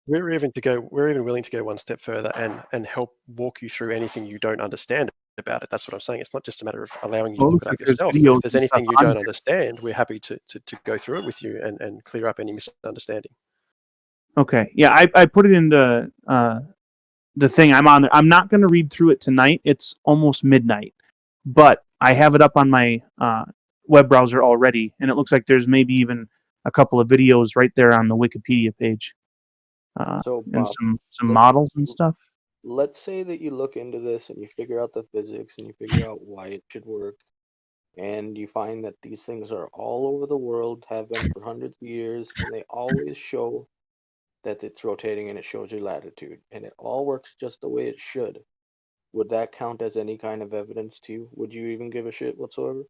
we're even willing to go one step further and help walk you through anything you don't understand about it. That's what I'm saying. It's not just a matter of allowing you to look it up yourself. If there's anything you don't understand, we're happy to go through it with you and clear up any misunderstanding. Okay. Yeah, I put it into the thing I'm on. I'm not going to read through it tonight. It's almost midnight, but I have it up on my web browser already, and it looks like there's maybe even a couple of videos right there on the Wikipedia page, and some models and stuff. Let's say that you look into this and you figure out the physics and you figure out why it should work, and you find that these things are all over the world, have been for hundreds of years, and they always show that it's rotating and it shows your latitude, and it all works just the way it should, would that count as any kind of evidence to you? Would you even give a shit whatsoever?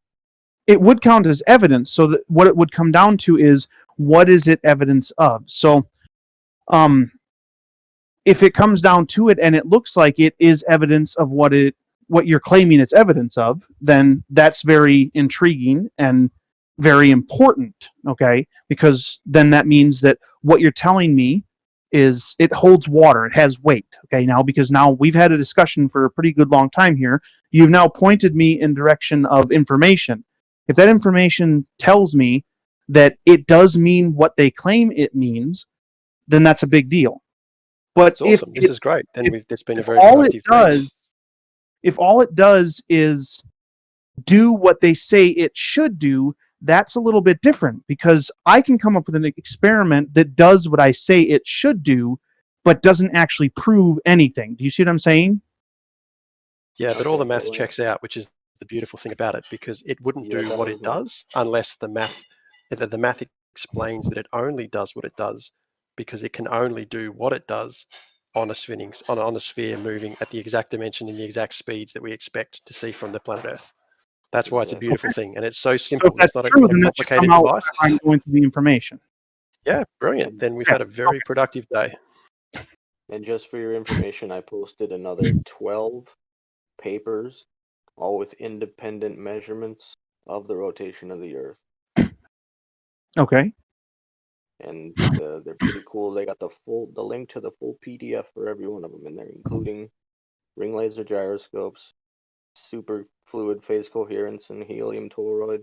It would count as evidence. So that what it would come down to is, what is it evidence of? So, if it comes down to it and it looks like it is evidence of what you're claiming it's evidence of, then that's very intriguing and very important, okay? Because then that means that what you're telling me is it holds water, it has weight, okay? Now, because now we've had a discussion for a pretty good long time here, you've now pointed me in direction of information. If that information tells me that it does mean what they claim it means, then that's a big deal. But That's awesome. This is great. Then it's been a very all it productive does, day. if all it does is do what they say it should do, that's a little bit different, because I can come up with an experiment that does what I say it should do, but doesn't actually prove anything. Do you see what I'm saying? Yeah, but all the math checks out, which is the beautiful thing about it, because it wouldn't do what it does unless the math explains that it only does what it does, because it can only do what it does on a sphere moving at the exact dimension and the exact speeds that we expect to see from the planet Earth. That's why it's a beautiful thing, and it's so simple. So if that's It's not a true, then that should complicated come out device. when I'm going through the information. Yeah, brilliant. Then we've had a very productive day. And just for your information, I posted another 12 papers, all with independent measurements of the rotation of the Earth. Okay. And they're pretty cool. They got the link to the full PDF for every one of them in there, including ring laser gyroscopes, super fluid phase coherence and helium toroid,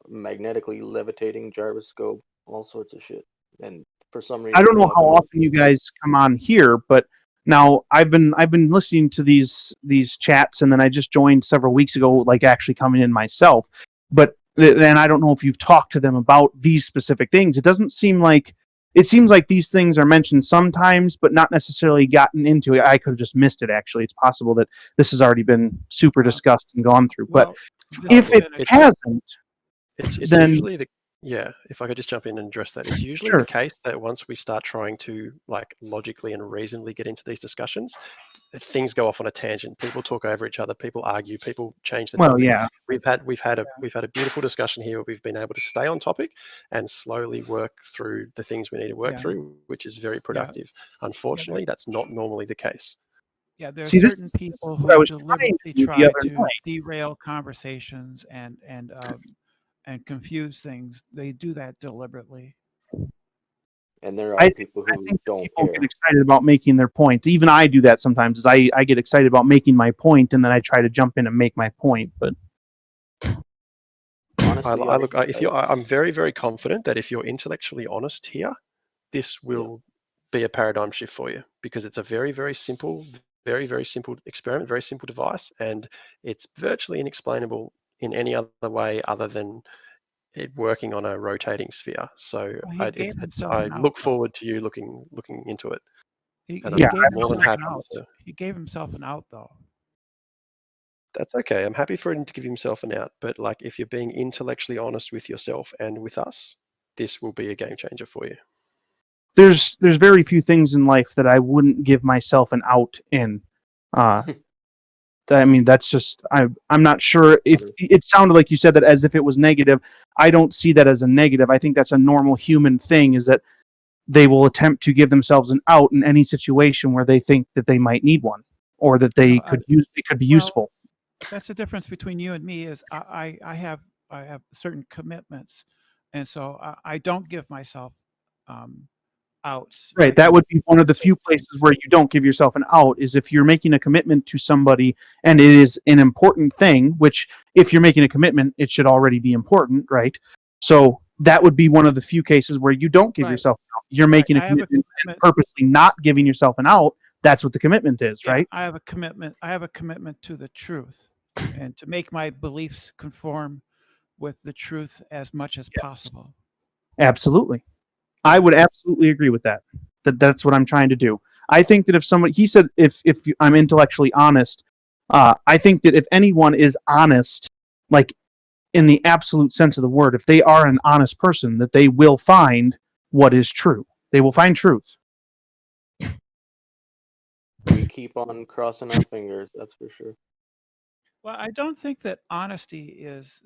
magnetically levitating gyroscope, all sorts of shit. And for some reason, I don't know how often you guys come on here, but now I've been listening to these chats, and then I just joined several weeks ago, like actually coming in myself. But then I don't know if you've talked to them about these specific things. It seems like these things are mentioned sometimes, but not necessarily gotten into it. I could have just missed it. Actually, it's possible that this has already been super discussed and gone through. But if it hasn't, it's then usually if I could just jump in and address that, it's usually the case that once we start trying to logically and reasonably get into these discussions, things go off on a tangent. People talk over each other. People argue. People change the topic. yeah. We've had a beautiful discussion here where we've been able to stay on topic and slowly work through the things we need to work through, which is very productive. Unfortunately, that's not normally the case. Yeah, there are certain people who deliberately try to derail conversations and confuse things. They do that deliberately. And there are people who don't people care. get excited about making their point. Even I do that sometimes. Is I get excited about making my point, and then I try to jump in and make my point. But honestly, I'm very, very confident that if you're intellectually honest here, this will be a paradigm shift for you, because it's a very, very simple experiment, very simple device, and it's virtually inexplainable in any other way other than it working on a rotating sphere. So I look forward to you looking into it. He gave himself an out, though. That's okay. I'm happy for him to give himself an out, but if you're being intellectually honest with yourself and with us, this will be a game changer for you. There's very few things in life that I wouldn't give myself an out in. I mean, that's just I'm not sure if it sounded like you said that as if it was negative. I don't see that as a negative. I think that's a normal human thing, is that they will attempt to give themselves an out in any situation where they think that they might need one, or that they could be useful. That's the difference between you and me. Is I have certain commitments, and so I don't give myself outs. Right. That would be one of the few places where you don't give yourself an out, is if you're making a commitment to somebody and it is an important thing, which if you're making a commitment, it should already be important, right? So that would be one of the few cases where you don't give yourself an out. You're making a commitment and purposely not giving yourself an out. That's what the commitment is, right? I have a commitment. I have a commitment to the truth, and to make my beliefs conform with the truth as much as possible. Absolutely. I would absolutely agree with that. That's what I'm trying to do. I think that if somebody, he said, if I'm intellectually honest, I think that if anyone is honest, in the absolute sense of the word, if they are an honest person, that they will find what is true. They will find truth. We keep on crossing our fingers, that's for sure. Well, I don't think that honesty is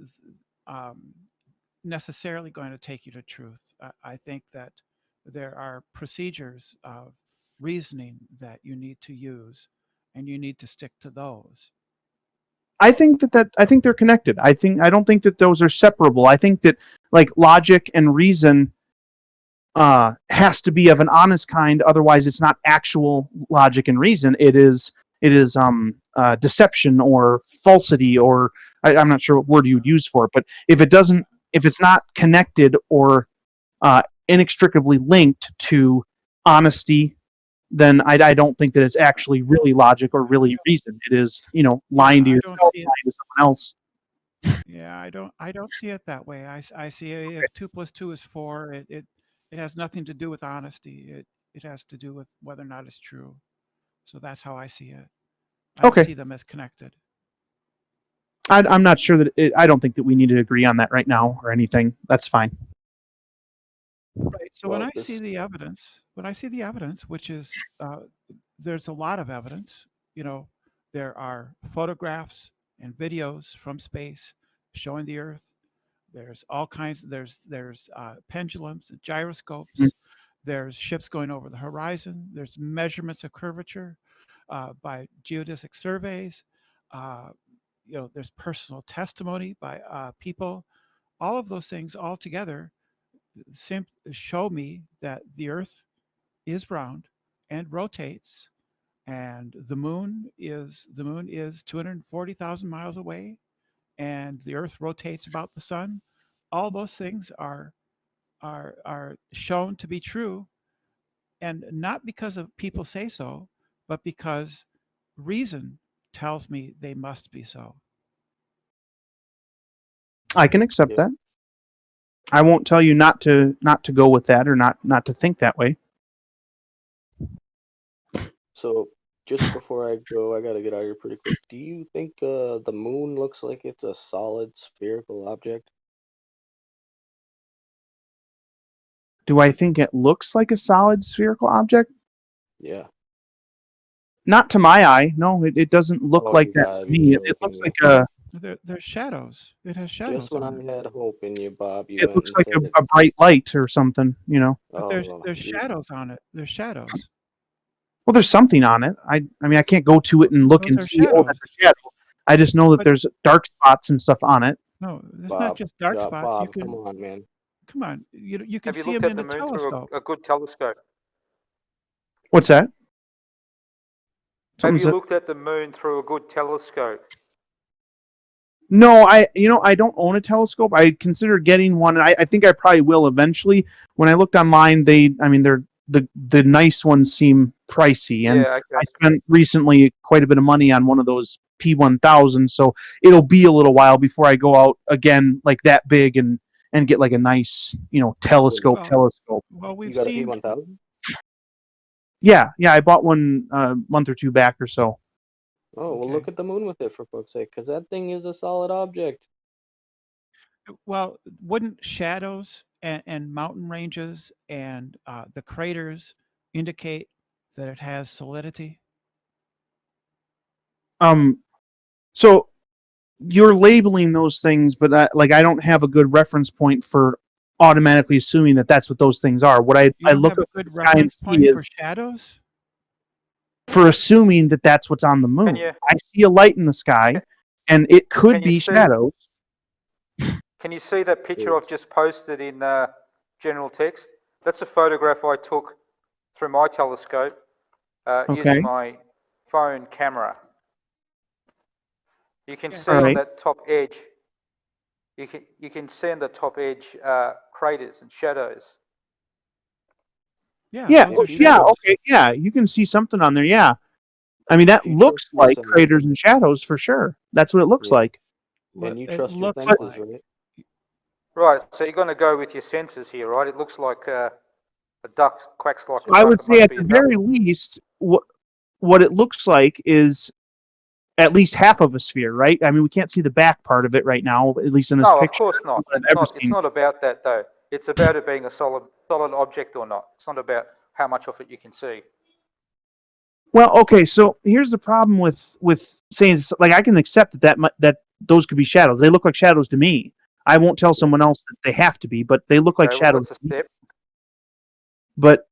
necessarily going to take you to truth. I think that there are procedures of reasoning that you need to use, and you need to stick to those. I think I think they're connected. I don't think that those are separable. I think that like logic and reason has to be of an honest kind. Otherwise, it's not actual logic and reason. It is deception or falsity, or I'm not sure what word you would use for it. But if it's not connected or inextricably linked to honesty, then I don't think that it's actually really logic or really reason. It is, lying to yourself, lying to someone else. Yeah, I don't see it that way. I see if 2 + 2 is 4, it has nothing to do with honesty. It has to do with whether or not it's true. So that's how I see it. I don't see them as connected. I'm not sure that I don't think that we need to agree on that right now or anything. That's fine. Right. So when I see the evidence, which is there's a lot of evidence. There are photographs and videos from space showing the Earth. There's all kinds. There's pendulums, gyroscopes. There's ships going over the horizon. There's measurements of curvature by geodesic surveys. There's personal testimony by people. All of those things all together show me that the Earth is round and rotates, and the moon is 240,000 miles away, and the Earth rotates about the sun. All those things are shown to be true, and not because of people say so, but because reason tells me they must be so. I can accept that. I won't tell you not to go with that or not to think that way. So, just before I go, I gotta get out of here pretty quick. Do you think the moon looks like it's a solid spherical object? Do I think it looks like a solid spherical object? Yeah. Not to my eye. No, it doesn't look like that to me. It looks like a. There's shadows. It has shadows. Just when I had hope in you, Bob, you It looks like a bright light or something, But there's shadows on it. There's shadows. Well, there's something on it. I mean, I can't go to it and look Those and are see. Oh, that's a shadow. I just know that there's dark spots and stuff on it. No, it's not just dark spots. Bob, You can come on, man. come on. You can Have you see looked them at in the a moon through telescope. a good telescope? What's that? Have you Something looked at the moon through a good telescope? No, I don't own a telescope. I consider getting one, and I think I probably will eventually. When I looked online, they're the nice ones seem pricey, and Yeah, okay. I spent recently quite a bit of money on one of those P1000, so it'll be a little while before I go out again like that big and get like a nice telescope. Well, You got a P1000? Yeah, I bought one a month or two back or so. Oh, well, look at the moon with it, for fuck's sake, because that thing is a solid object. Well, wouldn't shadows and mountain ranges and the craters indicate that it has solidity? So you're labeling those things, but I don't have a good reference point for automatically assuming that that's what those things are. What I look have a at good the sky and reference see point is for shadows? for assuming that that's what's on the moon. I see a light in the sky, and it could Can you be see- shadows. Can you see that picture I've just posted in general text? That's a photograph I took through my telescope using my phone camera. You can see on that top edge. You can see on the top edge craters and shadows. Yeah, you can see something on there. Yeah, I mean that looks like craters and shadows for sure. That's what it looks like. And you It trust your looks senses, like- right? Right, so you're going to go with your senses here, right? It looks like a duck quacks like a duck. I would It say must at be the a duck. very least, what it looks like is at least half of a sphere, right? I mean, we can't see the back part of it right now, at least in this No, of picture. course not. I've It's ever not. It's seen. not about that though. It's about it being a solid object or not. It's not about how much of it you can see. Well, okay, so here's the problem with saying, like, I can accept that those could be shadows. They look like shadows to me. I won't tell someone else that they have to be, but they look like Okay, well, shadows. that's a step. But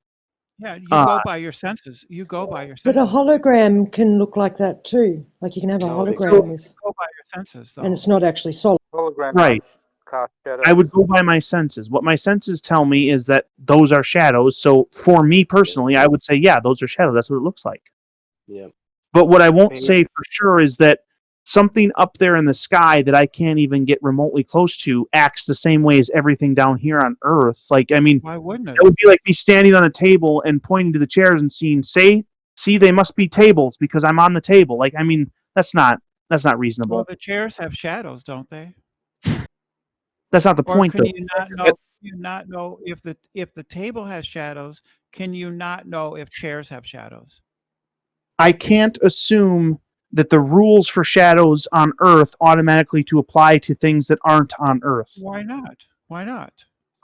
Yeah, you go by your senses. You go by your But a senses. hologram can look like that too. Like you can have a hologram You with, go by your senses, though. and it's not actually solid. Hologram Right. cast shadows. I would go by my senses. What my senses tell me is that those are shadows. So for me personally, I would say, yeah, those are shadows. That's what it looks like. Yeah. But what I won't say for sure is that something up there in the sky that I can't even get remotely close to acts the same way as everything down here on Earth. Like, I mean, Why wouldn't it? it would be like me standing on a table and pointing to the chairs and seeing, see, they must be tables because I'm on the table. Like, I mean, that's not reasonable. Well, the chairs have shadows, don't they? That's not the Or point, can though. you not know if the table has shadows? Can you not know if chairs have shadows? I can't assume that the rules for shadows on Earth automatically to apply to things that aren't on Earth. Why not? Why not?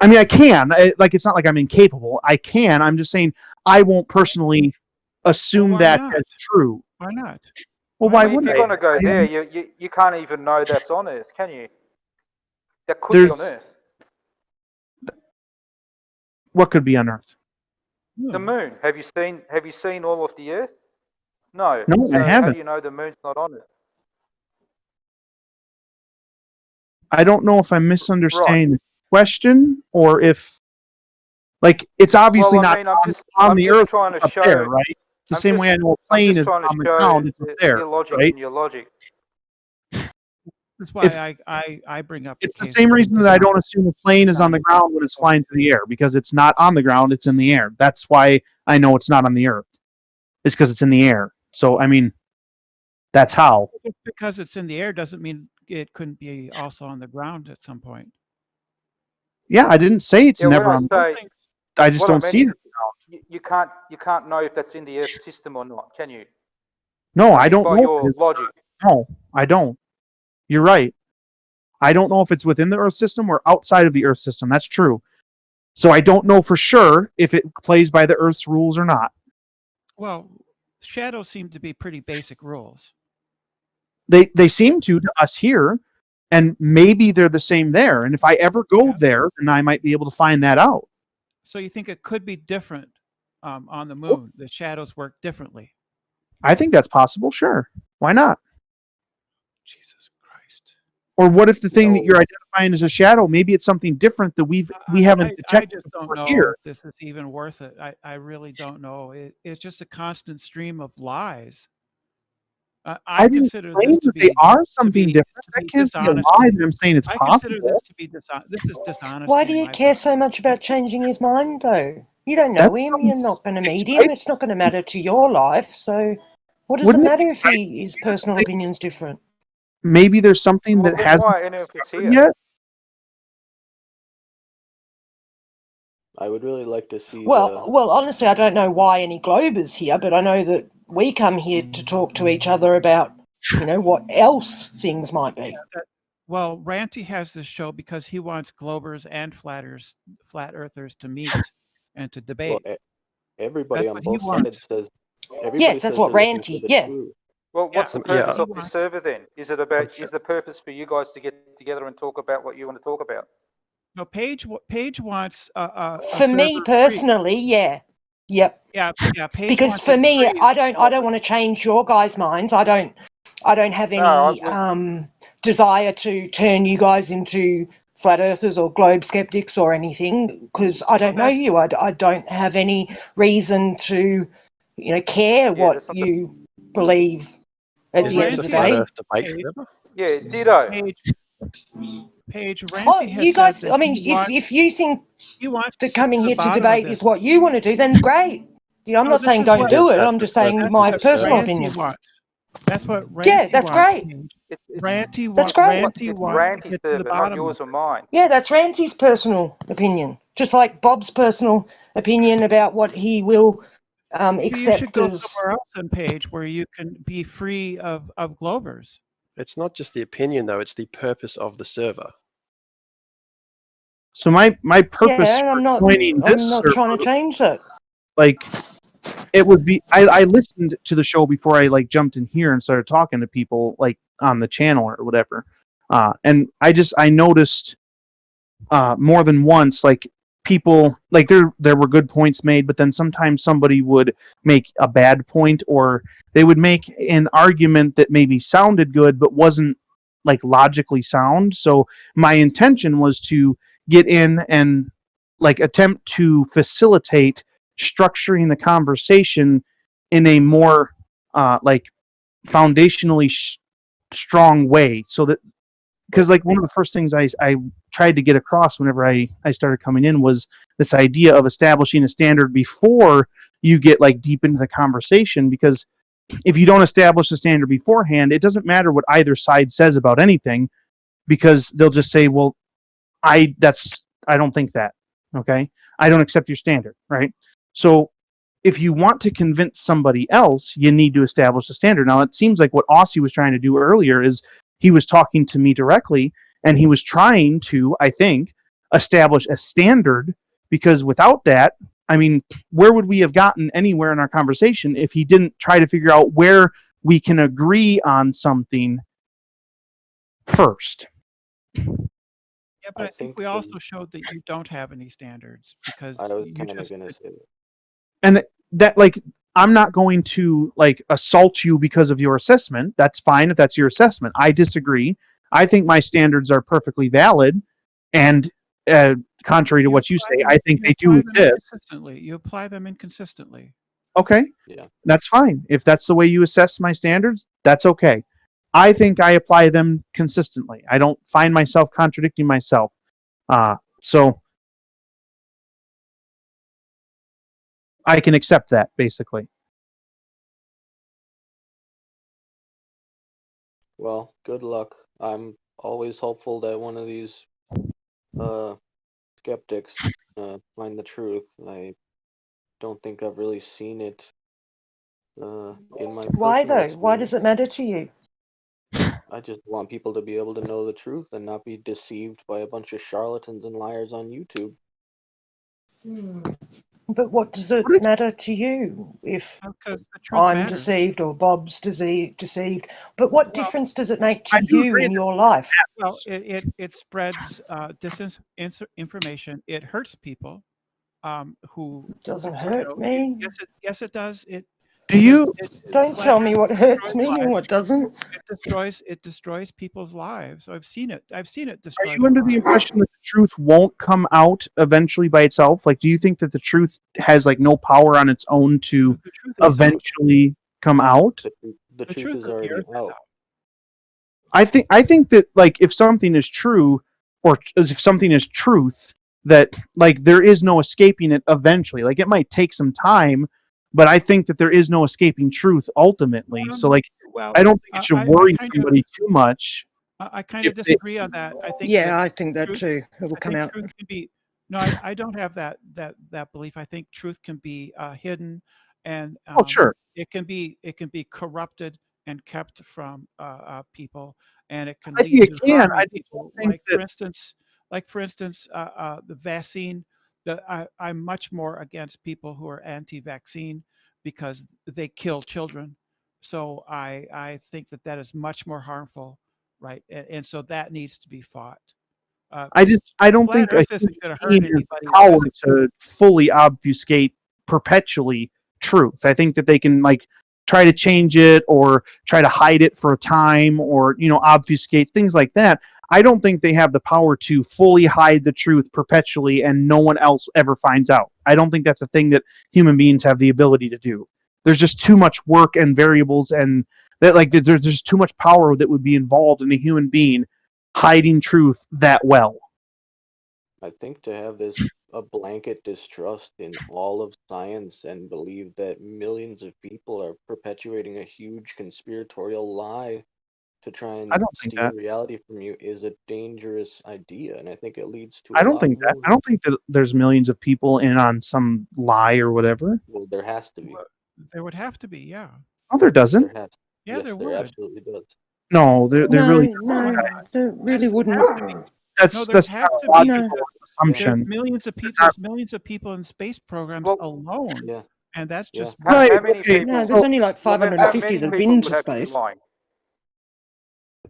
I mean, I can. Like, it's not like I'm incapable. I can. I'm just saying I won't personally assume that not? as true. Why not? Well, why I mean, if wouldn't you're I? going to go I there, mean, you can't even know that's on Earth, can you? That could be on Earth. what could be on Earth? The moon. Have you seen all of the Earth? No. No, So I how haven't. do you know the moon's not on it? I don't know if I'm misunderstanding the question or if, like, it's obviously Well, I mean, not on the Earth trying to up show, there, right? The same way I know a plane is trying to on the show ground, it's up there, your logic right? in your logic. That's why I bring up. It's the same reason that I don't assume a plane is on the ground when it's flying through the air, because it's not on the ground, it's in the air. That's why I know it's not on the Earth. It's because it's in the air. So, I mean, that's how. Just because it's in the air doesn't mean it couldn't be also on the ground at some point. Yeah, I didn't say it's Yeah, never when on I the say, I just what don't I see meant it. is you can't know if that's in the Earth system or not, can you? No, I don't By know. your logic. No, I don't. You're right. I don't know if it's within the Earth system or outside of the Earth system. That's true. So I don't know for sure if it plays by the Earth's rules or not. Well, shadows seem to be pretty basic rules. They seem to us here, and maybe they're the same there. And if I ever go there, then I might be able to find that out. So you think it could be different on the moon? The shadows work differently. I think that's possible. Sure, why not? Jesus Christ. Or what if the thing that you're identifying as a shadow, maybe it's something different that we haven't detected I just don't know here? if this is even worth it. I really don't know. It's just a constant stream of lies. I didn't consider claim this to that be they are something different. That can't be a lie that I'm saying it's I possible. consider this to be this is dishonest. Why do you care so much about changing his mind, though? You don't know him. You're not going to meet him. It's not going to matter to your life. So, what does it matter if his personal opinion's different? Maybe there's something that hasn't Why any of it's here? yet. I would really like to see. Well, honestly, I don't know why any Globers here, but I know that we come here to talk to each other about, what else things might be. Well, Ranty has this show because he wants Globers and flat earthers to meet and to debate. Well, everybody That's on what he both wants. sides says. Yes, that's what Ranty. Yeah. Well, what's the purpose of this server then? Is it about? Is the purpose for you guys to get together and talk about what you want to talk about? No, Paige wants a For me server personally, yeah. Yep. Yeah, Paige Because wants for it me, free. I don't want to change your guys' minds. I don't have any desire to turn you guys into flat earthers or globe skeptics or anything, because I don't know you. I don't have any reason to, care what you believe at the end of the day. Yeah, ditto. Paige, Ranty has you guys, said that I mean, he wants, if you think that coming to the here to bottom of debate this. is what you want to do, then great. I'm No, not this saying is don't what- do it. I'm just saying That's my what personal Ranty opinion. wants. That's what Ranty Yeah, that's wants. great. Ranty That's wants. great. Ranty It's wants to Ranty's get to the server, not bottom yours of or mine. Yeah, that's Ranty's personal opinion. Just like Bob's personal opinion about what he will Maybe you should accept go as. somewhere else on Page where you can be free of Globers. It's not just the opinion, though, it's the purpose of the server. So my purpose Yeah, I'm for not. joining this I'm not trying to change that. like it would be I listened to the show before I like jumped in here and started talking to people like on the channel or whatever, and I noticed more than once like people like there were good points made, but then sometimes somebody would make a bad point, or they would make an argument that maybe sounded good but wasn't like logically sound. So my intention was to get in and like attempt to facilitate structuring the conversation in a more like foundationally strong way, so that because like one of the first things I tried to get across whenever I started coming in was this idea of establishing a standard before you get like deep into the conversation, because if you don't establish a standard beforehand, it doesn't matter what either side says about anything, because they'll just say, well, I don't think that. Okay, I don't accept your standard, right? So if you want to convince somebody else, you need to establish a standard. Now, it seems like what Aussie was trying to do earlier is he was talking to me directly, and he was trying to, I think, establish a standard, because without that, I mean, where would we have gotten anywhere in our conversation if he didn't try to figure out where we can agree on something first? Yeah, but I think we also showed that you don't have any standards, because I was you kind of just gonna say that. And that like I'm not going to like assault you because of your assessment. That's fine if that's your assessment. I disagree. I think my standards are perfectly valid, and contrary to what you say, I think they do exist. You apply them inconsistently. Okay, Yeah, that's fine. If that's the way you assess my standards, that's okay. I think I apply them consistently. I don't find myself contradicting myself. So I can accept that, basically. well, good luck. I'm always hopeful that one of these skeptics find the truth. I don't think I've really seen it in my Why personal though? Why does experience. it matter to you? I just want people to be able to know the truth and not be deceived by a bunch of charlatans and liars on YouTube. But what does it matter to you if Because the truth I'm matters. deceived or Bob's deceived? But what difference does it make to I do you agree in your life? Well, it spreads disinformation. It hurts people who Doesn't hurt me. Yes, it does. Do you Don't tell me what hurts me and what doesn't. It destroys people's lives. I've seen it Are destroy you under the impression that the truth won't come out eventually by itself? Like, do you think that the truth has like no power on its own to eventually come out? The truth is already out. I think that like if something is true, or if something is truth, that like there is no escaping it eventually. Like it might take some time, but I think that there is no escaping truth ultimately. So like I don't think it should worry somebody too much. I kind of disagree on that. I think I think that too. It will come out. Truth can be, no, I don't have that belief. I think truth can be hidden, and sure, it can be corrupted and kept from people, and it can I lead think to it can. harming I just people. don't think Like for instance, the vaccine. I'm much more against people who are anti-vaccine because they kill children. So I think that is much more harmful, right? And so that needs to be fought. I don't think a isn't going to hurt human has anybody. the power to fully obfuscate perpetually truth. I think that they can like try to change it or try to hide it for a time, or obfuscate things like that. I don't think they have the power to fully hide the truth perpetually and no one else ever finds out. I don't think that's a thing that human beings have the ability to do. There's just too much work and variables, and that like there's just too much power that would be involved in a human being hiding truth that well. I think to have a blanket distrust in all of science and believe that millions of people are perpetuating a huge conspiratorial lie to try and steal reality from you is a dangerous idea, and I think it leads to I don't think that. I don't think that there's millions of people in on some lie or whatever. Well, there has to be. There would have to be, yeah. No, there doesn't. Yeah, yes, there would. absolutely does. No, there really. No, there really wouldn't. That's not how a lot of people assumption. There's millions of people. not- There's millions of people in space programs alone, Yeah. and that's Yeah. just How, Right, how many okay, people? No, there's only like how 550 many that have people been would to have to be space. lying?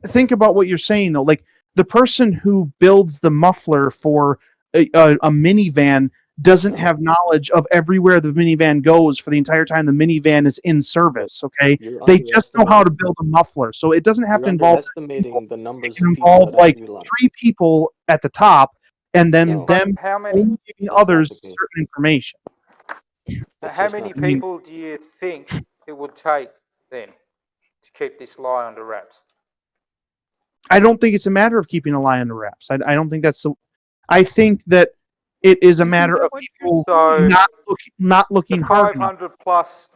think about what you're saying though. Like the person who builds the muffler for a minivan doesn't have knowledge of everywhere the minivan goes for the entire time the minivan is in service. Okay, You're they just know how to underestimating. build a muffler, so it doesn't have You're to involve underestimating the it numbers can of people involve that have like to be lying. 3 people at the top, and then No, them How many? only giving that's not others the case. certain information. That's How just many not I mean, people do you think it would take then to keep this lie under wraps? I don't think it's a matter of keeping a lie under wraps. I don't think that's the. I think that it is a Isn't matter that of what you're people So not the looking hard enough. 500 plus,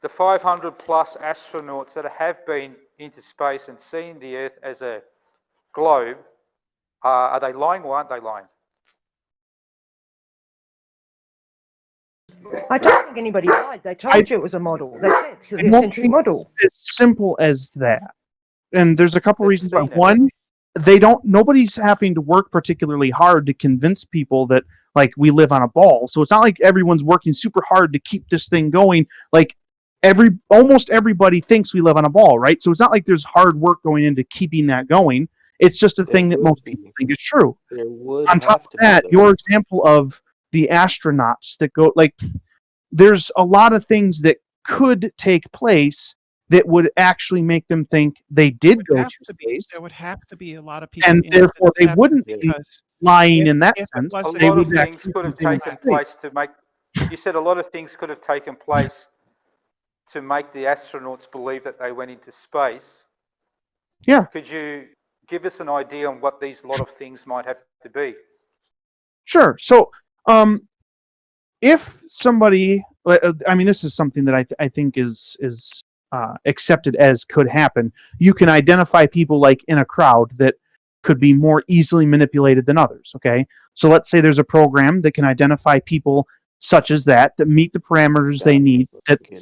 the 500 plus astronauts that have been into space and seen the Earth as a globe, are they lying or aren't they lying? I don't think anybody lied. They told you it was a model. They said it's I a don't century think model. it's simple as that. And there's a couple They've reasons why. seen it. One, nobody's having to work particularly hard to convince people that like we live on a ball. So it's not like everyone's working super hard to keep this thing going. Like almost everybody thinks we live on a ball, right? So it's not like there's hard work going into keeping that going. It's just a There thing that would most be. people think is true. There would On top have of to be that, though. your example of the astronauts that go like there's a lot of things that could take place that would actually make them think they did go to space, there would have to be a lot of people, and in it therefore that they accept wouldn't it be because lying in that if it sense. A wasn't, They lot of would things actually could have think they were taken safe. place to make. You said a lot of things could have taken place to make the astronauts believe that they went into space. Yeah, Could you give us an idea on what these lot of things might have to be? sure. So, if somebody, I mean, this is something that I think is accepted as could happen. You can identify people like in a crowd that could be more easily manipulated than others. Okay, so let's say there's a program that can identify people such as that meet the parameters they need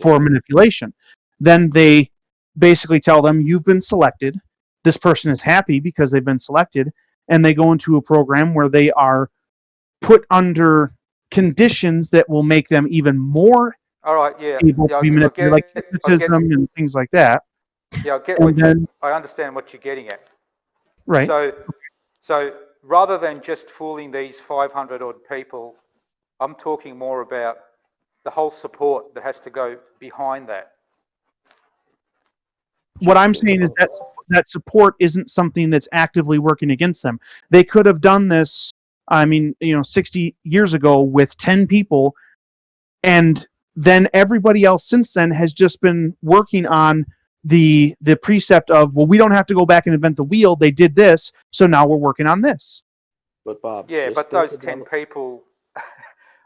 for manipulation. Then they basically tell them you've been selected. This person is happy because they've been selected, and they go into a program where they are put under conditions that will make them even more All right, yeah, able to be manipulated, like hypnotism and things like that. Yeah, I get And what then, I understand what you're getting at. right. So rather than just fooling these 500 odd people, I'm talking more about the whole support that has to go behind that. What I'm saying is that support isn't something that's actively working against them. They could have done this, I mean, 60 years ago with 10 people, and then everybody else since then has just been working on the precept of, well, we don't have to go back and invent the wheel. They did this, so now we're working on this. But Bob, Yeah, just but think those 10 about- people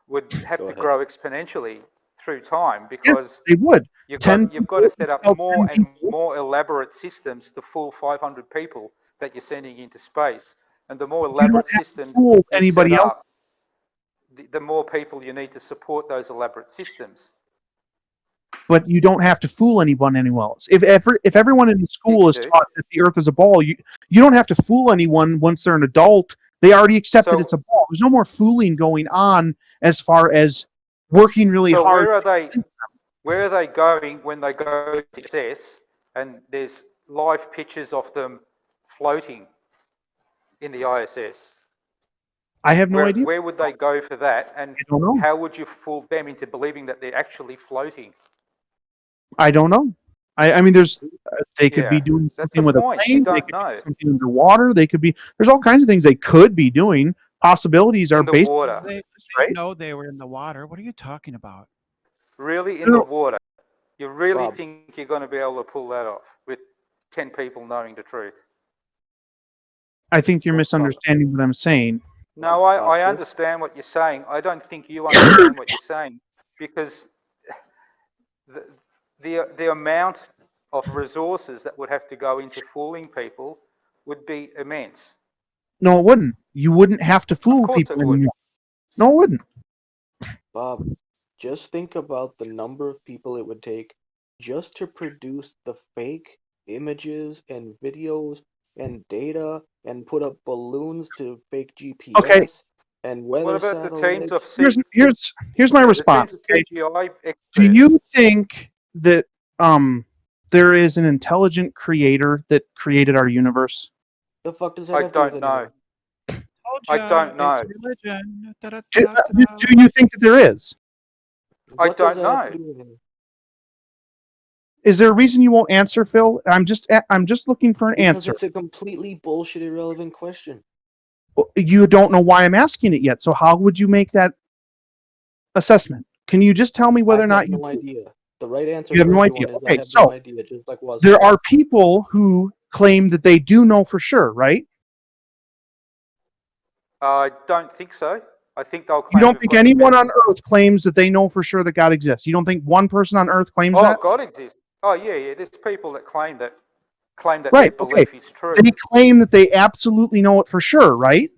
would have Go to ahead. grow exponentially through time because They would. you've 10 got to set up people, more 10 and more elaborate systems to fool 500 people that you're sending into space. And the more don't elaborate have to systems fool you anybody set else. up, the more people you need to support those elaborate systems. But you don't have to fool anyone else. If everyone in the school is do. taught that the Earth is a ball, you don't have to fool anyone once they're an adult. They already accept that it's a ball. There's no more fooling going on as far as working really So hard. where are they going when they go to success and there's live pictures of them floating in the ISS? I have no idea. Where would they go for that? And I don't know. how would you fool them into believing that they're actually floating? I don't know. I mean, they could be doing That's something the with a point. plane. You They don't could know. do something underwater. There's all kinds of things they could be doing. Possibilities are In the based. water. They right? know they were in the water. What are you talking about? Really in the water. You really think you're going to be able to pull that off with 10 people knowing the truth? I think you're misunderstanding what I'm saying. No, I understand what you're saying. I don't think you understand what you're saying because the amount of resources that would have to go into fooling people would be immense. No, it wouldn't. You wouldn't have to fool course people it would. anymore. No, it wouldn't. Bob, just think about the number of people it would take just to produce the fake images and videos and data and put up balloons to fake GPS. Okay, And weather What about the teams of Here's my response. Okay? CGI Do experts? you think that there is an intelligent creator that created our universe? The fuck does that I have to do with don't know. anything? I don't know. It's religion. Do you think that there is? I What does don't that have know. to do with anything? Is there a reason you won't answer, Phil? I'm just looking for an Because answer. it's a completely bullshit, irrelevant question. You don't know why I'm asking it yet. So how would you make that assessment? Can you just tell me whether or I not have you no idea. The right answer You have for no everyone idea. is I Okay, have so no idea, just like was. there are people who claim that they do know for sure, right? I don't think so. I think they'll You claim don't we've think got anyone the on Earth claims that they know for sure that God exists? You don't think one person on Earth claims Oh, that? God exists. Oh, yeah. There's people that claim that Right, their okay. belief is true. They claim that they absolutely know it for sure, right?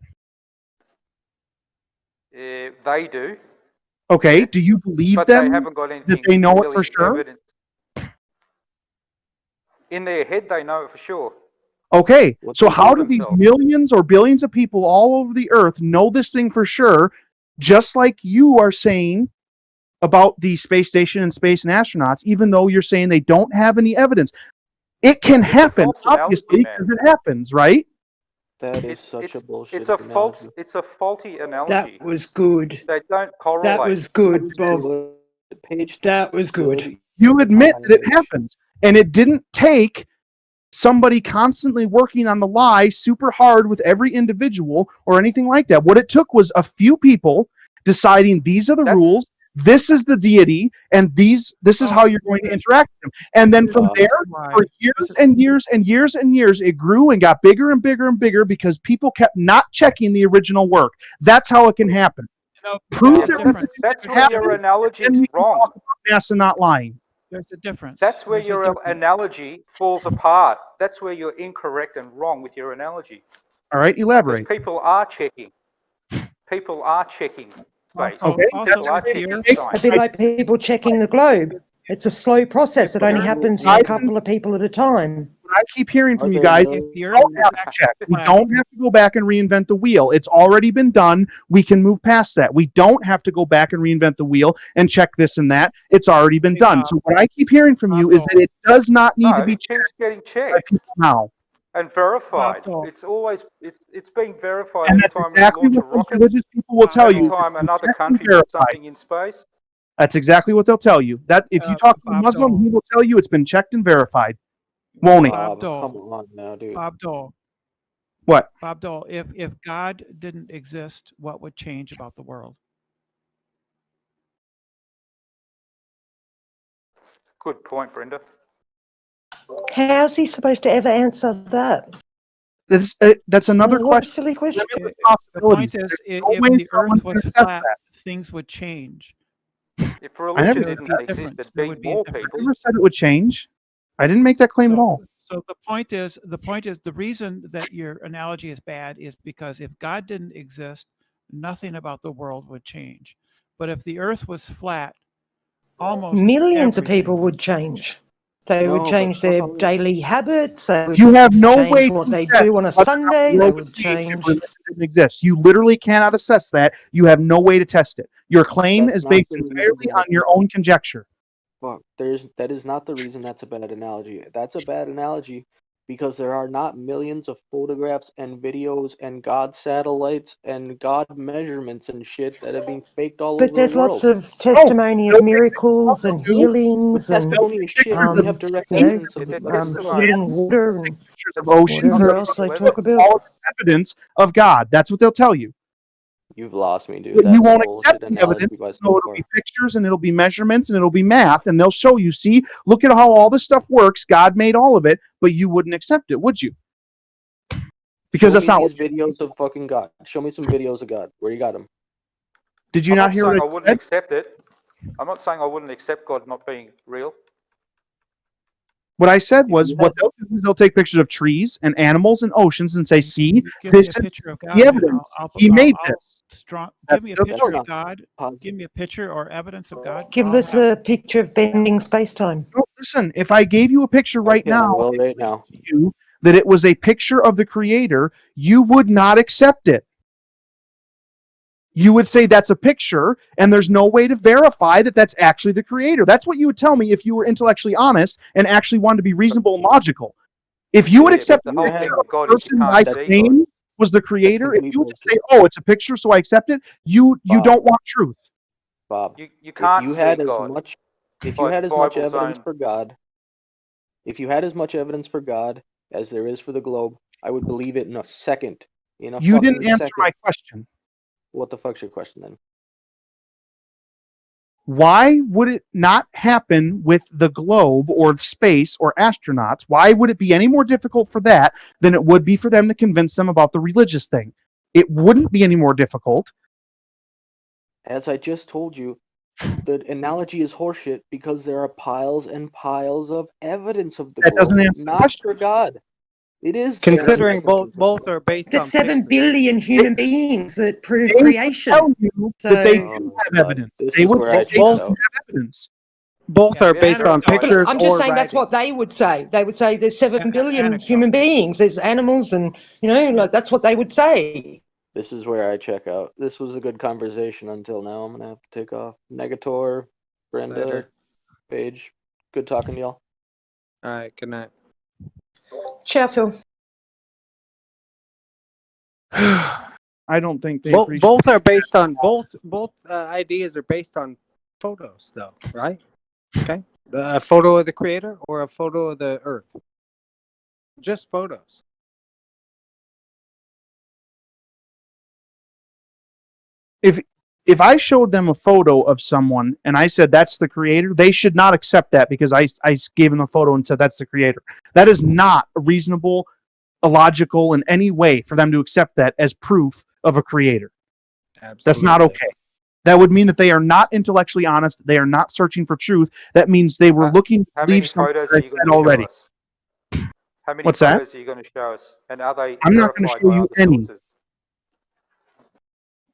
They do. Okay, do you believe But they them haven't got that anything they know it really for sure? evidence. In their head, they know it for sure. Okay, What so they how told do these themselves. millions or billions of people all over the Earth know this thing for sure, just like you are saying about the space station and space and astronauts, even though you're saying they don't have any evidence? It can happen, false analogy, obviously, man. because it happens, right? That is such a bullshit It's a analogy. it's a faulty analogy. That was good. They don't correlate. That was good, Bob. That was good. You admit that it happens, and it didn't take somebody constantly working on the lie super hard with every individual or anything like that. What it took was a few people deciding these are the rules, this is the deity, and this is how you're going to interact with them. And then from there, for years and years and years and years, it grew and got bigger and bigger and bigger because people kept not checking the original work. That's how it can happen. Prove that That's where your analogy is wrong. NASA not lying. There's a difference. That's where There's a your difference. analogy falls apart. That's where you're incorrect and wrong with your analogy. All right, elaborate. Because people are checking. People are checking space. Okay, People are checking A science. bit like people checking the globe. It's a slow process. It only happens to a couple of people at a time. What I keep hearing from you there guys, no- we don't have to check. We don't have to go back and reinvent the wheel. It's already been done. We can move past that. We don't have to go back and reinvent the wheel and check this and that. It's already been done. So what I keep hearing from you is that it does not need to be it keeps getting by checked people now. and verified. It's always it's being verified And every that's time exactly we launch a what those rocket. religious people will tell every you. time another It's country verified. puts something in space. That's exactly what they'll tell you. That if you talk to a Muslim, he will tell you it's been checked and verified. Won't he? Bob Come Dole. on now, dude. Bob Dole. What? Bob Dole. If God didn't exist, what would change about the world? Good point, Brenda. How's he supposed to ever answer that? That's another What a question. silly question. Limitless The point possibilities. is, There's no if way the someone Earth can was assess flat, that. things would change. If religion never- didn't exist, there'd There be would be a more I people. never said it would change. I didn't make that claim at all. So the point is, the reason that your analogy is bad is because if God didn't exist, nothing about the world would change. But if the Earth was flat, almost Millions of everything people would change. They No, would but change their fuck all- daily habits. They would You have no change way what to they assess do on a whether or not Sunday. the They world would if change. religion didn't exist. You literally cannot assess that. You have no way to test it. Your claim That's is not based the reason entirely on that- your own conjecture. Fuck, that is not the reason that's a bad analogy. That's a bad analogy because there are not millions of photographs and videos and God satellites and God measurements and shit that have been faked all But over there's the world. lots of testimony of miracles and healings and Testimony is shit. We have direct you know, evidence of the healing water and Pictures of oceans, whatever else they talk about. all of this evidence of God. That's what they'll tell you. You've lost me, dude. But That's you a won't bullshit accept the evidence, analogy by so so it'll far. be pictures and it'll be measurements and it'll be math, and they'll show you, see, look at how all this stuff works. God made all of it, but you wouldn't accept it, would you? Because Show that's me not these what. videos of fucking God. Show me some videos of God. Where you got them? Did you I'm not not hear saying I what I wouldn't said? accept it. I'm not saying I wouldn't accept God not being real. What I said was, what they'll do is they'll take pictures of trees and animals and oceans and say, see, give me this a is picture of God. the and evidence. I'll He made I'll this. give me a That's picture what of God. Give me a picture or evidence of God. Give I'll us have it. a picture of bending space-time. No, listen, if I gave you a picture right Okay, I now, will right now. you that it was a picture of the Creator, you would not accept it. you would say that's a picture, and there's no way to verify that that's actually the creator. That's what you would tell me if you were intellectually honest and actually wanted to be reasonable and logical. If you would accept the the whole picture thing of with the God is you person can't I see God. claim was the creator, if you would just say, oh, it's a picture, so I accept it, you don't want truth. Bob, You can't if you see had God. as much, if by you had as much Bible's evidence own- for God, if you had as much evidence for God as there is for the globe, I would believe it in a second. In a You fucking didn't answer second. my question. What the fuck's your question then? Why would it not happen with the globe or space or astronauts? Why would it be any more difficult for that than it would be for them to convince them about the religious thing? It wouldn't be any more difficult. As I just told you, the analogy is horseshit because there are piles and piles of evidence of the That doesn't globe, answer the not question. for God. It is Considering both are based There's on 7 billion human beings that prove They creation. tell you So that they do have evidence. This They is would where say I they check do out. have evidence. both are based on Android pictures I'm just or saying that's writing. what they would say. They would say there's 7 billion anecdote. human beings. There's animals, and like that's what they would say. This is where I check out. This was a good conversation until now. I'm gonna have to take off. Negator, Brenda, Later. Paige, good talking to y'all. All right, good night. Ciao, Phil. I don't think they Both, appreciate both are based on both ideas are based on photos, though, right? Okay, a photo of the creator or a photo of the Earth. Just photos. If I showed them a photo of someone and I said that's the creator, they should not accept that because I gave them a photo and said that's the creator. That is not reasonable, illogical in any way for them to accept that as proof of a creator. Absolutely. That's not okay. That would mean that they are not intellectually honest. They are not searching for truth. That means they were looking to How many believe something photos that are I you said going to show already. us? How many What's that? photos are you going to show us? And are they I'm not going to verified show by you other any. sources?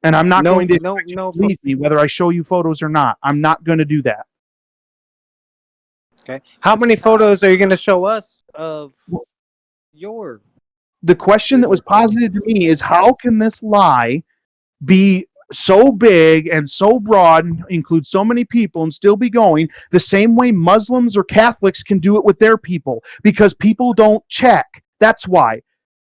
And I'm not No, going to no, expect you no. to believe me whether I show you photos or not. I'm not going to do that. Okay. How many photos are you going to show us of your? The question that was posited to me is how can this lie be so big and so broad and include so many people and still be going the same way Muslims or Catholics can do it with their people? Because people don't check. That's why.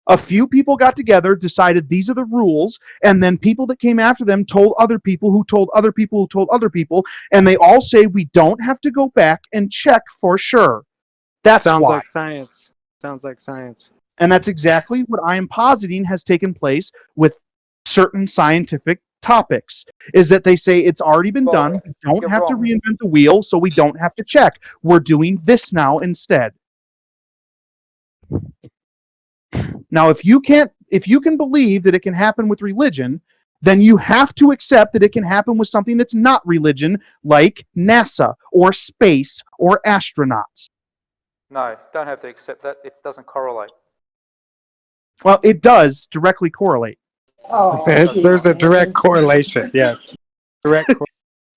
A few people got together, decided these are the rules, and then people that came after them told other people who told other people who told other people, and they all say we don't have to go back and check for sure. That's Sounds why. like science. Sounds like science. And that's exactly what I am positing has taken place with certain scientific topics, is that they say it's already been done. We don't you're have to wrong. reinvent the wheel, so we don't have to check. We're doing this now instead. Now, if you can believe that it can happen with religion, then you have to accept that it can happen with something that's not religion, like NASA or space or astronauts. No, don't have to accept that. It doesn't correlate. Well, it does directly correlate. Oh, There's a direct correlation. Yes. Direct.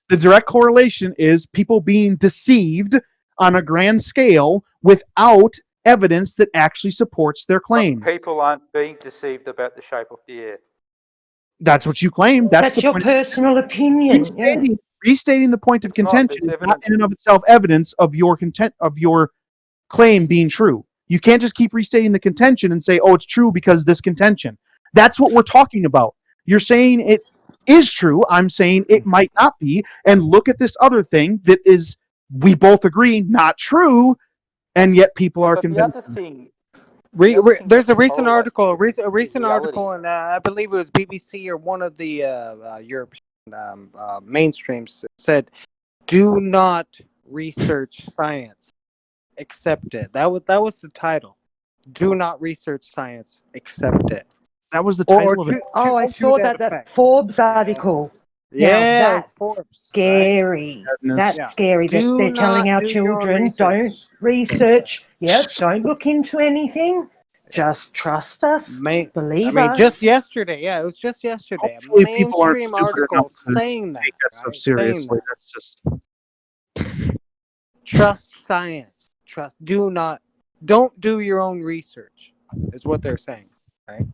The direct correlation is people being deceived on a grand scale without evidence that actually supports their claim. People aren't being deceived about the shape of the earth. That's what you claim. That's the your point. personal opinion. Restating the point of It's not, contention it's is not evidence. in and of itself evidence of your claim being true. You can't just keep restating the contention and say, oh, it's true because this contention. That's what we're talking about. You're saying it is true. I'm saying it might not be. And look at this other thing that is, we both agree, not true, and yet people are But the convinced. other thing, There's a recent correlates article, a is recent reality. article, and I believe it was BBC or one of the European mainstreams said, "Do not research science, accept it." That was the title. Do not research science, accept it. That was the title of it. Oh, I saw that effect. Forbes article. Yeah, Now, it's Forbes. scary. Right? That's Yeah. scary. Do They're telling not our do your own children, research. don't research. Yep, don't look into anything. Just trust us. Believe us. Just yesterday. Yeah, it was just yesterday. Hopefully A people aren't mainstream stupid article enough to saying that. take that stuff Right? Saying seriously. that. That's just Trust science. Don't do your own research, is what they're saying. Right?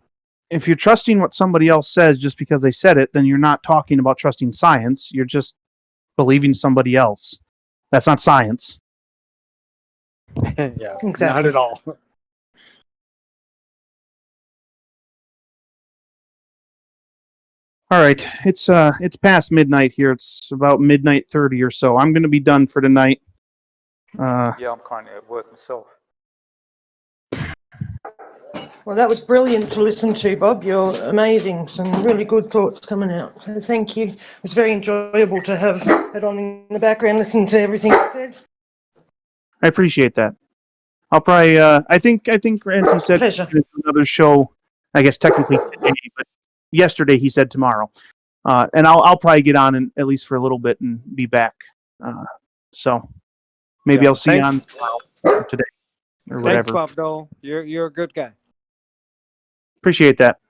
if you're trusting what somebody else says just because they said it, then you're not talking about trusting science. You're just believing somebody else. That's not science. Yeah, Exactly. not at all. All right, it's past midnight here. It's about midnight 30 or so. I'm going to be done for tonight. Yeah, I'm currently at work myself. Well, that was brilliant to listen to, Bob. You're amazing. Some really good thoughts coming out. So thank you. It was very enjoyable to have it on in the background, listening to everything you said. I appreciate that. I'll probably. I think Ransom said Pleasure. another show. I guess technically today, but yesterday he said tomorrow. And I'll probably get on at least for a little bit and be back. So maybe Yeah, I'll see you on thanks. tomorrow or today or Thanks, whatever. Bob Dole. You're a good guy. Appreciate that.